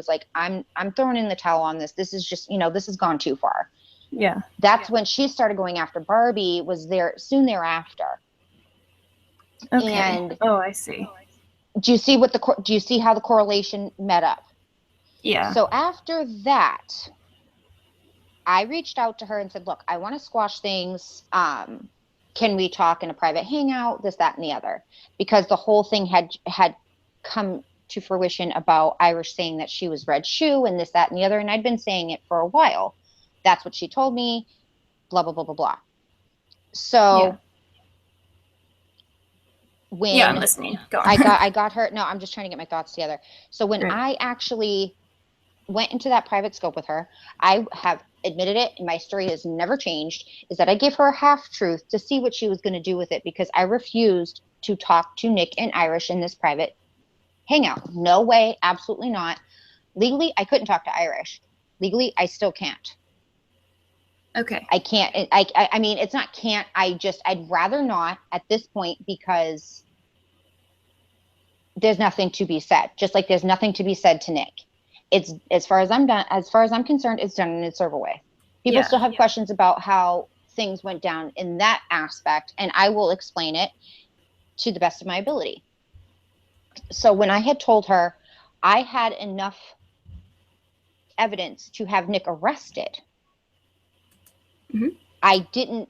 S3: like, I'm throwing in the towel on this. This is just, this has gone too far.
S1: Yeah.
S3: That's when she started going after Barbie, was there soon thereafter.
S1: Okay.
S3: And
S1: I see.
S3: Do you see how the correlation met up?
S1: Yeah.
S3: So after that, I reached out to her and said, look, I want to squash things. Can we talk in a private hangout, this, that, and the other? Because the whole thing had come to fruition about Irish saying that she was Red Shoe and this, that, and the other. And I'd been saying it for a while. That's what she told me, blah, blah, blah, blah, blah. So when
S1: I'm listening. Go on.
S3: I got her. No, I'm just trying to get my thoughts together. So when I actually went into that private scope with her, I have admitted it, and my story has never changed, is that I gave her a half truth to see what she was going to do with it, because I refused to talk to Nick and Irish in this private hangout. No way. Absolutely not. Legally, I couldn't talk to Irish. Legally, I still can't.
S1: Okay.
S3: I can't. I mean, it's not can't. I'd rather not at this point, because there's nothing to be said. Just like there's nothing to be said to Nick. It's, as far as I'm concerned, it's done and it's over with. People still have questions about how things went down in that aspect, and I will explain it to the best of my ability. So when I had told her I had enough evidence to have Nick arrested, I didn't,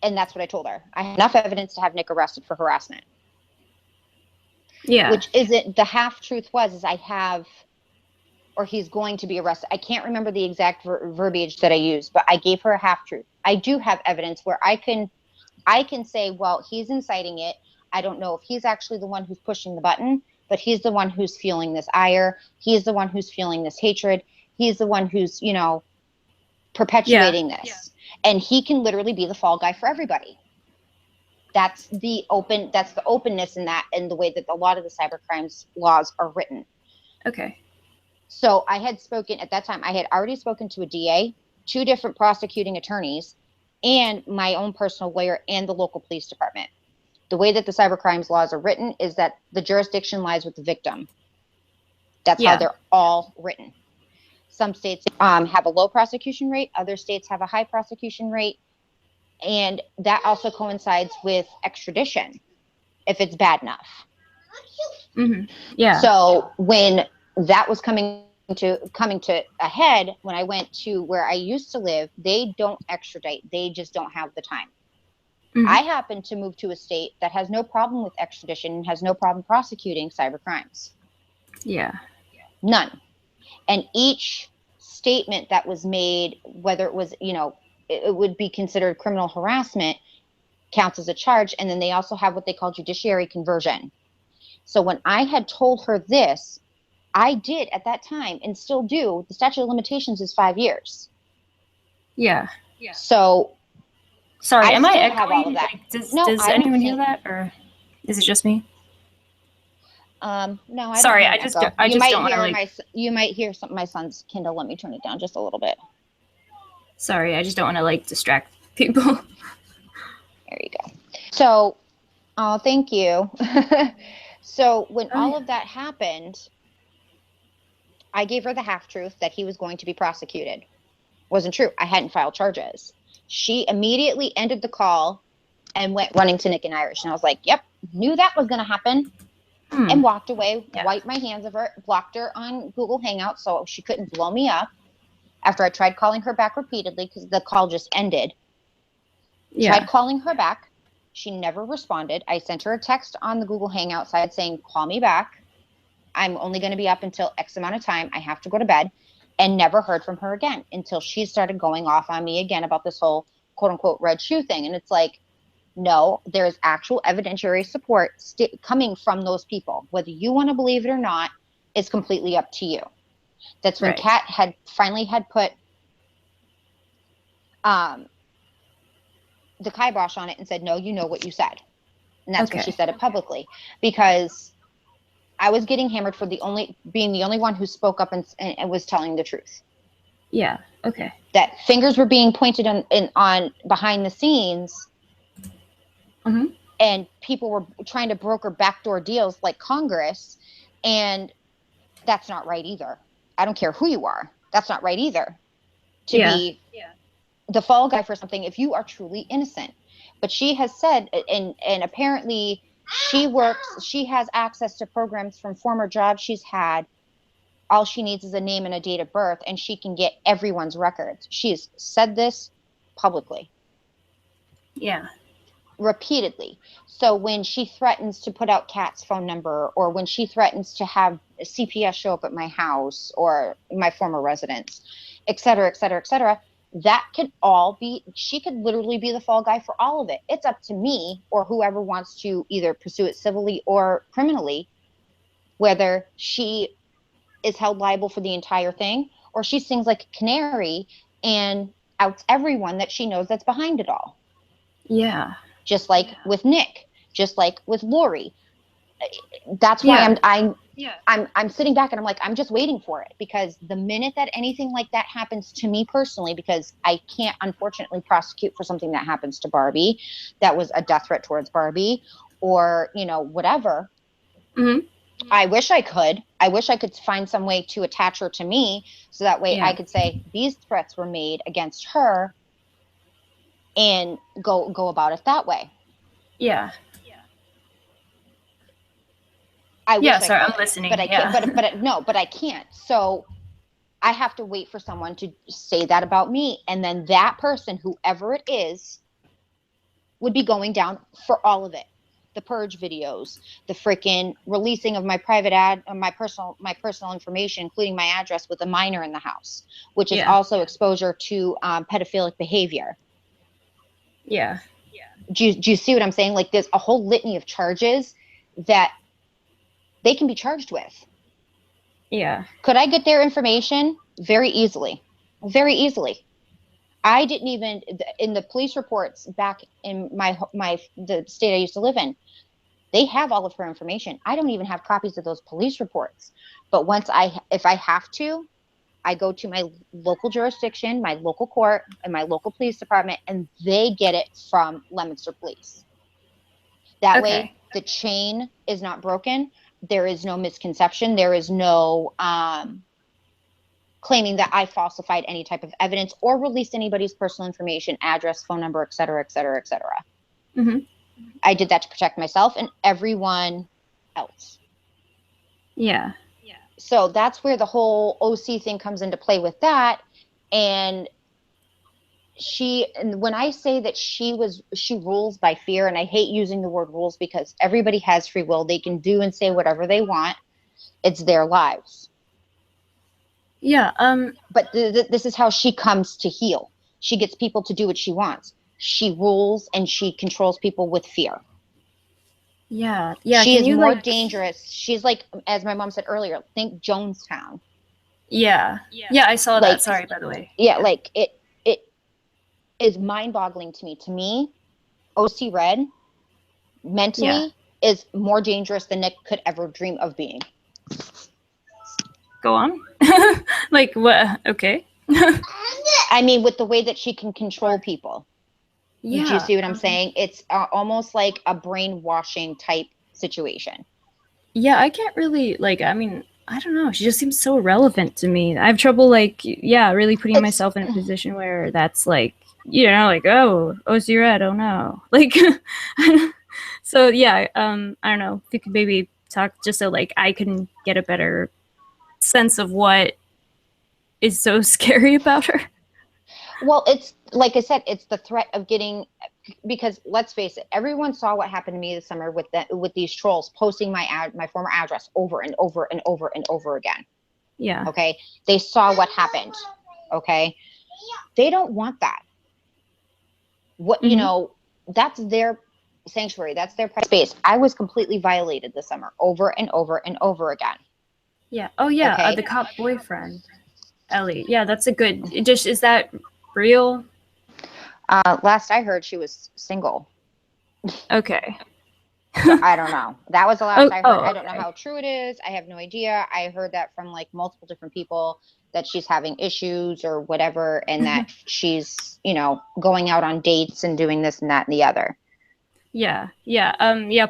S3: and that's what I told her. I had enough evidence to have Nick arrested for harassment.
S1: Yeah.
S3: Which isn't, the half truth is I have, or he's going to be arrested. I can't remember the exact verbiage that I used, but I gave her a half truth. I do have evidence where I can say, well, he's inciting it. I don't know if he's actually the one who's pushing the button, but he's the one who's feeling this ire. He's the one who's feeling this hatred. He's the one who's, perpetuating this. And he can literally be the fall guy for everybody. That's the openness in that, and the way that a lot of the cybercrimes laws are written.
S1: Okay.
S3: So I had spoken at that time, I had already spoken to a DA, 2 different prosecuting attorneys, and my own personal lawyer and the local police department. The way that the cybercrimes laws are written is that the jurisdiction lies with the victim. That's how they're all written. Some states have a low prosecution rate. Other states have a high prosecution rate. And that also coincides with extradition, if it's bad enough.
S1: Mm-hmm. Yeah.
S3: So when that was coming to a head, when I went to where I used to live, they don't extradite. They just don't have the time.
S1: Mm-hmm.
S3: I happen to move to a state that has no problem with extradition and has no problem prosecuting cyber crimes.
S1: Yeah.
S3: None. And each statement that was made, whether it was, it would be considered criminal harassment, counts as a charge. And then they also have what they call judiciary conversion. So when I had told her this, I did at that time, and still do, the statute of limitations is 5 years.
S1: Yeah.
S3: So
S1: sorry, am I
S3: still
S1: echoing?
S3: have all of that.
S1: Like, does
S3: I don't
S1: anyone hear
S3: think-
S1: that, or is it just me?
S3: No, I
S1: Sorry,
S3: don't
S1: I
S3: hear
S1: just
S3: an echo.
S1: don't- I
S3: you
S1: just
S3: might
S1: don't wanna,
S3: hear
S1: like-
S3: you might hear something my son's Kindle. Let me turn it down just a little bit.
S1: Sorry, I just don't want to like distract people.
S3: There you go. So, oh, thank you. So when all of that happened, I gave her the half truth that he was going to be prosecuted. Wasn't true. I hadn't filed charges. She immediately ended the call and went running to Nick and Irish. And I was like, yep, knew that was going to happen. And walked away, wiped my hands of her, blocked her on Google Hangout so she couldn't blow me up. After I tried calling her back repeatedly because the call just ended. Tried calling her back. She never responded. I sent her a text on the Google Hangout side saying, call me back. I'm only going to be up until X amount of time. I have to go to bed. And never heard from her again until she started going off on me again about this whole quote unquote red shoe thing. And it's like, no, there is actual evidentiary support coming from those people. Whether you want to believe it or not is completely up to you. That's when Kat had finally put the kibosh on it and said, no, you know what you said. And that's when she said it publicly, because I was getting hammered for being the only one who spoke up and was telling the truth.
S1: Yeah. Okay.
S3: That fingers were being pointed on behind the scenes.
S1: Mm-hmm.
S3: And people were trying to broker backdoor deals like Congress. And that's not right either. I don't care who you are. That's not right either. To be the fall guy for something if you are truly innocent. But she has said, and apparently she has access to programs from former jobs she's had. All she needs is a name and a date of birth, and she can get everyone's records. She's said this publicly.
S1: Yeah.
S3: Repeatedly. So when she threatens to put out Kat's phone number, or when she threatens to have CPS show up at my house or my former residence, et cetera, et cetera, et cetera, that could all be, she could literally be the fall guy for all of it. It's up to me or whoever wants to either pursue it civilly or criminally, whether she is held liable for the entire thing or she sings like a canary and outs everyone that she knows that's behind it all.
S1: Yeah.
S3: Just like with Nick, just like with Lori. That's why I'm sitting back and I'm like, I'm just waiting for it, because the minute that anything like that happens to me personally, because I can't unfortunately prosecute for something that happens to Barbie, that was a death threat towards Barbie, or, whatever.
S1: Mm-hmm.
S3: I wish I could find some way to attach her to me. So that way I could say these threats were made against her and go about it that way.
S1: Yeah.
S3: I wish
S1: sorry,
S3: I could,
S1: I'm listening.
S3: but I can't. But I can't. So I have to wait for someone to say that about me, and then that person, whoever it is, would be going down for all of it. The purge videos, the freaking releasing of my private my personal information, including my address with a minor in the house, which is also exposure to pedophilic behavior.
S1: Yeah.
S3: Do you see what I'm saying? Like, there's a whole litany of charges that they can be charged with.
S1: Yeah.
S3: Could I get their information? Very easily. Very easily. I didn't even, in the police reports back in the state I used to live in, they have all of her information. I don't even have copies of those police reports. But if I have to, I go to my local jurisdiction, my local court, and my local police department, and they get it from Leominster Police. That way, the chain is not broken. There is no misconception. There is no claiming that I falsified any type of evidence or released anybody's personal information, address, phone number, et cetera, et cetera, et cetera.
S1: Mm-hmm.
S3: I did that to protect myself and everyone else.
S1: Yeah.
S3: So that's where the whole OC thing comes into play with that. And when I say that she rules by fear, and I hate using the word rules because everybody has free will. They can do and say whatever they want. It's their lives.
S1: Yeah.
S3: But this is how she comes to heal. She gets people to do what she wants. She rules and she controls people with fear.
S1: Yeah.
S3: She is more dangerous. She's like, as my mom said earlier, think Jonestown.
S1: Yeah. I saw that. Sorry, by the way.
S3: Yeah, like it is mind-boggling to me. To me, OC Red mentally is more dangerous than Nick could ever dream of being.
S1: Go on. Like what? Okay.
S3: I mean, with the way that she can control people.
S1: Yeah.
S3: Do you see what I'm saying? It's almost like a brainwashing type situation.
S1: Yeah, I can't really, like, I mean, I don't know. She just seems so relevant to me. I have trouble, like, really putting myself in a position where that's, like, like, oh, OC Red, oh no. Like, so, yeah, I don't know. If you could maybe talk just so, like, I can get a better sense of what is so scary about her.
S3: Well, it's like I said, it's the threat of getting, because let's face it, everyone saw what happened to me this summer with these trolls posting my former address over and over and over and over again.
S1: Yeah.
S3: Okay. They saw what happened. Okay. They don't want that. What, that's their sanctuary. That's their space. I was completely violated this summer over and over and over again.
S1: Yeah. Oh yeah.
S3: Okay.
S1: The cop boyfriend, Ellie. Yeah. That's a good, is that real?
S3: Last I heard, she was single.
S1: Okay.
S3: So I don't know. That was the last I heard.
S1: Okay.
S3: I don't know how true it is. I have no idea. I heard that from like multiple different people that she's having issues or whatever, and that she's, going out on dates and doing this and that and the other.
S1: Yeah.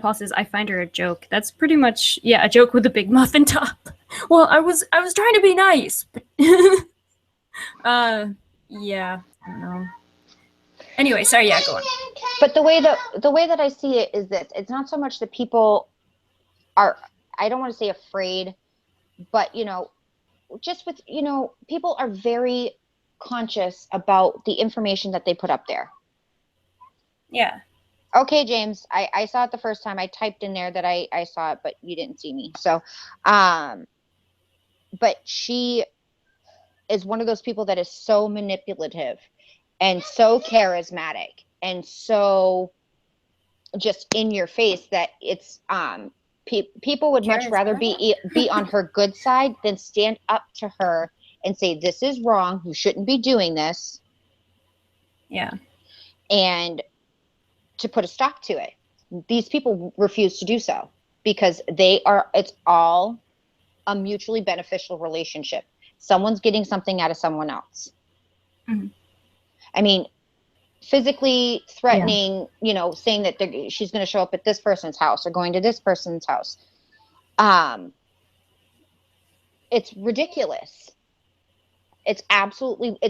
S1: Paul says I find her a joke. That's pretty much a joke with a big muffin top. Well, I was trying to be nice, but yeah, I don't know. Anyway, sorry, go on.
S3: But the way that I see it is this: it's not so much that people are, I don't want to say afraid, but just with people are very conscious about the information that they put up there.
S1: Yeah.
S3: Okay, James, I saw it the first time. I typed in there that I saw it, but you didn't see me. So, but she is one of those people that is so manipulative and so charismatic and so just in your face that it's people would much rather be on her good side than stand up to her and say, this is wrong, you shouldn't be doing this.
S1: Yeah.
S3: And to put a stop to it. These people refuse to do so because it's all a mutually beneficial relationship. Someone's getting something out of someone else.
S1: Mm-hmm.
S3: I mean, physically threatening, saying that she's going to show up at this person's house or going to this person's house. It's ridiculous. It's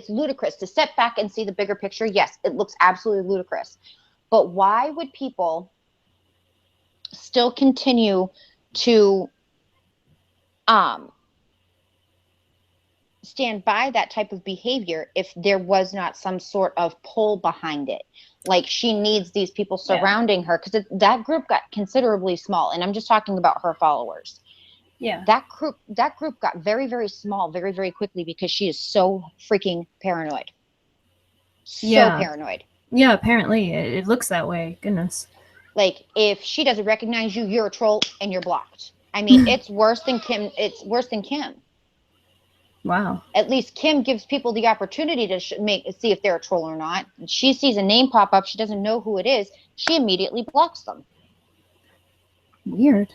S3: ludicrous. To step back and see the bigger picture, yes, it looks absolutely ludicrous. But why would people still continue to stand by that type of behavior if there was not some sort of pull behind it? Like, she needs these people surrounding her, because that group got considerably small, and I'm just talking about her followers.
S1: Yeah.
S3: That group got very, very small very, very quickly because she is so freaking paranoid. Paranoid.
S1: Yeah, apparently it looks that way. Goodness.
S3: Like, if she doesn't recognize you, you're a troll and you're blocked. I mean, it's worse than Kim.
S1: Wow.
S3: At least Kim gives people the opportunity to see if they're a troll or not. She sees a name pop up. She doesn't know who it is. She immediately blocks them.
S1: Weird.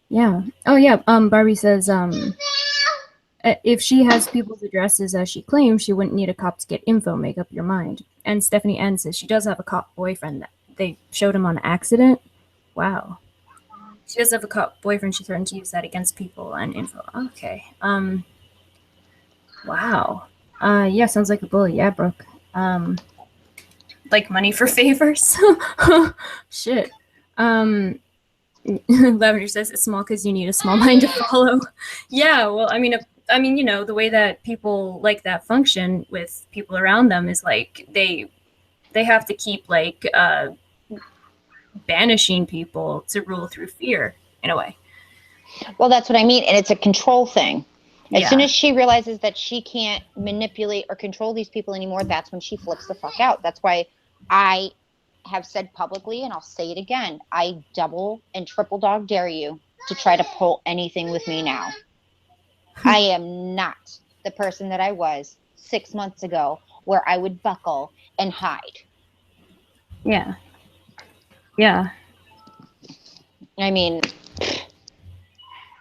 S1: Yeah. Oh yeah. Barbie says if she has people's addresses as she claims, she wouldn't need a cop to get info. Make up your mind. And Stephanie N says she does have a cop boyfriend that they showed him on accident. Wow. She does have a cop boyfriend. She threatened to use that against people and info. Okay. Wow. Yeah, sounds like a bully. Yeah, Brooke. Like money for favors. Shit. Lavender says it's small because you need a small mind to follow. Yeah, well, I mean, you know, the way that people like that function with people around them is like they have to keep like banishing people to rule through fear in a way.
S3: Well, that's what I mean, and it's a control thing. As soon
S1: Yeah.
S3: as she realizes that she can't manipulate or control these people anymore, that's when she flips the fuck out. That's why I have said publicly, and I'll say it again, I double and triple dog dare you to try to pull anything with me now. I am not the person that I was 6 months ago, where I would buckle and hide.
S1: Yeah. Yeah.
S3: I mean,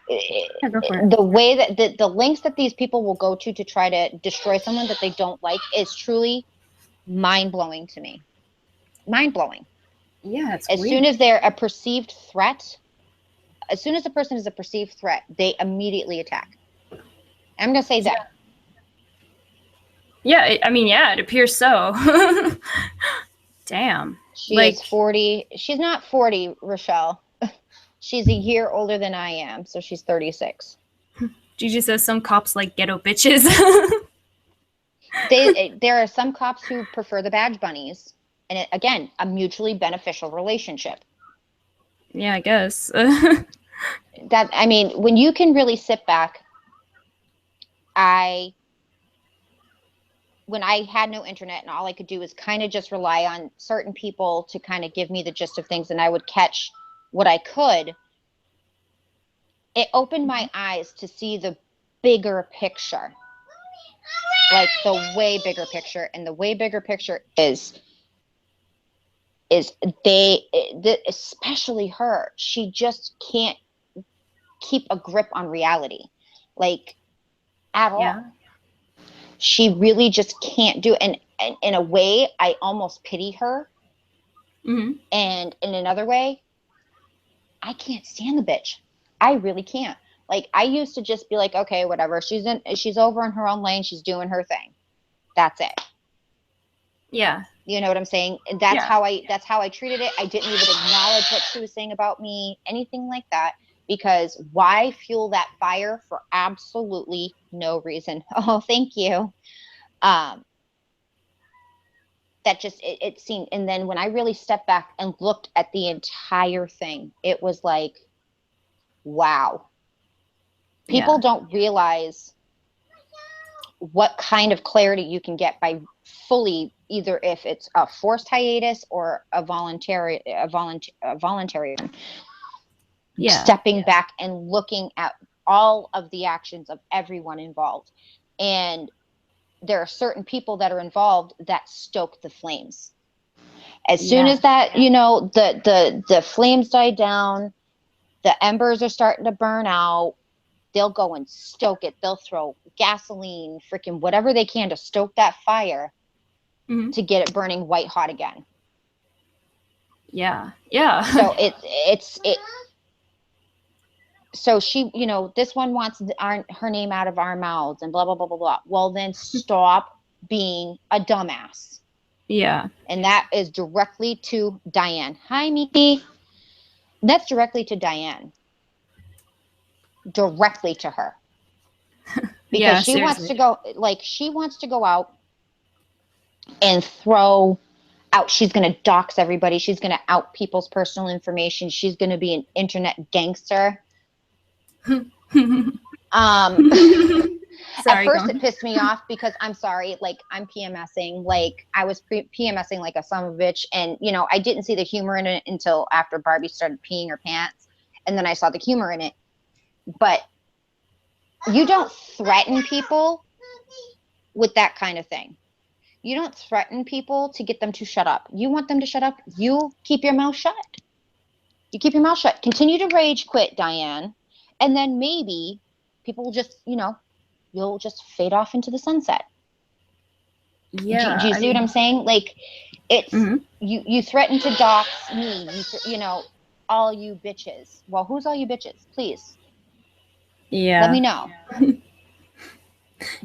S1: Yeah, go for it.
S3: the way that the lengths that these people will go to try to destroy someone that they don't like is truly mind-blowing to me. Mind-blowing.
S1: Yeah, it's
S3: As
S1: weird.
S3: soon as they're a perceived threat, as soon as a person is a perceived threat, they immediately attack. I'm going to say that.
S1: Yeah, I mean, yeah, it appears so. Damn.
S3: She
S1: like,
S3: is 40. She's not 40, Rochelle. She's a year older than I am, so she's 36.
S1: Gigi says some cops like ghetto bitches.
S3: There are some cops who prefer the badge bunnies, and again, a mutually beneficial relationship.
S1: Yeah, I guess.
S3: That, I mean, when you can really sit back, when I had no internet and all I could do was kind of just rely on certain people to kind of give me the gist of things, and I would catch what I could, it opened my eyes to see the bigger picture, like the way bigger picture. And the way bigger picture is especially her, she just can't keep a grip on reality, like, at all.
S1: Yeah.
S3: She really just can't do it. And in a way, I almost pity her.
S1: Mm-hmm.
S3: And in another way, I can't stand the bitch. I really can't. Like, I used to just be like, okay, whatever. She's over in her own lane. She's doing her thing. That's it.
S1: Yeah.
S3: You know what I'm saying? That's how I treated it. I didn't even acknowledge what she was saying about me, anything like that, because why fuel that fire for absolutely no reason? Oh, thank you. That just, it seemed, and then when I really stepped back and looked at the entire thing, it was like, wow. People don't realize what kind of clarity you can get by fully, either if it's a forced hiatus or a voluntary one.
S1: Yeah.
S3: Stepping back and looking at all of the actions of everyone involved. And there are certain people that are involved that stoke the flames. As soon as that, you know, the flames die down, the embers are starting to burn out, they'll go and stoke it. They'll throw gasoline, freaking whatever they can to stoke that fire,
S1: Mm-hmm.
S3: to get it burning white hot again.
S1: Yeah. Yeah.
S3: So so she, you know, this one wants her name out of our mouths and blah, blah, blah, blah, blah. Well, then stop being a dumbass.
S1: Yeah.
S3: And that is directly to Diane. Hi, Miki. That's directly to Diane. Directly to her. Because she wants to go, like, she wants to go out and throw out, she's going to dox everybody. She's going to out people's personal information. She's going to be an internet gangster. Sorry, at first it pissed me off because I'm sorry, like, I'm PMSing, like I was PMSing like a son of a bitch, and you know, I didn't see the humor in it until after Barbie started peeing her pants, and then I saw the humor in it. But You don't threaten people with that kind of thing. You don't threaten people to get them to shut up. You want them to shut up, you keep your mouth shut. You keep your mouth shut. Continue to rage quit, Diane. And then maybe people will just, you'll just fade off into the sunset.
S1: Yeah,
S3: do you see what I'm saying? Like, it's you threaten to dox me, all you bitches. Well, who's all you bitches? Please let me know.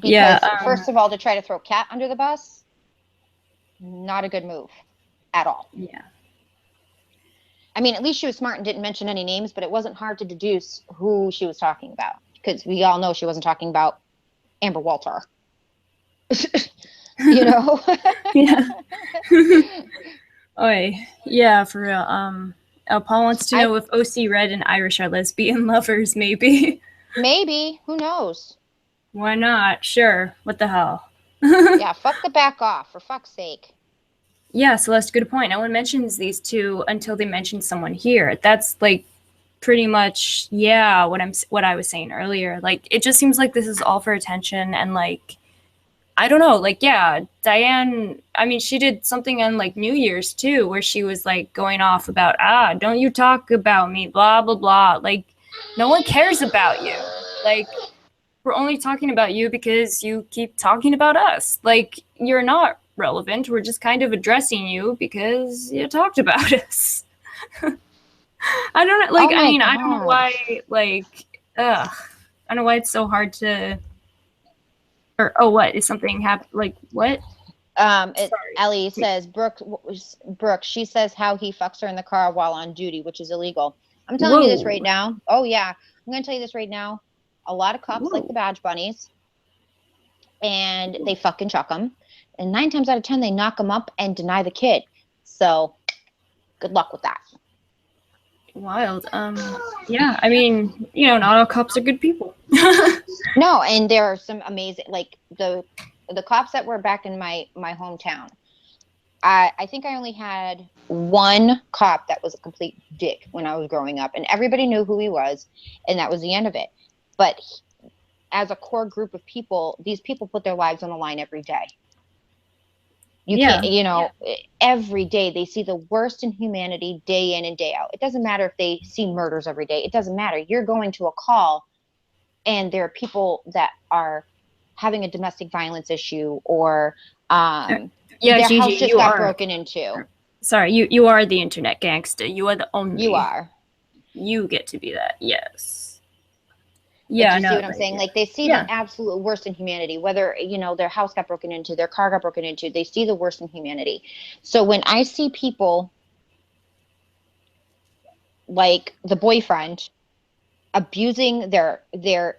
S3: Because first of all, to try to throw Cat under the bus, not a good move at all.
S1: Yeah.
S3: I mean, at least she was smart and didn't mention any names, but it wasn't hard to deduce who she was talking about, because we all know she wasn't talking about Amber Walter.
S1: Yeah. Oh, yeah, for real. Paul wants to know if OC Red and Irish are lesbian lovers, maybe.
S3: Maybe. Who knows?
S1: Why not? Sure. What the hell?
S3: Yeah, fuck the back off, for fuck's sake.
S1: Yeah, Celeste, good point. No one mentions these two until they mention someone here. That's like pretty much, what I was saying earlier. Like, it just seems like this is all for attention, and like, I don't know, like, yeah, Diane, I mean, she did something on like New Year's too, where she was like going off about, don't you talk about me, blah, blah, blah. Like, no one cares about you. Like, we're only talking about you because you keep talking about us. Like, you're not relevant. We're just kind of addressing you because you talked about us. I don't know. Like, I don't know why, like, I don't know why it's so hard to, or, what is something like, what?
S3: Ellie says, Brooke, she says how he fucks her in the car while on duty, which is illegal. I'm telling you this right now. Oh, yeah. I'm going to tell you this right now. A lot of cops like the badge bunnies, and they fucking chuck them. And 9 times out of 10, they knock them up and deny the kid. So good luck with that.
S1: Wild. Yeah, I mean, not all cops are good people.
S3: No, and there are some amazing, like the cops that were back in my hometown. I think I only had one cop that was a complete dick when I was growing up, and everybody knew who he was, and that was the end of it. But as a core group of people, these people put their lives on the line every day. You can't, every day they see the worst in humanity day in and day out. It doesn't matter if they see murders every day. It doesn't matter. You're going to a call and there are people that are having a domestic violence issue, or their
S1: Gigi,
S3: house just got broken into.
S1: Sorry, you are the internet gangsta. You are the only.
S3: You are.
S1: You get to be that. Yes.
S3: Yeah, you see what I'm saying? Like, they see the absolute worst in humanity, whether, their house got broken into, their car got broken into, they see the worst in humanity. So when I see people like the boyfriend abusing the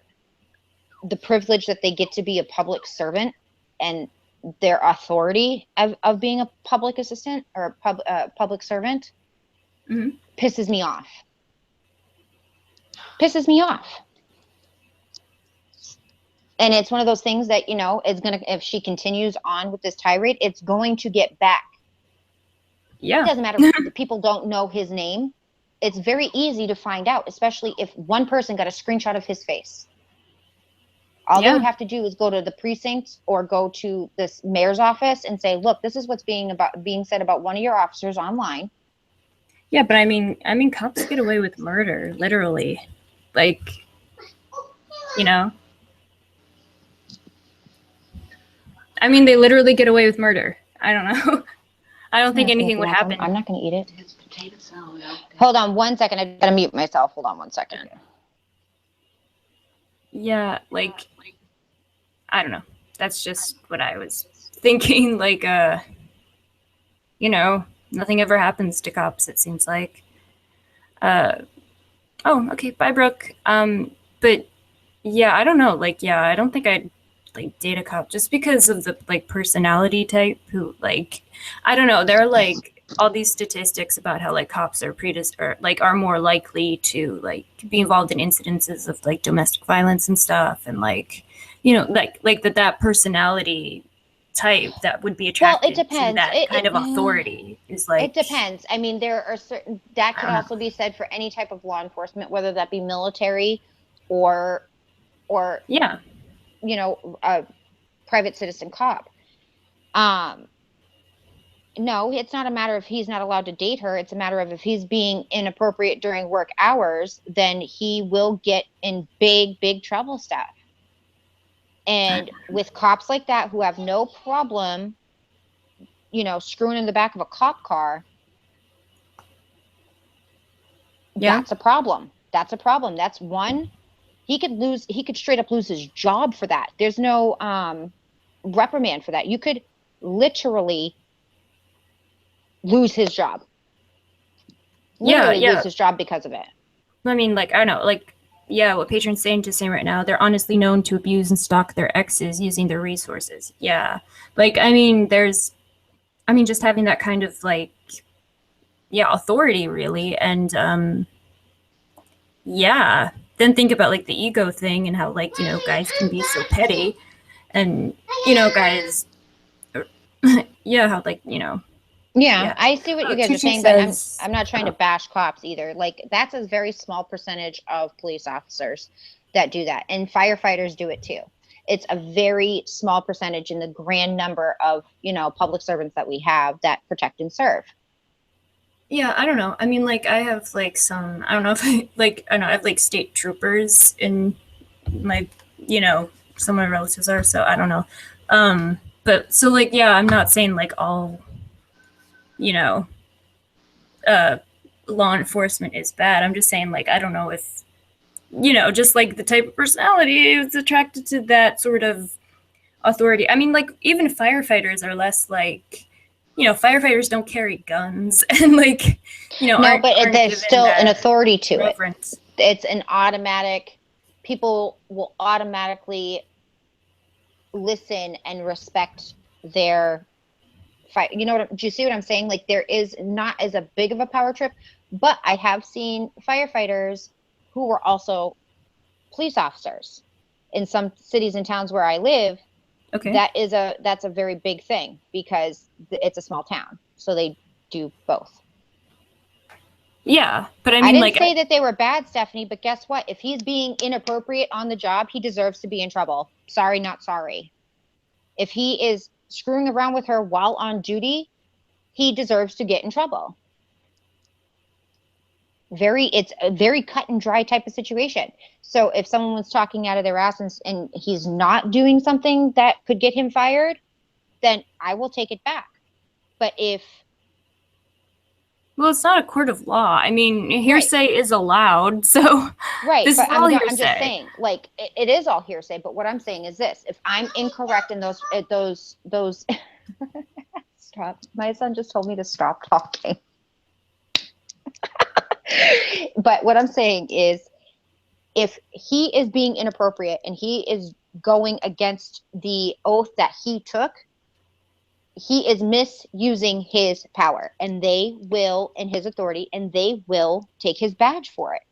S3: privilege that they get to be a public servant and their authority of being a public assistant or a public servant, pisses me off. Pisses me off. And it's one of those things that, is going to, if she continues on with this tirade, it's going to get back.
S1: Yeah.
S3: It doesn't matter if people don't know his name. It's very easy to find out, especially if one person got a screenshot of his face. All they would have to do is go to the precinct or go to this mayor's office and say, look, this is what's being said about one of your officers online.
S1: Yeah, but I mean, cops get away with murder, literally. Like, I mean, they literally get away with murder. I don't know. I don't think anything would happen.
S3: I'm not going to eat it. It's potato salad. Hold on 1 second. I got to mute myself. Hold on 1 second. Okay.
S1: Yeah, like, I don't know. That's just what I was thinking. Like, nothing ever happens to cops, it seems like. Oh, okay. Bye, Brooke. But yeah, I don't know. Like, yeah, I don't think I'd like date a cop just because of the like personality type who like, I don't know. There are like all these statistics about how like cops are are more likely to like be involved in incidences of like domestic violence and stuff, and like, like that personality type that would be attracted to that kind of authority is like.
S3: It depends. I mean, there are certain that could also be said for any type of law enforcement, whether that be military or or,
S1: Yeah.
S3: you know, a private citizen cop. No, it's not a matter of he's not allowed to date her. It's a matter of if he's being inappropriate during work hours, then he will get in big, big trouble stuff. And with cops like that who have no problem, you know, screwing in the back of a cop car,
S1: Yeah.
S3: that's a problem. That's a problem. That's one. He could straight up lose his job for that. There's no reprimand for that. You could literally lose his job.
S1: Yeah,
S3: Literally
S1: yeah.
S3: lose his job because of it.
S1: I mean, like, I don't know, like, yeah, what Patron's saying to say right now, they're honestly known to abuse and stalk their exes using their resources. Yeah. Like, I mean, just having that kind of, like, yeah, authority, really. And, yeah. Then think about, like, the ego thing and how, like, guys can be so petty. And, guys, yeah, how, like,
S3: Yeah,
S1: yeah.
S3: I see what you guys are
S1: Tucci
S3: saying, but
S1: says,
S3: I'm not trying to bash cops either. Like, that's a very small percentage of police officers that do that, and firefighters do it too. It's a very small percentage in the grand number of, public servants that we have that protect and serve.
S1: yeah, I don't know. I mean, like, I have, like, I don't know if I don't know, I have, like, state troopers in my, some of my relatives are, so I don't know. But, so, like, yeah, I'm not saying, like, all, you know, law enforcement is bad. I'm just saying, like, I don't know if, just, like, the type of personality is attracted to that sort of authority. I mean, like, even firefighters are less, like, firefighters don't carry guns and, like,
S3: No, but there's still an authority to
S1: reverence.
S3: It's an automatic. People will automatically listen and respect their fight. Do you see what I'm saying? Like, there is not as a big of a power trip, but I have seen firefighters who were also police officers in some cities and towns where I live.
S1: Okay.
S3: That's a very big thing because it's a small town, so they do both.
S1: Yeah, but I
S3: I
S1: mean,
S3: didn't say that they were bad, Stephanie, but guess what? If he's being inappropriate on the job, he deserves to be in trouble. Sorry, not sorry. If he is screwing around with her while on duty, he deserves to get in trouble. It's a very cut and dry type of situation. So if someone was talking out of their ass and he's not doing something that could get him fired, then I will take it back. But if
S1: well, it's not a court of law. I mean, hearsay is allowed, so
S3: right,
S1: this
S3: but
S1: is all hearsay.
S3: I'm just saying, like, it is all hearsay. But what I'm saying is this: if I'm incorrect in those stop. My son just told me to stop talking. But what I'm saying is, if he is being inappropriate and he is going against the oath that he took, he is misusing his power, and his authority, and they will take his badge for it.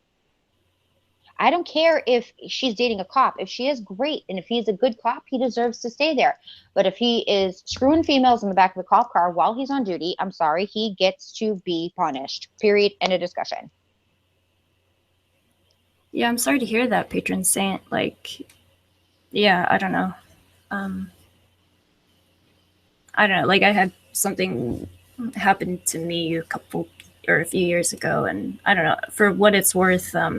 S3: I don't care if she's dating a cop. If she is, great. And if he's a good cop, he deserves to stay there. But if he is screwing females in the back of the cop car while he's on duty, I'm sorry, he gets to be punished. Period. End of discussion.
S1: Yeah, I'm sorry to hear that, Patron Saint. Like, yeah, I don't know. I don't know. Like, I had something happen to me a few years ago, and I don't know. For what it's worth, I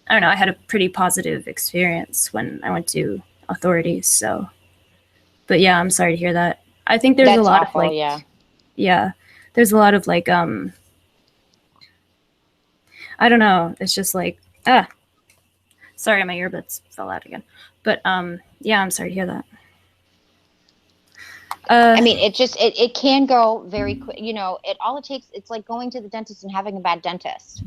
S1: don't know. I had a pretty positive experience when I went to authorities. So, but yeah, I'm sorry to hear that. I think there's a lot of, like, yeah, there's a lot of, like, I don't know. It's just like, sorry, my earbuds fell out again. But yeah, I'm sorry to hear that.
S3: I mean, it can go very quick. It's like going to the dentist and having a bad dentist.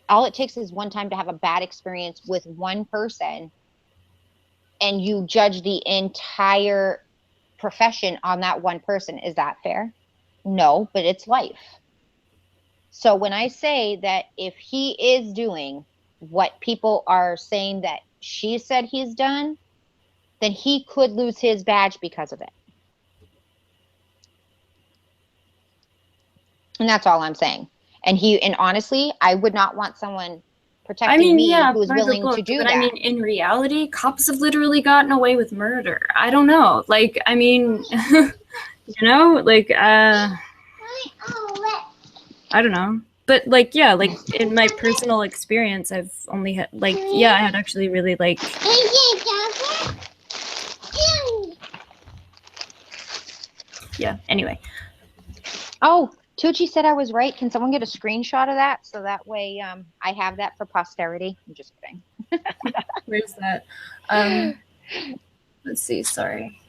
S3: All it takes is one time to have a bad experience with one person, and you judge the entire profession on that one person. Is that fair? No, but it's life. So when I say that if he is doing what people are saying that she said he's done, then he could lose his badge because of it. And that's all I'm saying. And honestly, I would not want someone protecting me,
S1: yeah,
S3: who's
S1: by the
S3: willing to
S1: book,
S3: do
S1: but
S3: that.
S1: I mean, in reality, cops have literally gotten away with murder. I don't know. Like, I mean, you know, like, I don't know. But, like, yeah, like, in my personal experience, I've only had, like, yeah, I had actually really, like... Yeah, anyway.
S3: Oh, Tucci said I was right. Can someone get a screenshot of that? So that way I have that for posterity. I'm just kidding.
S1: Where's that? Let's see, sorry.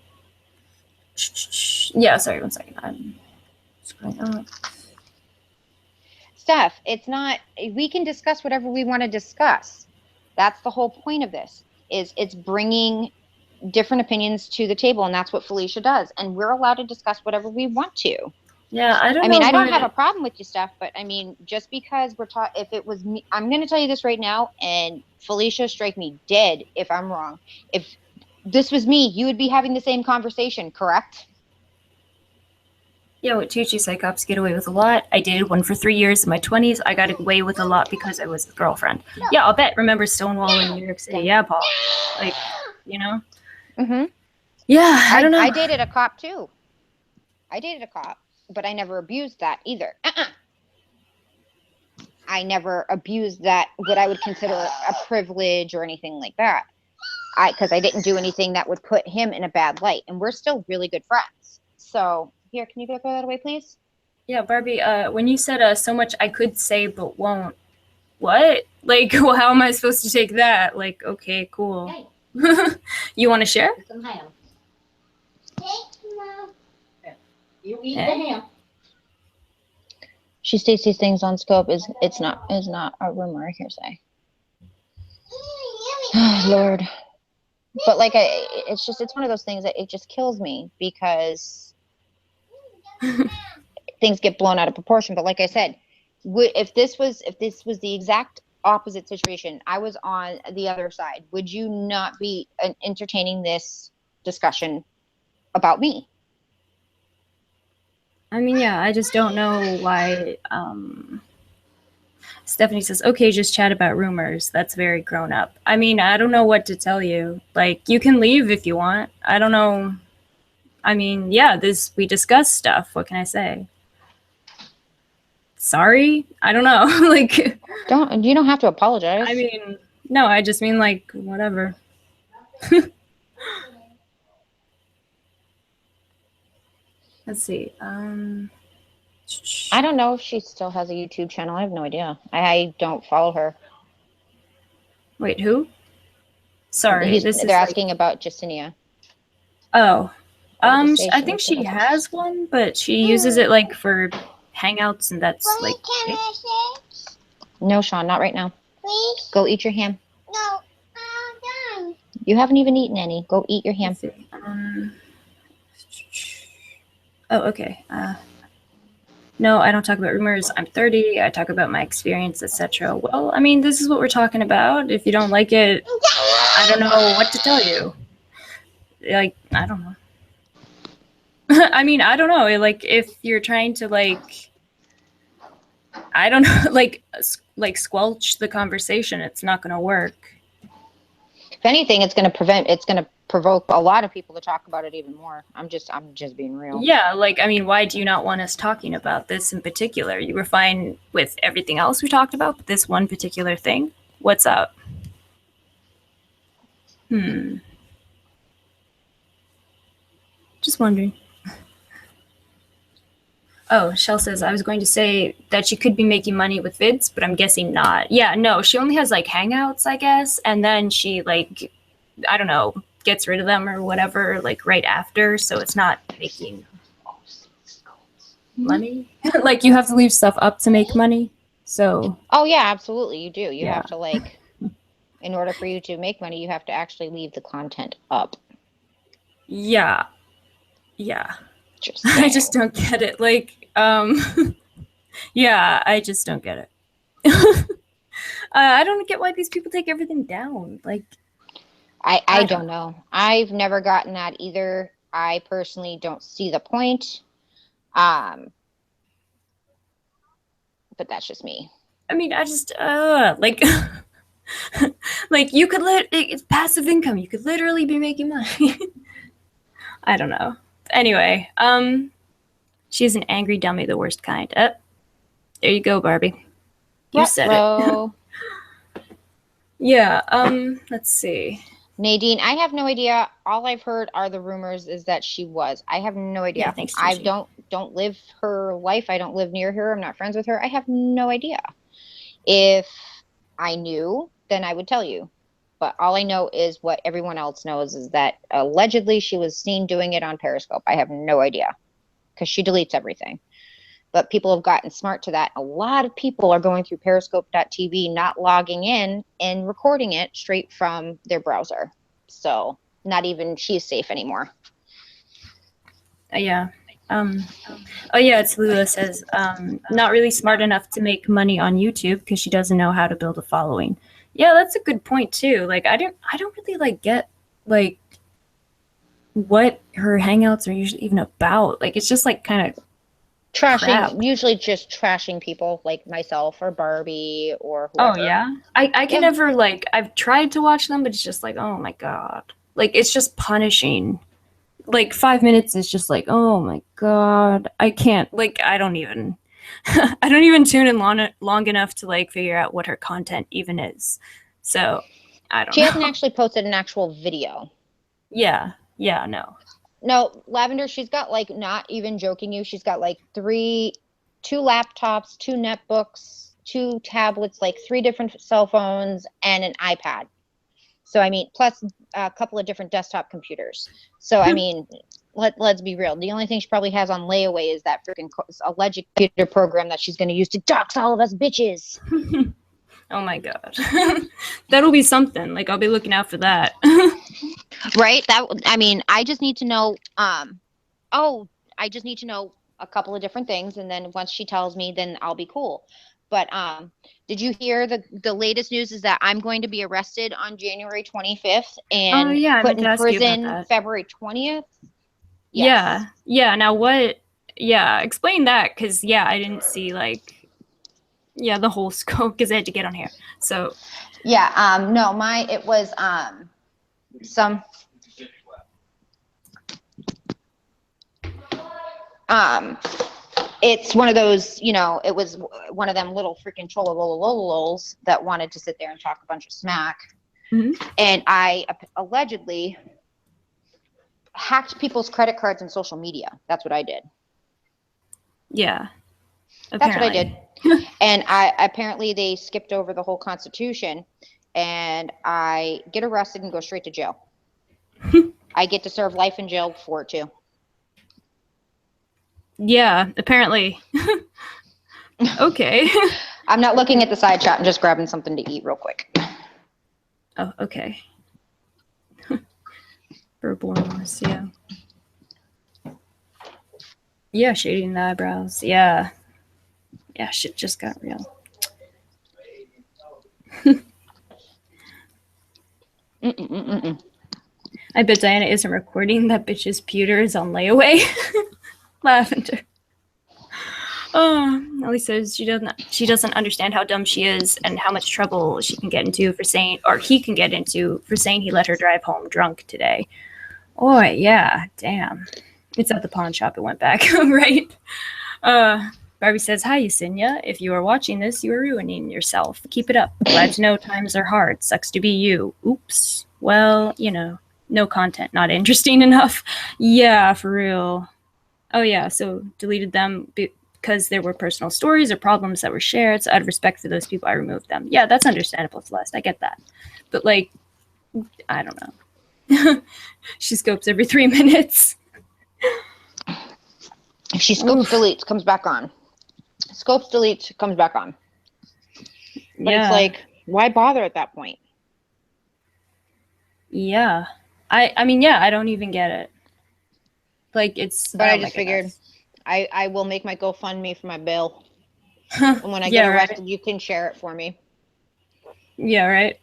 S1: Yeah, sorry, 1 second. I'm scrolling up.
S3: Steph, it's not, we can discuss whatever we want to discuss. That's the whole point of this, is it's bringing different opinions to the table, and that's what Felicia does. And we're allowed to discuss whatever we want to.
S1: Yeah, I don't know.
S3: I mean, I don't have a problem with you, Steph, but I mean, just because we're talking, if it was me, I'm going to tell you this right now, and Felicia, strike me dead if I'm wrong. If this was me, you would be having the same conversation, correct?
S1: Yeah, what Tucci said, cops get away with a lot. I dated one for 3 years in my 20s. I got away with a lot because I was his girlfriend. Yeah, I'll bet. Remember Stonewall in New York City? Yeah, Paul. Like, you know?
S3: Mm-hmm.
S1: Yeah, I don't know.
S3: I dated a cop too. I dated a cop, but I never abused that either. I never abused that, what I would consider a privilege or anything like that. Because I didn't do anything that would put him in a bad light, and we're still really good friends. So here, can you go that away, please?
S1: Yeah, Barbie, when you said so much I could say but won't, what? Like, well, how am I supposed to take that? Like, okay, cool. Hey. You want to share?
S4: Some ham. You eat the ham.
S3: She states these things on scope is not a rumor or hearsay. Lord. But like it's one of those things that it just kills me because things get blown out of proportion. But like I said, if this was the exact opposite situation, I was on the other side, would you not be entertaining this discussion about me?
S1: I mean, yeah, I just don't know why. Stephanie says, okay, just chat about rumors. That's very grown up. I mean, I don't know what to tell you. Like, you can leave if you want. I don't know. I mean, yeah, we discuss stuff. What can I say? Sorry? I don't know. Like,
S3: you don't have to apologize.
S1: I mean, no, I just mean, like, whatever. Let's see.
S3: I don't know if she still has a YouTube channel. I have no idea. I don't follow her.
S1: Wait, who? Sorry,
S3: they're asking about Justinia.
S1: Oh, I think she has one, but she uses it like for Hangouts, and that's like.
S3: No, Sean, not right now.
S4: Please?
S3: Go eat your ham.
S4: No, I'm done.
S3: You haven't even eaten any. Go eat your ham.
S1: Oh, okay. No, I don't talk about rumors. I'm 30. I talk about my experience, etc. Well, I mean, this is what we're talking about. If you don't like it, I don't know what to tell you. Like, I don't know. I mean, I don't know. Like, if you're trying to, like, I don't know, like squelch the conversation, it's not going to work.
S3: If anything, it's going to provoke a lot of people to talk about it even more. I'm just being real.
S1: Yeah, like, I mean, why do you not want us talking about this in particular? You were fine with everything else we talked about, but this one particular thing? What's up? Just wondering. Oh, Shell says, I was going to say that she could be making money with vids, but I'm guessing not. Yeah, no, she only has, like, Hangouts, I guess, and then she, like, I don't know, gets rid of them or whatever, like, right after, so it's not making money. Like, you have to leave stuff up to make money, so...
S3: Oh, yeah, absolutely, you do. You have to, like, in order for you to make money, you have to actually leave the content up.
S1: Yeah. Yeah. I just don't get it. Like, yeah, I just don't get it. I don't get why these people take everything down. Like,
S3: I don't know. I've never gotten that either. I personally don't see the point. But that's just me.
S1: I mean, I just like like you could it's passive income. You could literally be making money. I don't know. Anyway, she's an angry dummy, the worst kind. There you go, Barbie. You said it. Yeah, let's see.
S3: Nadine, I have no idea. All I've heard are the rumors is that she was. I have no idea.
S1: Yeah, thanks,
S3: I
S1: Gigi.
S3: don't live her life. I don't live near her. I'm not friends with her. I have no idea. If I knew, then I would tell you. But all I know is what everyone else knows is that allegedly she was seen doing it on Periscope. I have no idea because she deletes everything. But people have gotten smart to that. A lot of people are going through periscope.tv, not logging in and recording it straight from their browser. So not even she's safe anymore.
S1: Yeah. Oh yeah, it's Lula says, not really smart enough to make money on YouTube because she doesn't know how to build a following. Yeah, that's a good point too. Like I don't really like get like what her hangouts are usually even about. Like it's just like kind of crap.
S3: Usually just trashing people like myself or Barbie or whoever.
S1: Oh yeah. I can never like I've tried to watch them, but it's just like, oh my God. Like it's just punishing. Like 5 minutes is just like, oh my God. I can't like I don't even tune in long enough to like figure out what her content even is. So I don't know.
S3: She hasn't actually posted an actual video.
S1: Yeah. Yeah, no.
S3: No, Lavender, she's got like, not even joking you, she's got like two laptops, 2 netbooks, 2 tablets, like 3 different cell phones, and an iPad. So I mean, plus a couple of different desktop computers. So I mean, let's be real. The only thing she probably has on layaway is that freaking alleged computer program that she's going to use to dox all of us bitches.
S1: Oh my God. That'll be something. Like I'll be looking out for that.
S3: Right? I mean, I just need to know I just need to know a couple of different things, and then once she tells me, then I'll be cool. But did you hear the latest news is that I'm going to be arrested on January 25th and put in prison February 20th?
S1: Yes. Yeah. Now what? Yeah, explain that, because I didn't see like the whole scope because I had to get on here. So
S3: no, it was it's one of those, it was one of them little freaking trollololos that wanted to sit there and talk a bunch of smack.
S1: Mm-hmm.
S3: And I allegedly hacked people's credit cards and social media. That's what I did.
S1: Yeah.
S3: That's what I did. And apparently they skipped over the whole Constitution, and I get arrested and go straight to jail. I get to serve life in jail for it too.
S1: Yeah, apparently. Okay.
S3: I'm not looking at the side shot. I'm just grabbing something to eat real quick.
S1: Oh, okay. Herbaceous, yeah. Yeah, shading the eyebrows. Yeah. Yeah, shit just got real. I bet Diana isn't recording. That bitch's pewter is on layaway. Lavender. Oh, Ellie says she doesn't understand how dumb she is and how much trouble she can get into for saying, or he can get into for saying he let her drive home drunk today. Oh yeah, damn. It's at the pawn shop. It went back, right? Barbie says, hi, Yesenia. If you are watching this, you are ruining yourself. Keep it up. Glad to know times are hard. Sucks to be you. Oops. Well, no content. Not interesting enough. Yeah, for real. Oh, yeah. So deleted them because there were personal stories or problems that were shared. So out of respect for those people, I removed them. Yeah, that's understandable, Celeste. I get that. But, like, I don't know. She scopes every 3 minutes.
S3: If she scopes, deletes, comes back on. Scopes, deletes, comes back on. But it's like, why bother at that point?
S1: Yeah. I mean, I don't even get it. Like, it's...
S3: But I just figured I will make my GoFundMe for my bail. And when I get arrested, right? You can share it for me.
S1: Yeah, right?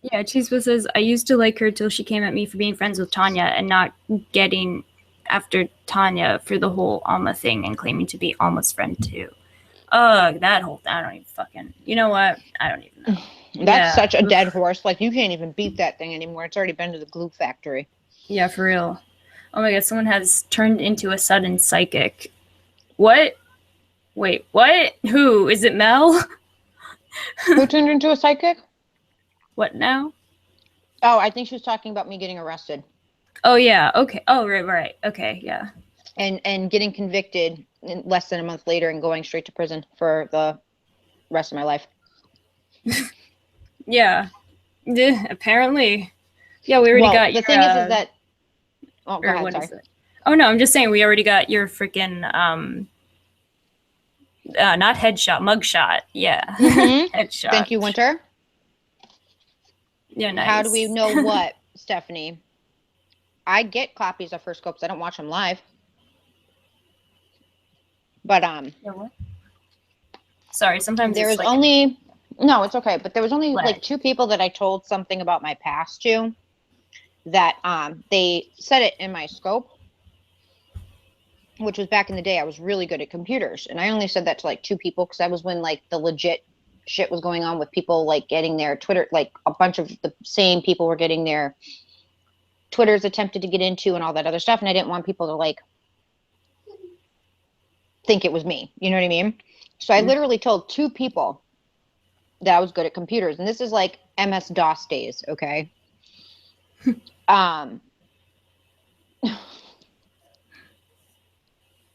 S1: Yeah, Cheeseball says, I used to like her till she came at me for being friends with Tanya and not getting after Tanya for the whole Alma thing and claiming to be Alma's friend too. That whole, I don't even fucking, you know what? I don't even know.
S3: That's
S1: Yeah.
S3: such a dead horse. Like, you can't even beat that thing anymore. It's already been to the glue factory.
S1: Yeah, for real. Oh my god, someone has turned into a sudden psychic. What? Wait, what? Who? Is it Mel?
S3: Who turned into a psychic?
S1: What now?
S3: Oh, I think she was talking about me getting arrested.
S1: Oh yeah, okay. Oh right. Okay, yeah.
S3: And getting convicted less than a month later and going straight to prison for the rest of my life.
S1: Yeah. Apparently. Yeah, we already got
S3: the
S1: your,
S3: thing is that... Oh, go
S1: or
S3: ahead,
S1: what
S3: sorry.
S1: is it? Oh no, I'm just saying we already got your freaking not headshot, mugshot. Yeah.
S3: Mhm.
S1: Headshot.
S3: Thank you, Winter.
S1: Yeah, nice.
S3: How do we know what, Stephanie? I get copies of her scopes. I don't watch them live. But
S1: Yeah, what? Sorry, sometimes
S3: there
S1: it's
S3: was
S1: like
S3: only... No, it's okay. But there was only
S1: lag.
S3: like 2 people that I told something about my past to, that they said it in my scope, which was back in the day. I was really good at computers, and I only said that to like 2 people, because that was when like the legit shit was going on with people like getting their Twitter, like a bunch of the same people were getting their Twitters attempted to get into and all that other stuff, and I didn't want people to like think it was me, you know what I mean? So I literally told 2 people that I was good at computers, and this is like MS DOS days, okay?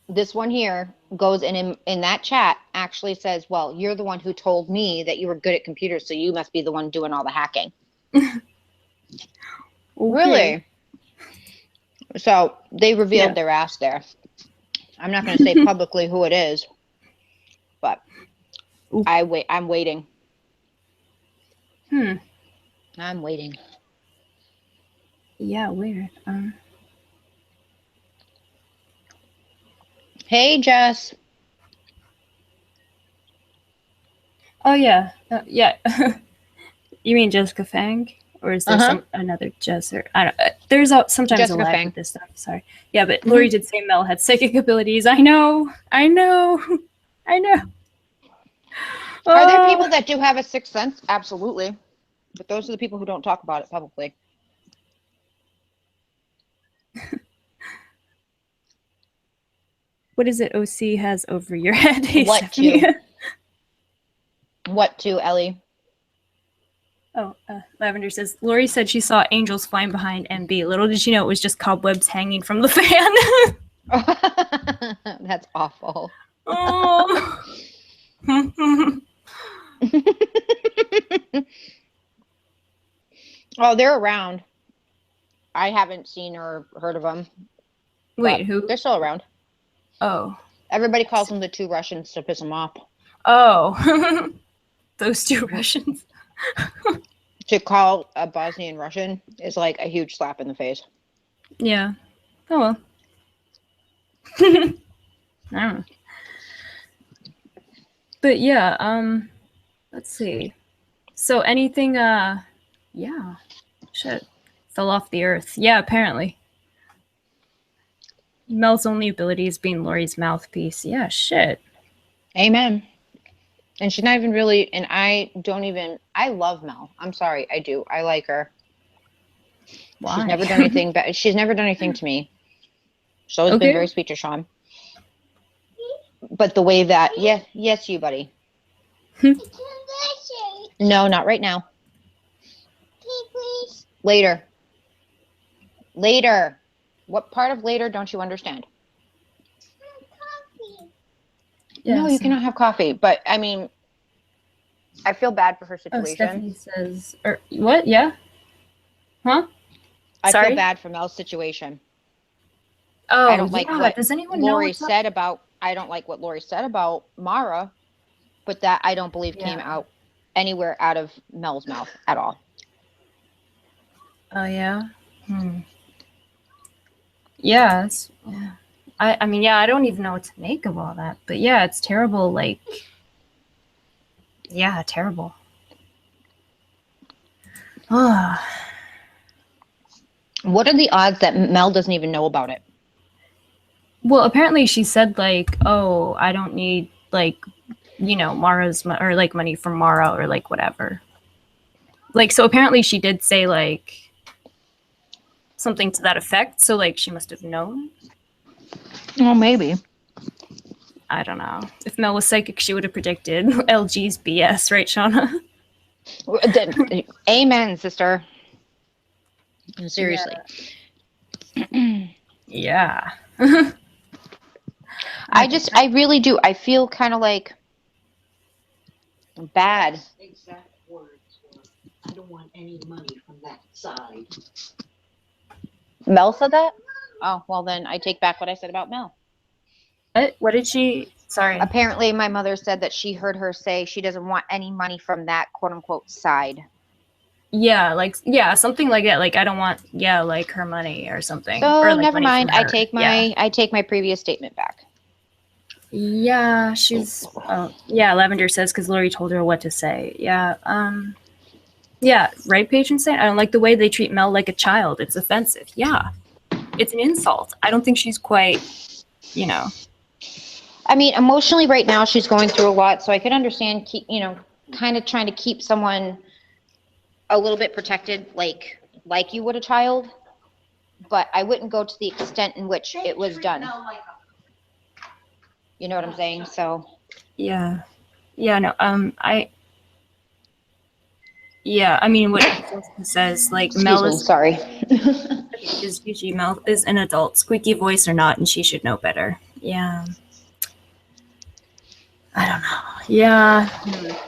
S3: This one here goes in that chat, actually says, well, you're the one who told me that you were good at computers, so you must be the one doing all the hacking.
S1: Okay.
S3: Really? So they revealed their ass there. I'm not going to say publicly who it is, but I'm waiting. I'm waiting.
S1: Yeah, weird.
S3: Hey, Jess.
S1: Oh yeah, yeah. You mean Jessica Fang, or is there some another Jess? Or I don't. There's sometimes
S3: Jessica
S1: a lag
S3: Fang.
S1: with this stuff. Sorry. Yeah, but Lori did say Mel had psychic abilities. I know. I know.
S3: Are there people that do have a sixth sense? Absolutely. But those are the people who don't talk about it publicly.
S1: What is it OC has over your head? Hey,
S3: What
S1: Stephanie.
S3: to? What to, Ellie?
S1: Oh, Lavender says, Lori said she saw angels flying behind MB. Little did she know it was just cobwebs hanging from the fan.
S3: That's awful.
S1: Oh.
S3: Oh, they're around. I haven't seen or heard of them.
S1: Wait, who?
S3: They're still around.
S1: Oh.
S3: Everybody calls them the 2 Russians to piss them off.
S1: Oh. Those 2 Russians.
S3: To call a Bosnian Russian is like a huge slap in the face.
S1: Yeah. Oh well. I don't know. But yeah, let's see. So anything yeah. Shit. Fell off the earth. Yeah, apparently. Mel's only ability is being Lori's mouthpiece. Yeah, shit.
S3: Amen. And she's not even really, and I love Mel. I'm sorry, I do. I like her.
S1: Why?
S3: She's never done anything, but she's never done anything to me. She's always been very sweet to Sean. But the way that, yes, you, buddy. No, not right now.
S4: Please.
S3: Later. Later. What part of later don't you understand?
S4: Coffee.
S1: Yeah,
S3: No, you cannot have coffee. But I mean, I feel bad for her
S1: Oh,
S3: situation.
S1: Stephanie says, or what? Yeah? Huh?
S3: I
S1: Sorry?
S3: feel bad for Mel's situation.
S1: Oh,
S3: I don't like what
S1: does anyone
S3: Lori
S1: know what's up?
S3: said about, I don't like what Lori said about Mara, but that I don't believe came out anywhere out of Mel's mouth at all.
S1: Oh, yeah? Yeah, I mean, yeah, I don't even know what to make of all that. But yeah, it's terrible, like, yeah, terrible. Ah.
S3: What are the odds that Mel doesn't even know about it?
S1: Well, apparently she said, like, oh, I don't need, like, Mara's or like money from Mara or like whatever. Like, so apparently she did say like something to that effect. So like she must have known.
S3: Well, maybe.
S1: I don't know. If Mel was psychic, she would have predicted LG's BS, right, Shauna?
S3: Amen, sister. Seriously.
S1: Yeah.
S3: I really do. I feel kind of like bad.
S4: Exact words were, I don't want any money from that side.
S3: Mel said that? Oh, well then I take back what I said about Mel.
S1: What did she? Sorry.
S3: Apparently my mother said that she heard her say she doesn't want any money from that quote unquote side.
S1: Yeah, something like that. Like I don't want, like her money or something.
S3: So
S1: or, like,
S3: never
S1: money
S3: mind.
S1: from
S3: I
S1: her.
S3: take my previous statement back.
S1: Yeah, she's. Lavender says because Lori told her what to say. Yeah. Yeah. Right, Paige and Saint. I don't like the way they treat Mel like a child. It's offensive. Yeah. It's an insult. I don't think she's quite.
S3: I mean, emotionally right now she's going through a lot, so I could understand, kind of trying to keep someone a little bit protected, like you would a child, but I wouldn't go to the extent in which it was done. You know what I'm saying? So.
S1: Yeah. Yeah. No. I mean, what he says, like Mel is.
S3: Sorry.
S1: Is usually Mel is an adult, squeaky voice or not, and she should know better. Yeah. I don't know. Yeah.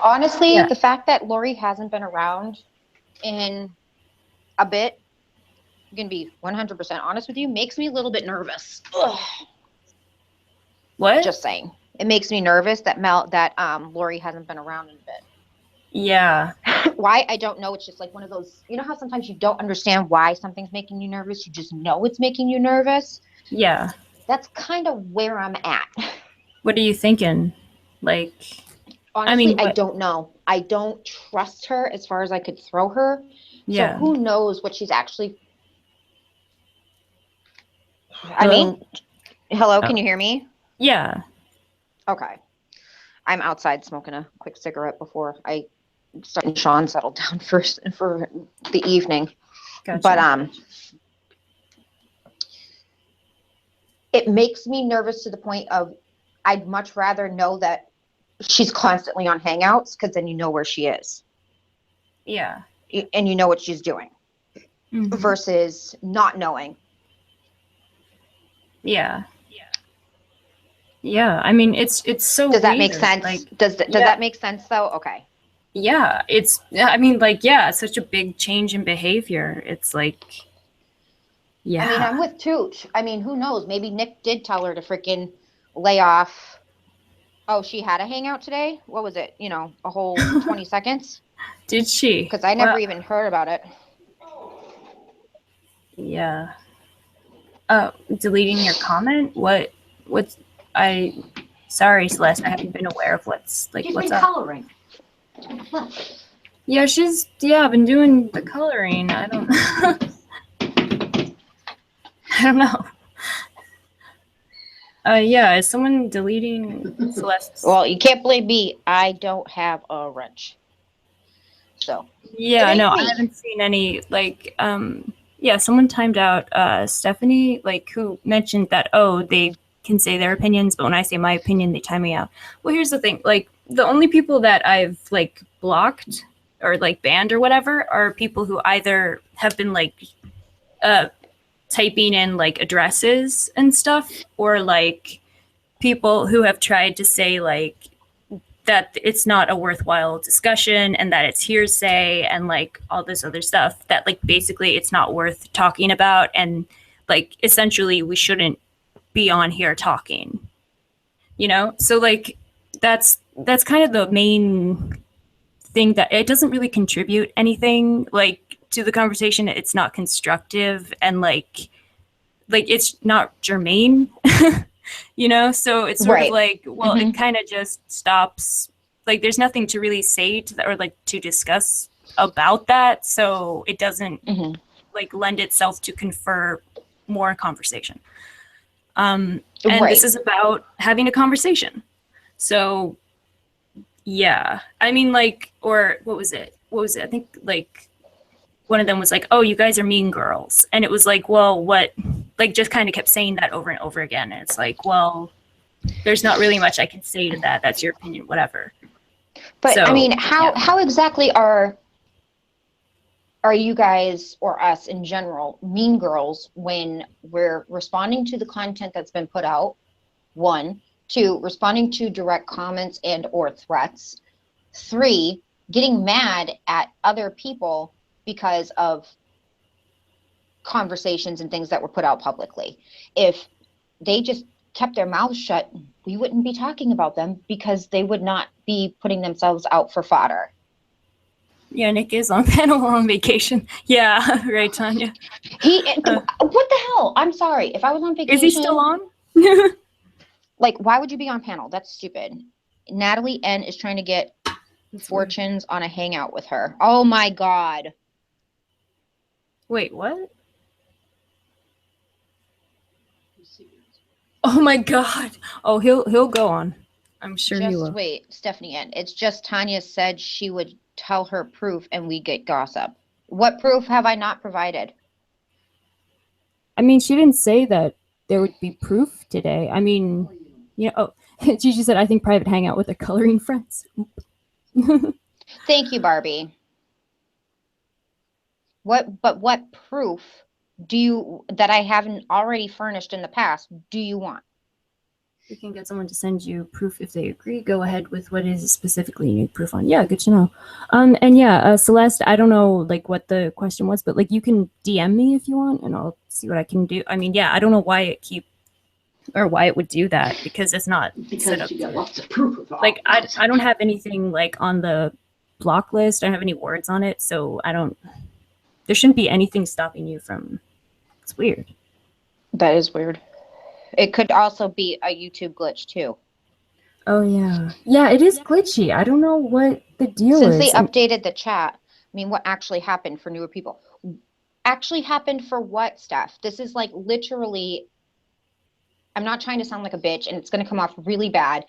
S3: Honestly, the fact that Lori hasn't been around in a bit, I'm going to be 100% honest with you, makes me a little bit nervous. Ugh.
S1: What?
S3: Just saying. It makes me nervous that Lori hasn't been around in a bit.
S1: Yeah.
S3: Why? I don't know. It's just like one of those, you know how sometimes you don't understand why something's making you nervous? You just know it's making you nervous?
S1: Yeah.
S3: That's kind of where I'm at.
S1: What are you thinking? Like,
S3: honestly, I don't know. I don't trust her as far as I could throw her.
S1: Yeah.
S3: So who knows what she's actually.
S1: Hello?
S3: I mean, hello, can you hear me?
S1: Yeah.
S3: Okay. I'm outside smoking a quick cigarette before I start and Sean settled down first for the evening.
S1: Gotcha.
S3: But it makes me nervous to the point of I'd much rather know that she's constantly on Hangouts, because then you know where she is.
S1: Yeah.
S3: And you know what she's doing. Mm-hmm. Versus not knowing.
S1: Yeah. Yeah. I mean, it's so.
S3: Does that make sense? Like, does that make sense though? Okay.
S1: Yeah. It's such a big change in behavior. It's like. Yeah.
S3: I mean, I'm with Tooch. I mean, who knows? Maybe Nick did tell her to freaking lay off. Oh, she had a Hangout today? What was it? A whole 20 seconds?
S1: Did she?
S3: Because I never even heard about it.
S1: Yeah. Deleting your comment? Sorry, Celeste, I haven't been aware of what's
S4: She's
S1: up.
S4: Coloring.
S1: Yeah, she's been doing the coloring. I don't know. Is someone deleting Celeste?
S3: Well, you can't blame me. I don't have a wrench. So.
S1: Yeah, no, I haven't seen any, someone timed out Stephanie, who mentioned that, they can say their opinions, but when I say my opinion, they time me out. Well, here's the thing, the only people that I've, blocked or, banned or whatever are people who either have been, typing in, addresses and stuff, or, people who have tried to say, that it's not a worthwhile discussion and that it's hearsay and all this other stuff that basically it's not worth talking about and essentially we shouldn't be on here talking, so that's kind of the main thing, that it doesn't really contribute anything to the conversation. It's not constructive and it's not germane. So it's sort of it kind of just stops, there's nothing to really say to that or to discuss about that, so it doesn't lend itself to confer more conversation, and this is about having a conversation. So Yeah. I mean, like, or what was it? What was it? I think, like, one of them was like, oh, you guys are mean girls. And it was like, well, what? Like, just kind of kept saying that over and over again. And it's like, well, there's not really much I can say to that. That's your opinion, whatever.
S3: But I
S1: So,
S3: mean, how
S1: yeah.
S3: how exactly are you guys or us in general mean girls when we're responding to the content that's been put out? One, two, responding to direct comments and or threats. Three, getting mad at other people because of conversations and things that were put out publicly. If they just kept their mouths shut, we wouldn't be talking about them because they would not be putting themselves out for fodder.
S1: Yeah, Nick is on panel on vacation. Yeah, right, Tanya.
S3: What the hell? I'm sorry. If I was on vacation,
S1: Is he still on?
S3: like, why would you be on panel? That's stupid. Natalie N is trying to get fortunes on a hangout with her. Oh my God.
S1: Wait, what? Oh my God. Oh, he'll go on. I'm sure he will.
S3: Just wait, Stephanie N. It's just Tanya said she would tell her proof and we get gossip. What proof have I not provided?
S1: I mean, she didn't say that there would be proof today. I mean, you know, oh, Gigi said, I think private hangout with her coloring friends.
S3: Thank you, Barbie. What proof do you that I haven't already furnished in the past do you want?
S1: You can get someone to send you proof if they agree. Go ahead with what is specifically you need proof on. Yeah, good to know. And yeah, Celeste, I don't know like what the question was, but like you can DM me if you want, and I'll see what I can do. I mean, yeah, I don't know why it would do that because it's not set up.
S4: Because you got lots of proof of all.
S1: Like I don't have anything like on the block list. I don't have any words on it, so I don't. There shouldn't be anything stopping you from. It's weird.
S3: That is weird. It could also be a YouTube glitch too.
S1: Oh yeah, yeah. It is glitchy. I don't know what the deal
S3: Since
S1: is.
S3: they updated the chat, I mean, what actually happened for newer people? Actually happened for what, Steph? This is like literally. I'm not trying to sound like a bitch, and it's going to come off really bad,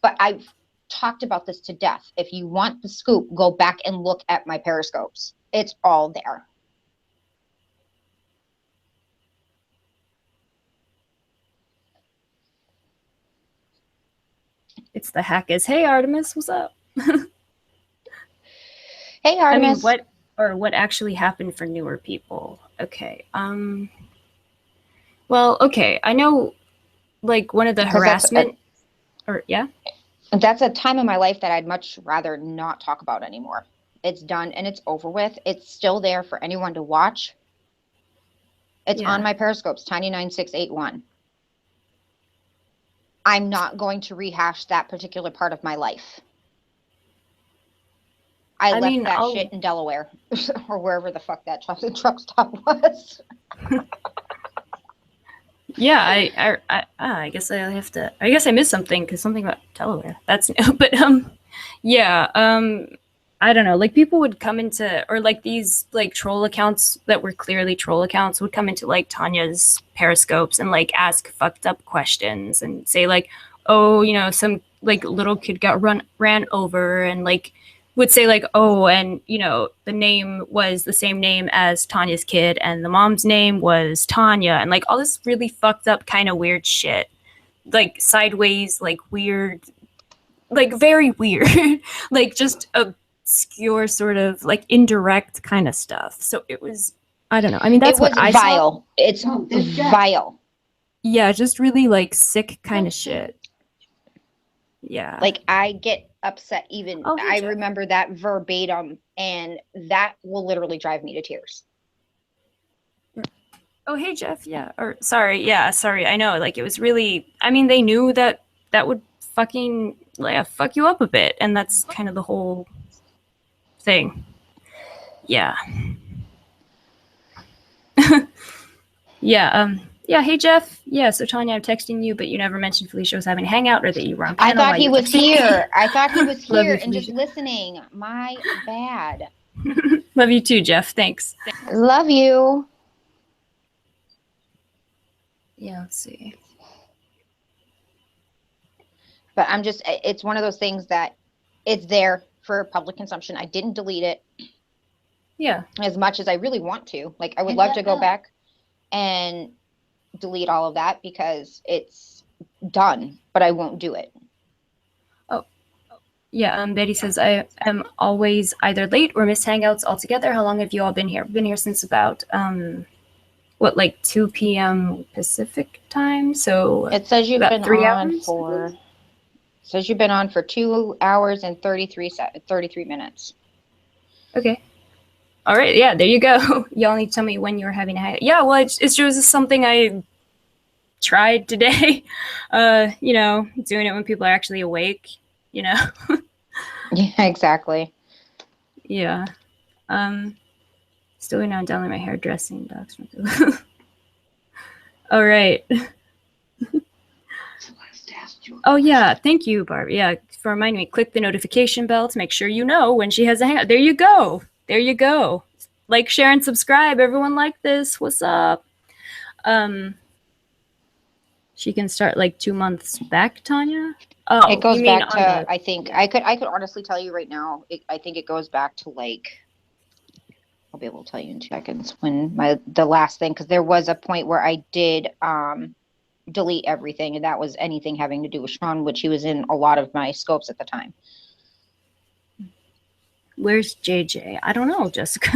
S3: but I've talked about this to death. If you want the scoop, go back and look at my periscopes. It's all there.
S1: It's the hackers. Hey Artemis, what's up?
S3: Hey
S1: I
S3: Artemis.
S1: mean, what actually happened for newer people? Okay. Well, okay. I know, like one of the harassment, or yeah.
S3: That's a time in my life that I'd much rather not talk about anymore. It's done and it's over with. It's still there for anyone to watch. It's on my periscopes, Tiny9681. I'm not going to rehash that particular part of my life. I left that shit in Delaware or wherever the fuck that truck stop was.
S1: Yeah, I guess I have to. I guess I missed something because something about Delaware. That's but yeah, I don't know. Like people would come into or like these like troll accounts that were clearly troll accounts would come into like Tanya's periscopes and like ask fucked up questions and say like, oh, you know, some like little kid got ran over and like would say like, oh, and you know, the name was the same name as Tanya's kid and the mom's name was Tanya and like all this really fucked up kind of weird shit. Like sideways, like weird, like very weird, like just obscure sort of like indirect kind of stuff. So it was, I don't know. I mean, that's what I
S3: vile.
S1: saw.
S3: It's vile.
S1: Yeah, just really like sick kind of shit. Yeah.
S3: Like I get upset even. Oh, I remember that verbatim and that will literally drive me to tears.
S1: Oh, hey, Jeff. Yeah. Or sorry. Yeah. Sorry. I know. Like it was really, I mean, they knew that that would fucking like fuck you up a bit. And that's kind of the whole thing. Yeah. Yeah. Yeah. Hey, Jeff. Yeah. So Tanya, I'm texting you, but you never mentioned Felicia was having a hangout or that you were on panel.
S3: I thought he was here. I thought he was here and
S1: Felicia.
S3: just listening. My bad.
S1: Love you too, Jeff. Thanks.
S3: Love you.
S1: Yeah. Let's see.
S3: But I'm just, it's one of those things that it's there for public consumption. I didn't delete it
S1: Yeah.
S3: as much as I really want to. Like, I would love to go back and delete all of that because it's done, but I won't do it.
S1: Yeah, Betty says, I am always either late or miss Hangouts altogether. How long have you all been here? I've been here since about, what, like 2 p.m. Pacific time? So
S3: It says you've
S1: about
S3: been
S1: 3
S3: on
S1: hours?
S3: for, it says you've been on for 2 hours and 33 minutes.
S1: Okay. All right. Yeah, there you go. Y'all need to tell me when you're having a hangout. Yeah, well, it's just something I tried today. You know, doing it when people are actually awake, you know?
S3: Yeah, exactly.
S1: Yeah. Still waiting on downloading my hairdressing docs. All right. Oh yeah, thank you, Barbie. Yeah, for reminding me, click the notification bell to make sure you know when she has a hangout. There you go. There you go. Like, share, and subscribe. Everyone like this. What's up? She can start like 2 months back, Tanya? Oh,
S3: It goes
S1: you mean
S3: back
S1: on
S3: to,
S1: the...
S3: I think, I could honestly tell you right now, I think it goes back to like, I'll be able to tell you in 2 seconds when the last thing, because there was a point where I did delete everything, and that was anything having to do with Sean, which he was in a lot of my scopes at the time.
S1: Where's JJ? I don't know, Jessica.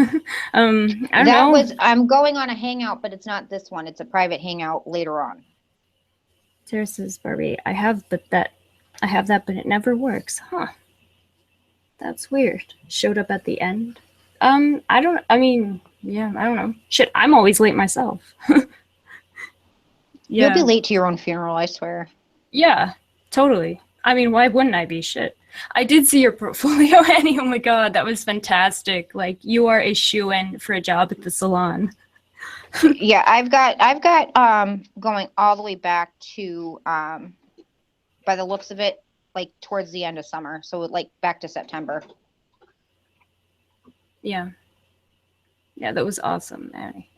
S1: I don't know.
S3: I'm going on a hangout, but it's not this one. It's a private hangout later on.
S1: Sarah says, Barbie, I have that, but it never works. Huh. That's weird. Showed up at the end. Yeah, I don't know. Shit, I'm always late myself.
S3: You'll be
S1: Yeah.
S3: late to your own funeral, I swear.
S1: Yeah, totally. I mean, why wouldn't I be? Shit. I did see your portfolio, Annie. Oh my god, that was fantastic. Like, you are a shoo-in for a job at the salon.
S3: Yeah, I've got going all the way back to by the looks of it, like towards the end of summer. So like back to September.
S1: Yeah. Yeah, that was awesome, Annie.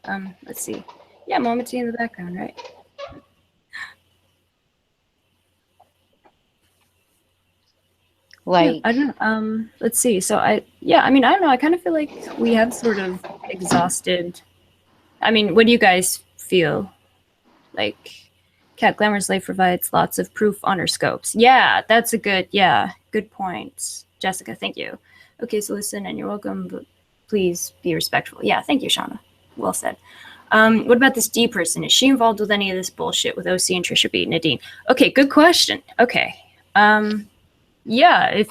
S1: Let's see. Yeah, Mama T in the background, right?
S3: Like,
S1: yeah, I don't know. Let's see. So I don't know. I kind of feel like we have sort of exhausted. I mean, what do you guys feel? Like, Cat Glamour's Life provides lots of proof on her scopes. Yeah, that's a good point. Jessica, thank you. Okay, so listen, and you're welcome, but please be respectful. Yeah, thank you, Shauna. Well said. What about this D person? Is she involved with any of this bullshit with OC and Trisha B, Nadine? Okay, good question. Okay. Yeah.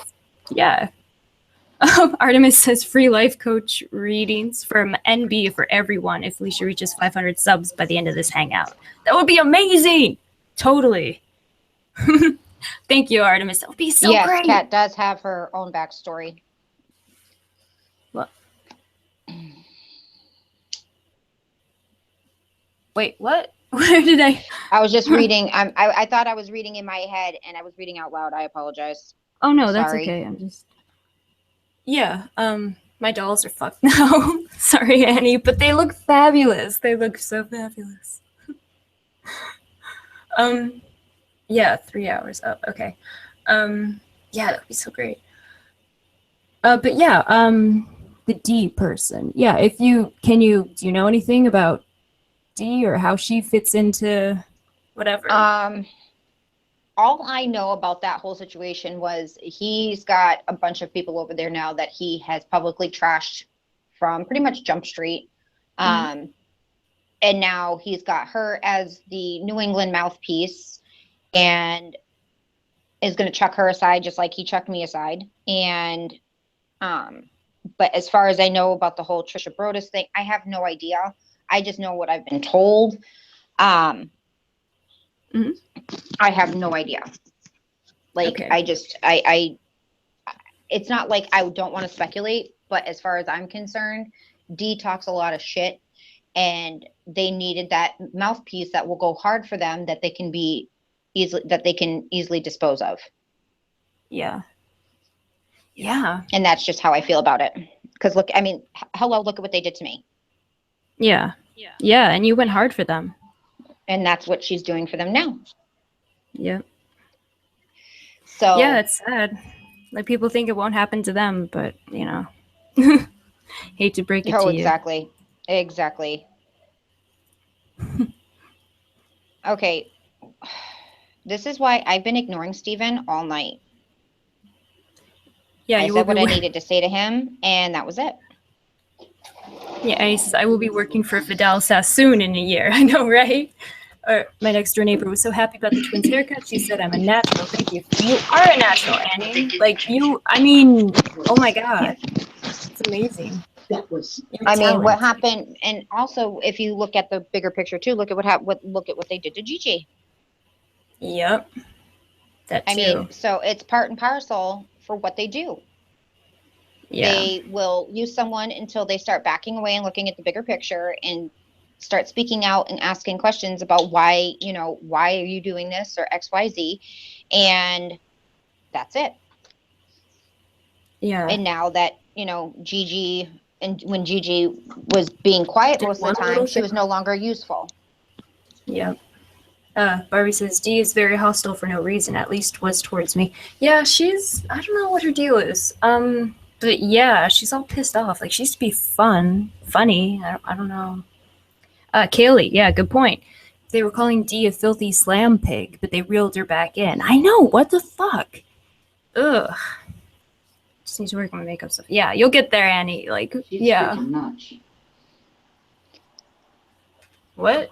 S1: Artemis says free life coach readings from NB for everyone if Felicia reaches 500 subs by the end of this hangout. That would be amazing. Totally. Thank you, Artemis. That would be so great.
S3: yes, Kat does have her own backstory.
S1: What? Wait, what? Where did
S3: I was just reading. I thought I was reading in my head, and I was reading out loud. I apologize.
S1: Oh no, that's
S3: Sorry.
S1: okay. I'm just... Yeah, my dolls are fucked now. Sorry, Annie, but they look fabulous. They look so fabulous. Yeah, 3 hours up. Okay. Yeah, that would be so great. But yeah, the D person. Yeah, do you know anything about D or how she fits into whatever?
S3: All I know about that whole situation was he's got a bunch of people over there now that he has publicly trashed from pretty much Jump Street. And now he's got her as the New England mouthpiece and is going to chuck her aside just like he chucked me aside. And but as far as I know about the whole Trisha Brodus thing, I have no idea. I just know what I've been told. I have no idea. Like, okay. I it's not like I don't want to speculate, but as far as I'm concerned, D talks a lot of shit, and they needed that mouthpiece that will go hard for them that they can easily dispose of.
S1: Yeah. Yeah.
S3: And that's just how I feel about it. Because look at what they did to me.
S1: Yeah. Yeah, and you went hard for them.
S3: And that's what she's doing for them now.
S1: Yep.
S3: So
S1: yeah, it's sad. Like, people think it won't happen to them, but, you know, hate to break it
S3: Oh,
S1: to you.
S3: exactly. Exactly. Okay. This is why I've been ignoring Steven all night.
S1: Yeah,
S3: I
S1: you will
S3: said what I
S1: be.
S3: needed to say to him, and that was it.
S1: Yeah, and he says, I will be working for Fidel Sassoon in a year. I know, right? My next door neighbor was so happy about the twins' haircut. She said, I'm a natural. Thank you. You are a natural, Annie. Like, you, I mean, oh my God. It's amazing.
S4: That was
S1: Your
S3: I mean, what
S1: talent.
S3: happened, and also if you look at the bigger picture too, look at look at what they did to Gigi.
S1: Yep. That
S3: I
S1: too.
S3: mean, so it's part and parcel for what they do.
S1: Yeah.
S3: They will use someone until they start backing away and looking at the bigger picture and start speaking out and asking questions about why, why are you doing this or XYZ. And that's it.
S1: Yeah.
S3: And now that, Gigi, and when Gigi was being quiet
S1: Did
S3: most of
S1: one
S3: the time,
S1: little
S3: she
S1: thing.
S3: was no longer useful.
S1: Yep. Barbie says, Dee is very hostile for no reason, at least was towards me. Yeah, I don't know what her deal is. But yeah, she's all pissed off. Like, she used to be funny. I don't know. Kaylee, yeah, good point. They were calling Dee a filthy slam pig, but they reeled her back in. I know, what the fuck? Ugh. Just need to work on my makeup stuff. Yeah, you'll get there, Annie. Like,
S4: she's
S1: yeah.
S4: freaking nuts.
S1: What?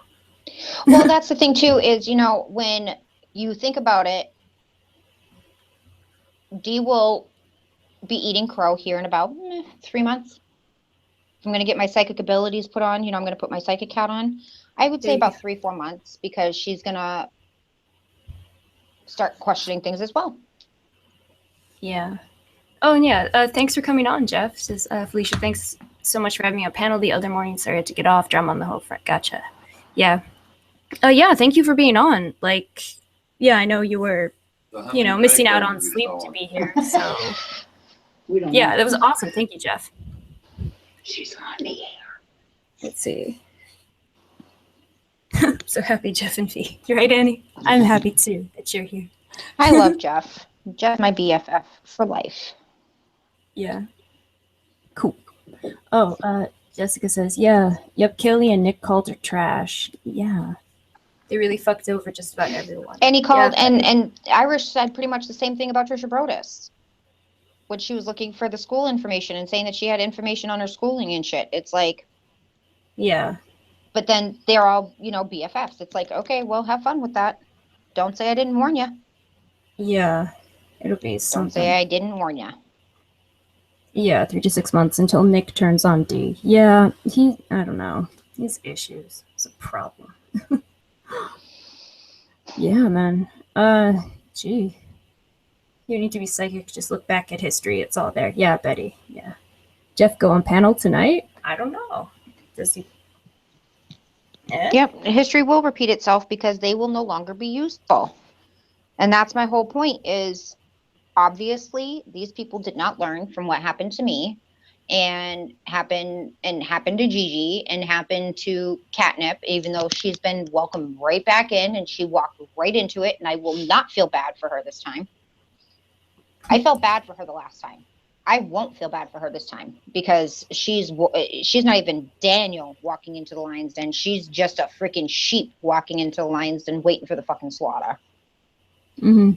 S3: Well, that's the thing too, is, when you think about it, Dee will be eating crow here in about 3 months. I'm going to get my psychic abilities put on. I'm going to put my psychic hat on. I would say about 3-4 months, because she's going to start questioning things as well.
S1: Yeah. Oh, and yeah, thanks for coming on, Jeff. Says Felicia, thanks so much for having me on panel the other morning. Sorry I had to get off. Drum on the whole front. Gotcha. Yeah. Yeah, thank you for being on. Like, yeah, I know you were, missing out on sleep to be here. So,
S4: We don't
S1: yeah,
S4: know.
S1: that was awesome. Thank you, Jeff.
S4: She's on the air.
S1: Let's see. So happy, Jeff and V. You're right, Annie? I'm happy too that you're here.
S3: I love Jeff. Jeff, my BFF for life.
S1: Yeah. Cool. Oh, Jessica says, yeah, yep, Kelly and Nick called her trash. Yeah. They really fucked over just about everyone.
S3: And he called,
S1: Yeah.
S3: and Irish said pretty much the same thing about Trisha Brodus when she was looking for the school information and saying that she had information on her schooling and shit. It's like,
S1: yeah.
S3: but then they're all, BFFs. It's like, okay, well, have fun with that. Don't say I didn't warn you.
S1: Yeah. It'll be something.
S3: Don't say I didn't warn you.
S1: Yeah, 3 to 6 months until Nick turns on D. Yeah, I don't know. His issues. It's a problem. Yeah, man. Gee. You need to be psychic. Just look back at history. It's all there. Yeah, Betty. Yeah. Jeff go on panel tonight? I don't know. Does he?
S3: Yep. History will repeat itself because they will no longer be useful. And that's my whole point is, obviously, these people did not learn from what happened to me and happened to Gigi and happened to Catnip, even though she's been welcomed right back in and she walked right into it, and I will not feel bad for her this time. I felt bad for her the last time. I won't feel bad for her this time because she's not even Daniel walking into the lion's den. She's just a freaking sheep walking into the lion's den waiting for the fucking slaughter.
S1: Mm-hmm.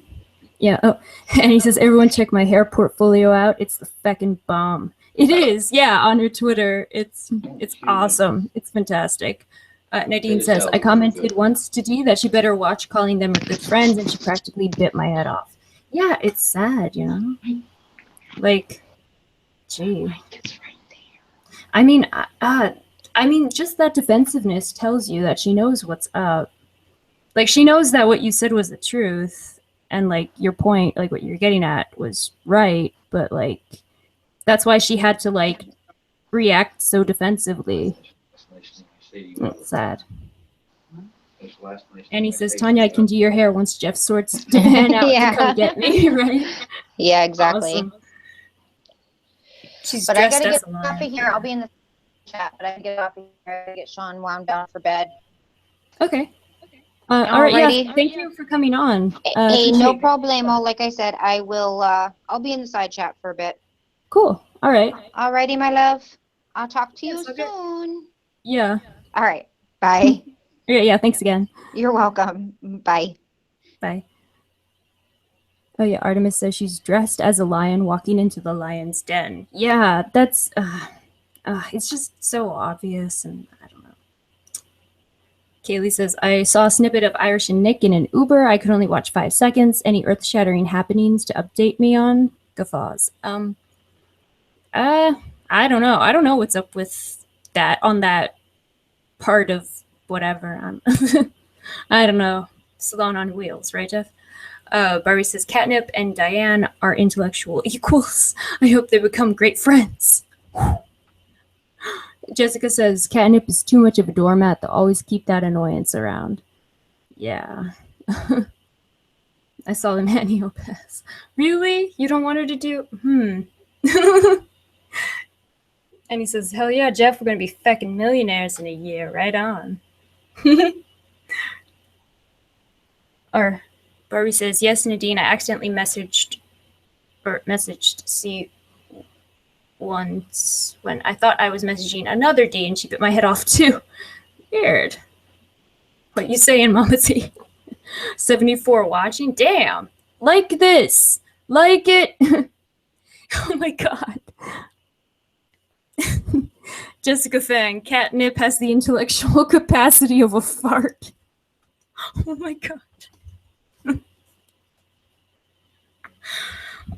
S1: Yeah. Oh, and he says, everyone check my hair portfolio out. It's the feckin' bomb. It is. Yeah, on her Twitter. It's awesome. It's fantastic. Nadine says, I commented once to Dee that she better watch calling them her good friends, and she practically bit my head off. Yeah, it's sad, Like, gee. I mean, just that defensiveness tells you that she knows what's up. Like, she knows that what you said was the truth. And, like, your point, like, what you're getting at was right, but, like, that's why she had to, like, react so defensively. It's sad. And he says, Tanya, I can do your hair once Jeff sorts Diane out to come get me, right?
S3: Yeah, exactly.
S1: Awesome. She's
S3: but I
S1: dressed
S3: gotta
S1: as
S3: get
S1: a
S3: off
S1: lion.
S3: of here. I'll be in the chat, but I gotta get off of here. I gotta get Sean wound down for bed.
S1: Okay. All right, yeah,
S3: Alrighty.
S1: thank you for coming on.
S3: Hey, no
S1: Appreciate it.
S3: problemo. Like I said, I will I'll be in the side chat for a bit.
S1: Cool. All right.
S3: Alrighty, my love. I'll talk to you
S1: Yes, okay.
S3: soon.
S1: Yeah.
S3: All right. Bye.
S1: Yeah, thanks again.
S3: You're welcome. Bye.
S1: Bye. Oh yeah, Artemis says she's dressed as a lion walking into the lion's den. Yeah, that's it's just so obvious, and I don't know. Kaylee says, I saw a snippet of Irish and Nick in an Uber. I could only watch 5 seconds. Any earth-shattering happenings to update me on? Guffaws. I don't know. I don't know what's up with that on that part of whatever. I don't know. Salon on wheels, right, Jeff? Barbie says Catnip and Diane are intellectual equals. I hope they become great friends. Jessica says Catnip is too much of a doormat to always keep that annoyance around. Yeah. I saw the manual pass. Really? You don't want her to do? And he says, hell yeah, Jeff, we're going to be feckin' millionaires in a year. Right on. Or Barbie says, yes, Nadine, I accidentally messaged C once when I thought I was messaging another D and she bit my head off too. Weird. What you saying, Mama T? 74 watching? Damn. Like this. Like it. Oh my god. Jessica Fang, Catnip has the intellectual capacity of a fart. Oh my god.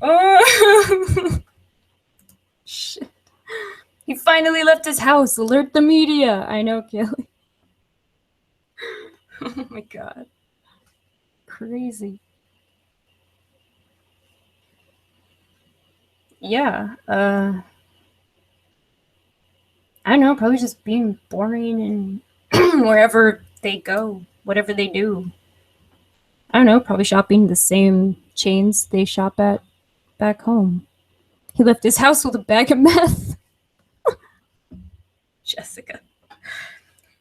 S1: Oh. Shit. He finally left his house. Alert the media. I know, Kelly. Oh my god. Crazy. Yeah. I don't know, probably just being boring and wherever they go, whatever they do. I don't know, probably shopping the same chains they shop at back home. He left his house with a bag of meth. Jessica.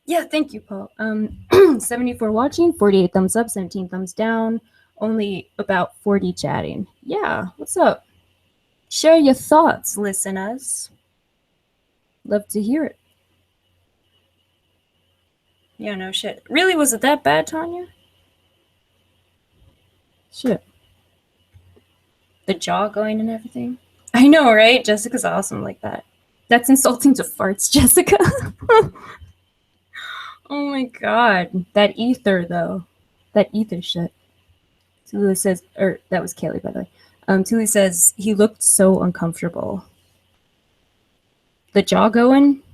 S1: Yeah, thank you, Paul. 70 for watching, 48 thumbs up, 17 thumbs down, only about 40 chatting. Yeah, what's up? Share your thoughts, listeners. Love to hear it. Yeah, no shit. Really, was it that bad, Tanya? Shit. The jaw going and everything. I know, right? Jessica's awesome like that. That's insulting to farts, Jessica. Oh my god. That ether, though. That ether shit. Tulu says, or that was Kaylee, by the way. Tulu says he looked so uncomfortable. The jaw going?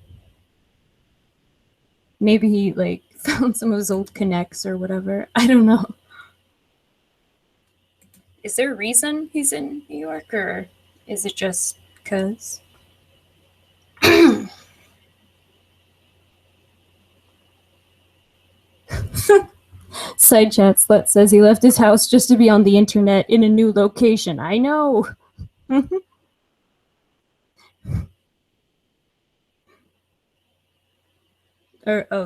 S1: Maybe he, like, found some of his old connects or whatever. I don't know. Is there a reason he's in New York, or is it just because? Side chat slut says he left his house just to be on the internet in a new location. I know.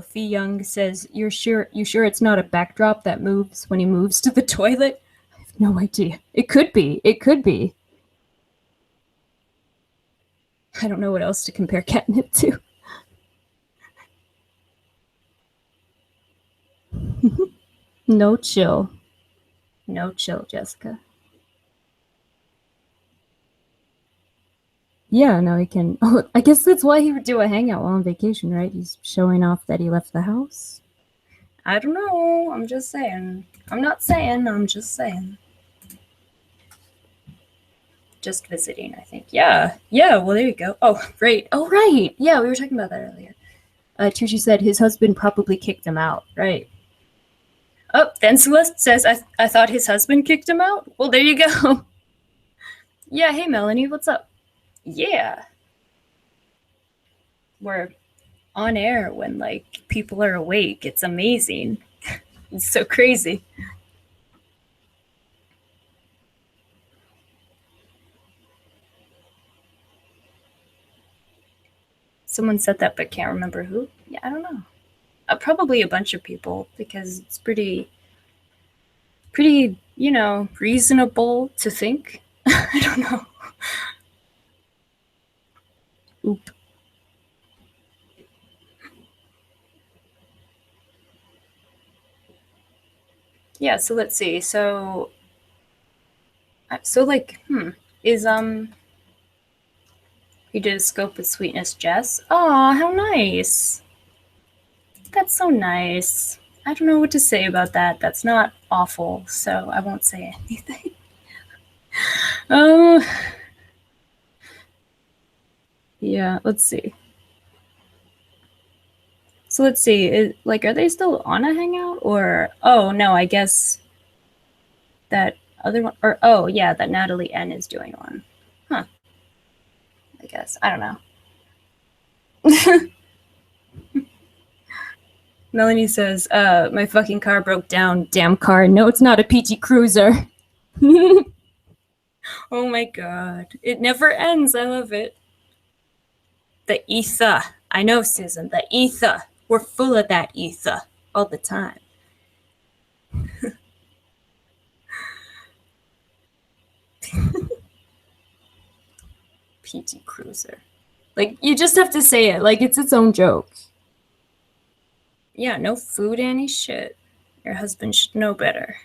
S1: Fee Young says, you sure it's not a backdrop that moves when he moves to the toilet? I have no idea. It could be. It could be. I don't know what else to compare catnip to. No chill. No chill, Jessica. Yeah, no, he can. Oh, I guess that's why he would do a hangout while on vacation, right? He's showing off that he left the house. I don't know. I'm just saying. I'm not saying. I'm just saying. Just visiting, I think. Yeah. Yeah, well, there you go. Oh, right. Oh, right. Yeah, we were talking about that earlier. Tucci said his husband probably kicked him out. Right. Oh, then Celeste says, I thought his husband kicked him out? Well, there you go. Yeah, hey, Melanie, what's up? Yeah. We're on air when, like, people are awake. It's amazing. It's so crazy. Someone said that, but can't remember who. Yeah, I don't know. probably a bunch of people, because it's pretty, reasonable to think. I don't know. Oop. Yeah, so let's see. So like, is you did a scope of sweetness, Jess? Aw, how nice. That's so nice. I don't know what to say about that. That's not awful, so I won't say anything. Oh, yeah, let's see. So let's see, are they still on a Hangout? Or, oh, no, I guess that other one, or, oh, yeah, that Natalie N is doing one. Huh. I guess. I don't know. Melanie says, my fucking car broke down. Damn car. No, it's not a PT Cruiser. Oh my god. It never ends. I love it. The ether. I know, Susan. The ether. We're full of that ether all the time. PT Cruiser. Like, you just have to say it. Like, it's its own joke. Yeah, no food, Annie. Shit. Your husband should know better.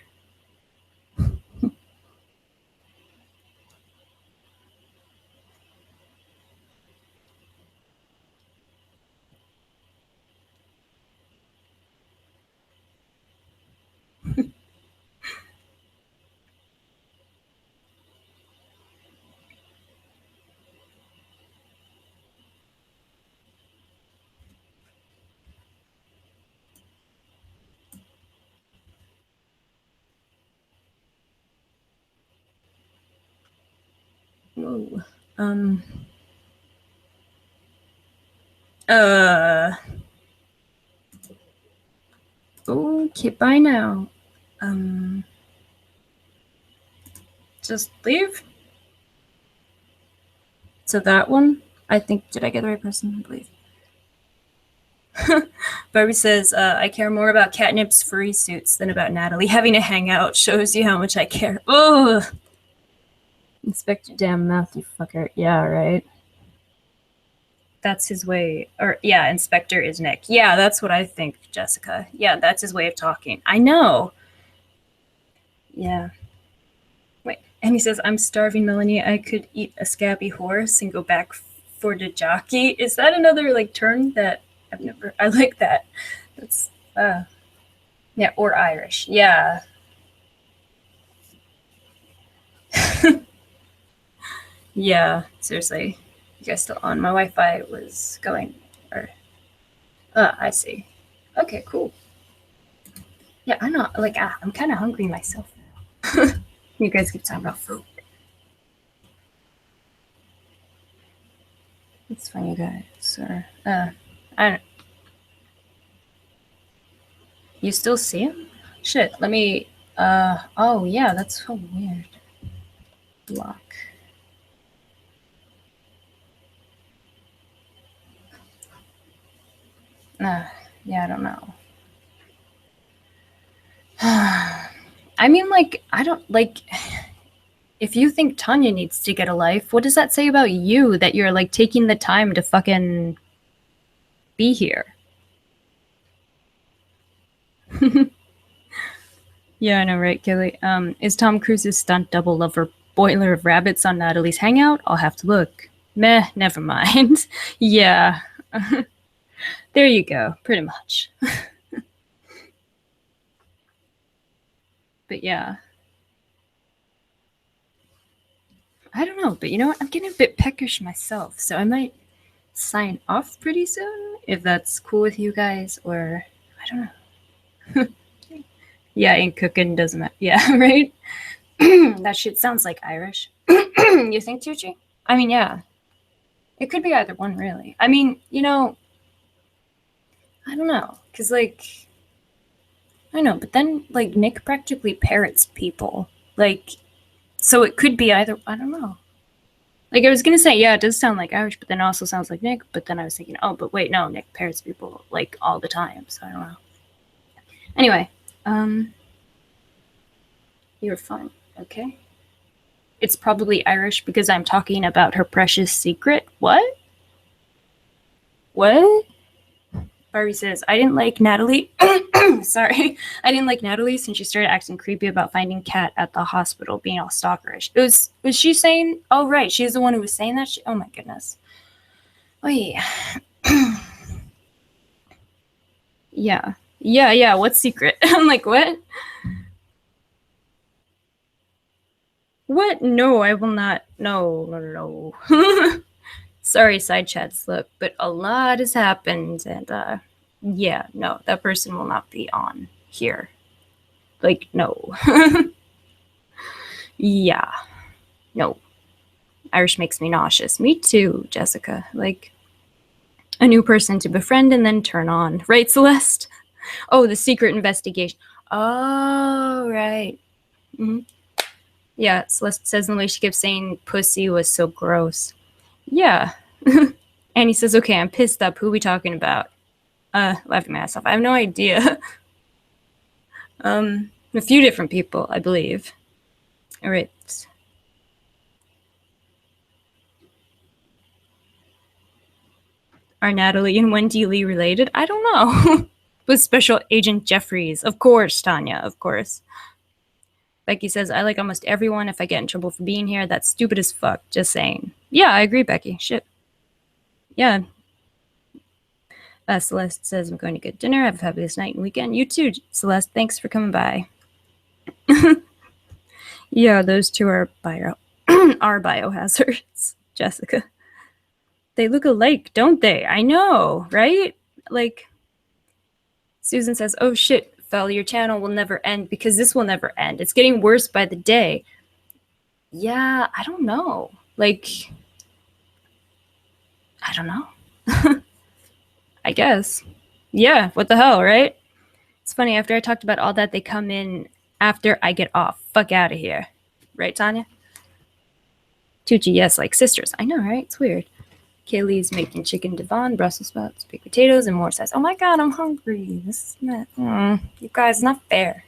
S1: Whoa. Okay, bye now. Just leave. So that one, I think, did I get the right person? I believe. Barbie says, I care more about Catnip's furry suits than about Natalie having a hangout. Shows you how much I care. Ugh. Inspect your damn mouth, you fucker. Yeah, right. That's his way. Or, yeah, Inspector is Nick. Yeah, that's what I think, Jessica. Yeah, that's his way of talking. I know. Yeah. Wait. And he says, I'm starving, Melanie. I could eat a scabby horse and go back for the jockey. Is that another, like, term that I've never... I like that. That's, yeah, or Irish. Yeah. Yeah, seriously. You guys still on? My Wi-Fi was going, or... I see. Okay, cool. Yeah, I'm not, like, I'm kind of hungry myself now. You guys keep talking about food. It's fine, you guys. Or, I don't... You still see him? Shit, let me, oh, yeah, that's so weird. Block. Yeah, I don't know. I mean, like, I don't, like, if you think Tanya needs to get a life, what does that say about you that you're, like, taking the time to fucking be here? Yeah, I know, right, Kelly? Is Tom Cruise's stunt double lover boiler of rabbits on Natalie's Hangout? I'll have to look. Meh, never mind. Yeah. There you go, pretty much. But yeah. I don't know, but you know what? I'm getting a bit peckish myself, so I might sign off pretty soon, if that's cool with you guys, or I don't know. Yeah, ain't cooking, doesn't matter. Yeah, right? That shit sounds like Irish. You think, Tucci? I mean, yeah. It could be either one, really. I mean, you know, I don't know. Because, like, I know, but then, like, Nick practically parrots people. Like, so it could be either, I don't know. Like, I was gonna say, yeah, it does sound like Irish, but then it also sounds like Nick. But then I was thinking, oh, but wait, no, Nick parrots people, like, all the time, so I don't know. Anyway, you're fine, okay? It's probably Irish because I'm talking about her precious secret. What? What? Barbie says, I didn't like Natalie. Sorry. I didn't like Natalie since she started acting creepy about finding Kat at the hospital, being all stalkerish. Was she saying, oh, right, she's the one who was saying that? Oh, my goodness. Wait. Yeah. Yeah, what secret? I'm like, what? What? No, I will not. No. Sorry, side chat slip, but a lot has happened, and yeah, no, that person will not be on here. Like, no. Yeah, no. Irish makes me nauseous. Me too, Jessica. Like, a new person to befriend and then turn on. Right, Celeste? Oh, the secret investigation. Oh, right. Mm-hmm. Yeah, Celeste says in the way she kept saying pussy was so gross. Yeah. And he says, okay, I'm pissed up. Who are we talking about? Laughing my ass off. I have no idea. A few different people, I believe. All right. Are Natalie and Wendy Lee related? I don't know. With Special Agent Jeffries. Of course, Tanya, of course. Becky says, I like almost everyone. If I get in trouble for being here, that's stupid as fuck. Just saying. Yeah, I agree, Becky. Shit. Yeah. Celeste says, I'm going to get dinner. Have a fabulous night and weekend. You too, Celeste. Thanks for coming by. Yeah, those two are are biohazards, Jessica. They look alike, don't they? I know, right? Like, Susan says, oh shit, Fel, your channel will never end because this will never end. It's getting worse by the day. Yeah, I don't know. Like, I don't know. I guess. Yeah, what the hell, right? It's funny, after I talked about all that, they come in after I get off. Fuck out of here. Right, Tanya? Tucci, yes, like sisters. I know, right? It's weird. Kaylee's making chicken Devon, Brussels sprouts, baked potatoes, and more says, oh my god, I'm hungry. This is not, you guys, not fair.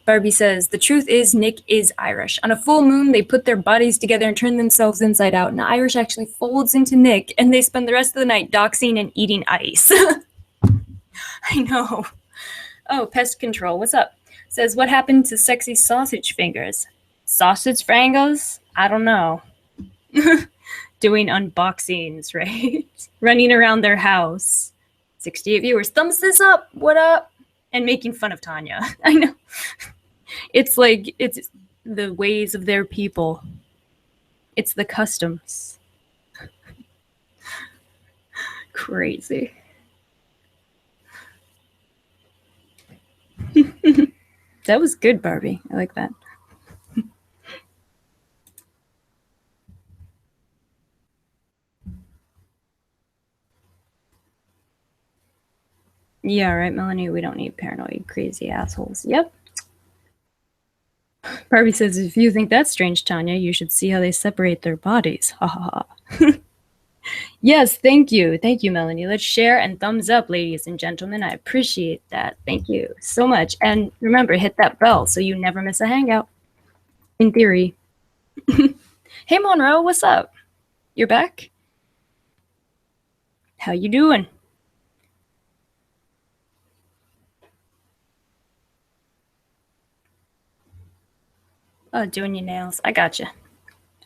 S1: Barbie says, the truth is Nick is Irish. On a full moon, they put their bodies together and turn themselves inside out. And Irish actually folds into Nick, and they spend the rest of the night doxing and eating ice. I know. Oh, pest control, what's up? Says, what happened to sexy sausage fingers? Sausage fingers? I don't know. Doing unboxings, right? Running around their house. 68 viewers. Thumbs this up. What up? And making fun of Tanya. I know. It's like, it's the ways of their people. It's the customs. Crazy. That was good, Barbie. I like that. Yeah, right, Melanie? We don't need paranoid, crazy assholes. Yep. Barbie says, if you think that's strange, Tanya, you should see how they separate their bodies. Ha ha ha. Yes, thank you. Thank you, Melanie. Let's share and thumbs up, ladies and gentlemen. I appreciate that. Thank you so much. And remember, hit that bell so you never miss a hangout. In theory. Hey, Monroe, what's up? You're back? How you doing? Oh, doing your nails. I gotcha.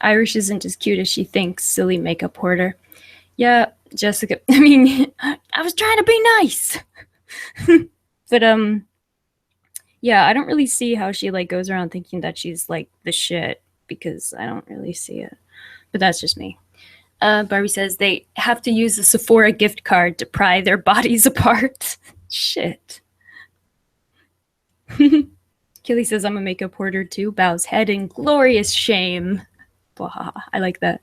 S1: Irish isn't as cute as she thinks, silly makeup hoarder. Yeah, Jessica, I mean, I was trying to be nice. But, yeah, I don't really see how she, like, goes around thinking that she's, like, the shit, because I don't really see it. But that's just me. Barbie says they have to use the Sephora gift card to pry their bodies apart. Shit. Kelly says, I'm a makeup hoarder too. Bows head in glorious shame. Blah, I like that.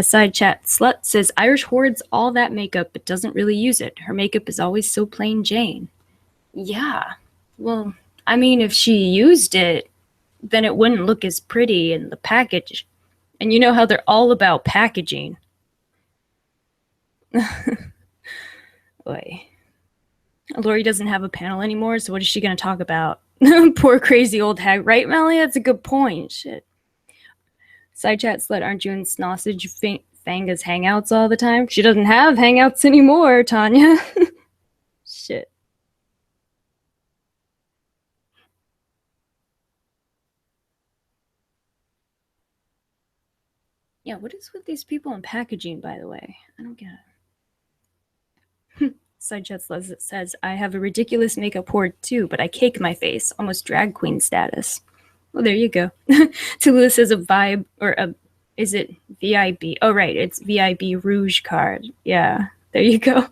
S1: Side chat slut says, Irish hoards all that makeup but doesn't really use it. Her makeup is always so plain Jane. Yeah. Well, I mean, if she used it, then it wouldn't look as pretty in the package. And you know how they're all about packaging. Boy. Lori doesn't have a panel anymore, so what is she going to talk about? Poor crazy old hag. Right, Melly? That's a good point. Shit. Side chat slut, aren't you in Snossage Fanga's hangouts all the time? She doesn't have hangouts anymore, Tanya. Shit. Yeah, what is with these people in packaging, by the way? I don't get it. Side chat slut says, I have a ridiculous makeup hoard too, but I cake my face. Almost drag queen status. Well, there you go. Tallulah says a vibe, or a, is it VIB? Oh, right, it's VIB Rouge card. Yeah, there you go.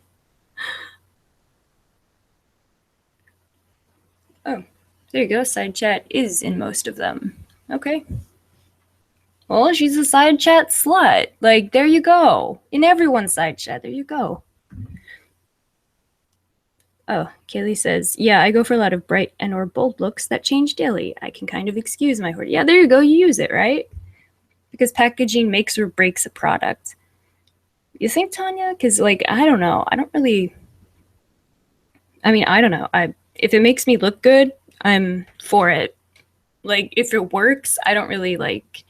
S1: Oh, there you go. Side chat is in most of them. Okay. Well, she's a side chat slut. Like, there you go. In everyone's side chat, there you go. Oh, Kaylee says, yeah, I go for a lot of bright and or bold looks that change daily. I can kind of excuse my hoard. Yeah, there you go. You use it, right? Because packaging makes or breaks a product. You think, Tanya? Because, like, I don't know. I don't really... I mean, I don't know. If it makes me look good, I'm for it. Like, if it works, I don't really, like...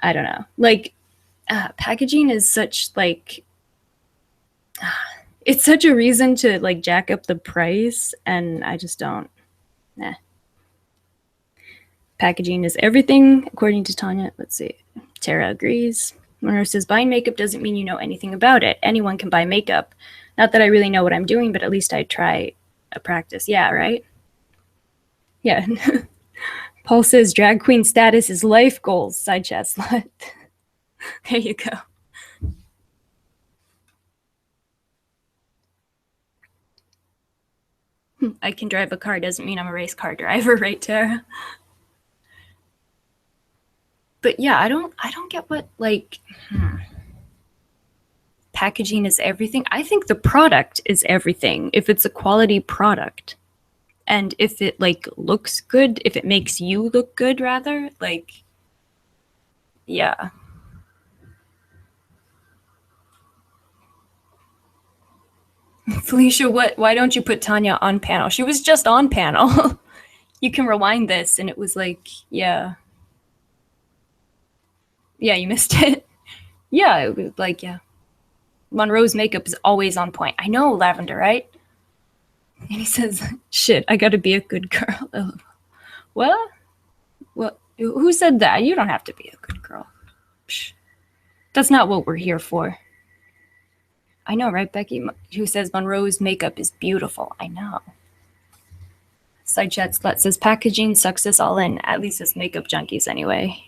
S1: I don't know. Like, packaging is such, like... it's such a reason to, like, jack up the price, and I just don't... Nah. Packaging is everything, according to Tanya. Let's see. Tara agrees. Monroe says, buying makeup doesn't mean you know anything about it. Anyone can buy makeup. Not that I really know what I'm doing, but at least I try a practice. Yeah, right? Yeah. Paul says, drag queen status is life goals. Side chat slut. There you go. I can drive a car doesn't mean I'm a race car driver, right, Tara? But yeah, I don't get what, like, packaging is everything. I think the product is everything. If it's a quality product, and if it, like, looks good, if it makes you look good, rather, like, yeah. Felicia, why don't you put Tanya on panel? She was just on panel. You can rewind this, and it was like, yeah. Yeah, you missed it. Yeah, it was like, yeah. Monroe's makeup is always on point. I know, Lavender, right? And he says, shit, I gotta be a good girl. Well, who said that? You don't have to be a good girl. Psh. That's not what we're here for. I know, right, Becky? Who says Monroe's makeup is beautiful. I know. Side chat slut says packaging sucks us all in, at least as makeup junkies anyway.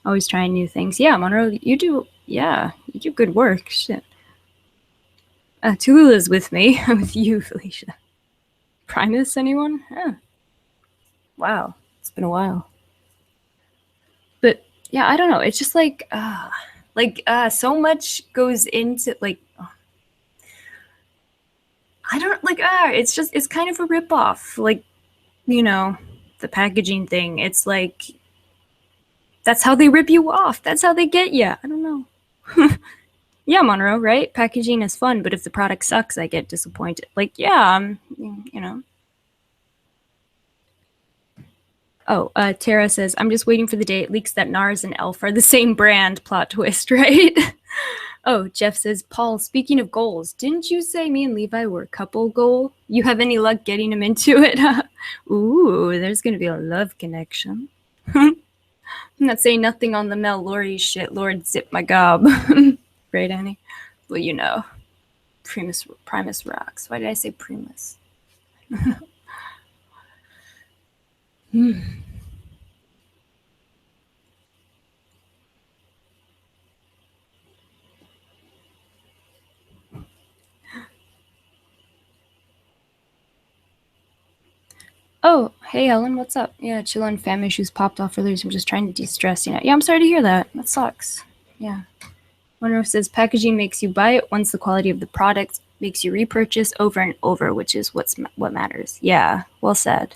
S1: Always trying new things. Yeah, Monroe, you do good work. Shit. Tallulah's with me. I'm with you, Felicia. Primus, anyone? Yeah. Wow, it's been a while. But yeah, I don't know. It's just like so much goes into, like, I don't, like, it's kind of a ripoff. Like, you know, the packaging thing. It's like, that's how they rip you off. That's how they get you. I don't know. Yeah, Monroe, right? Packaging is fun, but if the product sucks, I get disappointed. Like, yeah, you know. Oh, Tara says, I'm just waiting for the day it leaks that NARS and ELF are the same brand. Plot twist, right? Oh, Jeff says, Paul, speaking of goals, didn't you say me and Levi were a couple goal? You have any luck getting him into it? Ooh, there's going to be a love connection. I'm not saying nothing on the Mel Lori shit. Lord, zip my gob. Right, Annie? Well, you know. Primus rocks. Why did I say Primus? Oh, hey, Ellen, what's up? Yeah, chillin', fam issues popped off earlier, so I'm just trying to de-stress, you know. Yeah, I'm sorry to hear that. That sucks. Yeah. Monroe says, packaging makes you buy it once the quality of the product makes you repurchase over and over, which is what matters. Yeah, well said.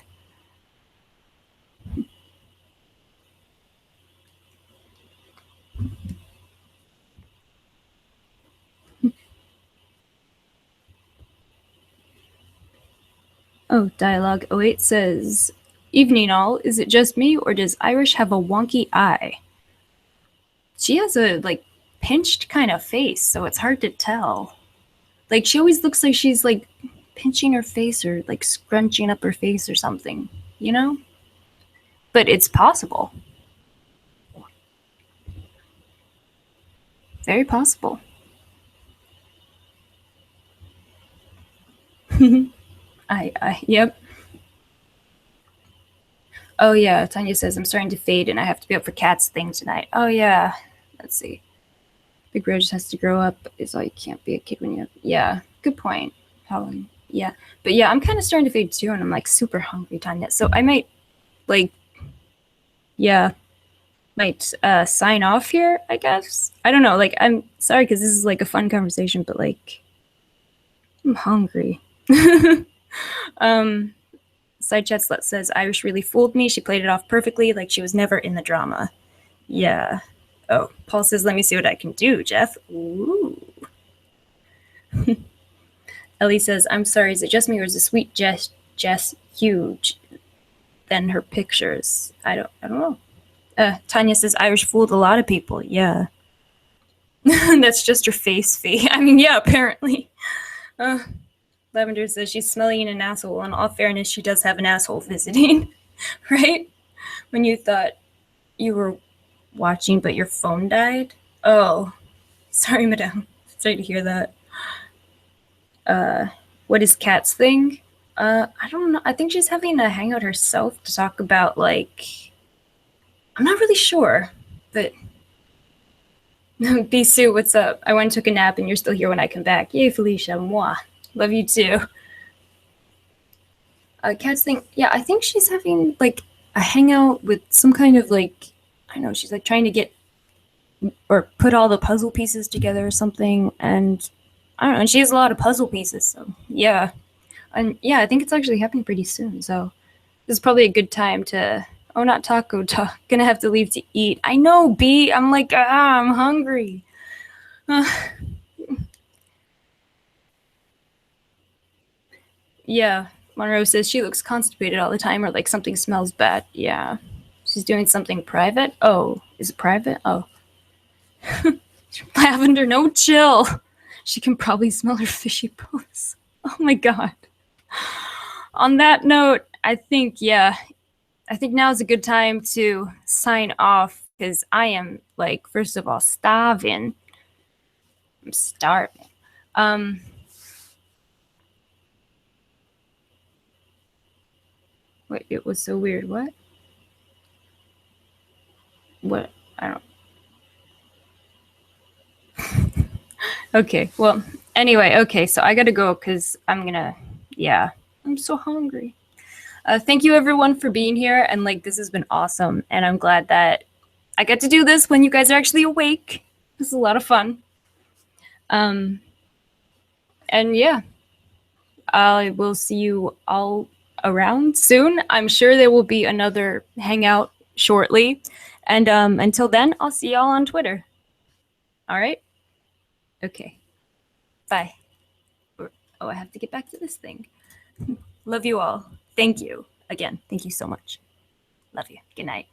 S1: Oh, Dialogue 08 says, "Evening all, is it just me or does Irish have a wonky eye? She has a, like, pinched kind of face, so it's hard to tell. Like, she always looks like she's, like, pinching her face or, like, scrunching up her face or something, you know? But it's possible. Very possible." Yep. Oh, yeah, Tanya says, "I'm starting to fade and I have to be up for Cat's thing tonight." Oh, yeah. Let's see. Big Rose has to grow up. Is all, you can't be a kid when you're... Yeah, good point, Helen. Yeah. But yeah, I'm kind of starting to fade too, and I'm, like, super hungry, Tanya. So I might, like, yeah, might sign off here, I guess. I don't know. Like, I'm sorry because this is, like, a fun conversation, but, like, I'm hungry. Side chat slut says, "Irish really fooled me. She played it off perfectly, like she was never in the drama." Yeah. Oh, Paul says, "Let me see what I can do, Jeff." Ooh. Ellie says, "I'm sorry, is it just me or is the sweet Jess huge than her pictures?" I don't know. Tanya says, "Irish fooled a lot of people." Yeah. That's just her face fee. I mean, yeah, apparently. Lavender says, "She's smelling an asshole. In all fairness, she does have an asshole visiting." Right? When you thought you were watching, but your phone died? Oh, sorry, madame. Sorry to hear that. What is Kat's thing? I don't know. I think she's having a hangout herself to talk about, like... I'm not really sure, but... B Sue, what's up? I went and took a nap and you're still here when I come back. Yay, Felicia. Moi. Love you too. Kat's thing, yeah, I think she's having, like, a hangout with some kind of, like... I don't know, she's, like, trying to get... or put all the puzzle pieces together or something, and... I don't know, and she has a lot of puzzle pieces, so... Yeah. And, yeah, I think it's actually happening pretty soon, so... This is probably a good time to... Oh, not taco talk. Gonna have to leave to eat. I know, B. I'm like, I'm hungry. Yeah. Monroe says she looks constipated all the time or like something smells bad. Yeah. She's doing something private? Oh. Is it private? Oh. Lavender, no chill. She can probably smell her fishy pose. Oh my god. On that note, I think now is a good time to sign off because I am, like, first of all, starving. I'm starving. Wait, it was so weird. What? What? I don't... Okay, well, anyway, okay, so I gotta go because yeah, I'm so hungry. Thank you everyone for being here, and, like, this has been awesome, and I'm glad that I get to do this when you guys are actually awake. This is a lot of fun. And yeah, I will see you all around soon. I'm sure there will be another hangout shortly, and until then, I'll see y'all on Twitter. All right? Okay. Bye. Oh, I have to get back to this thing. Love you all. Thank you. Again, thank you so much. Love you. Good night.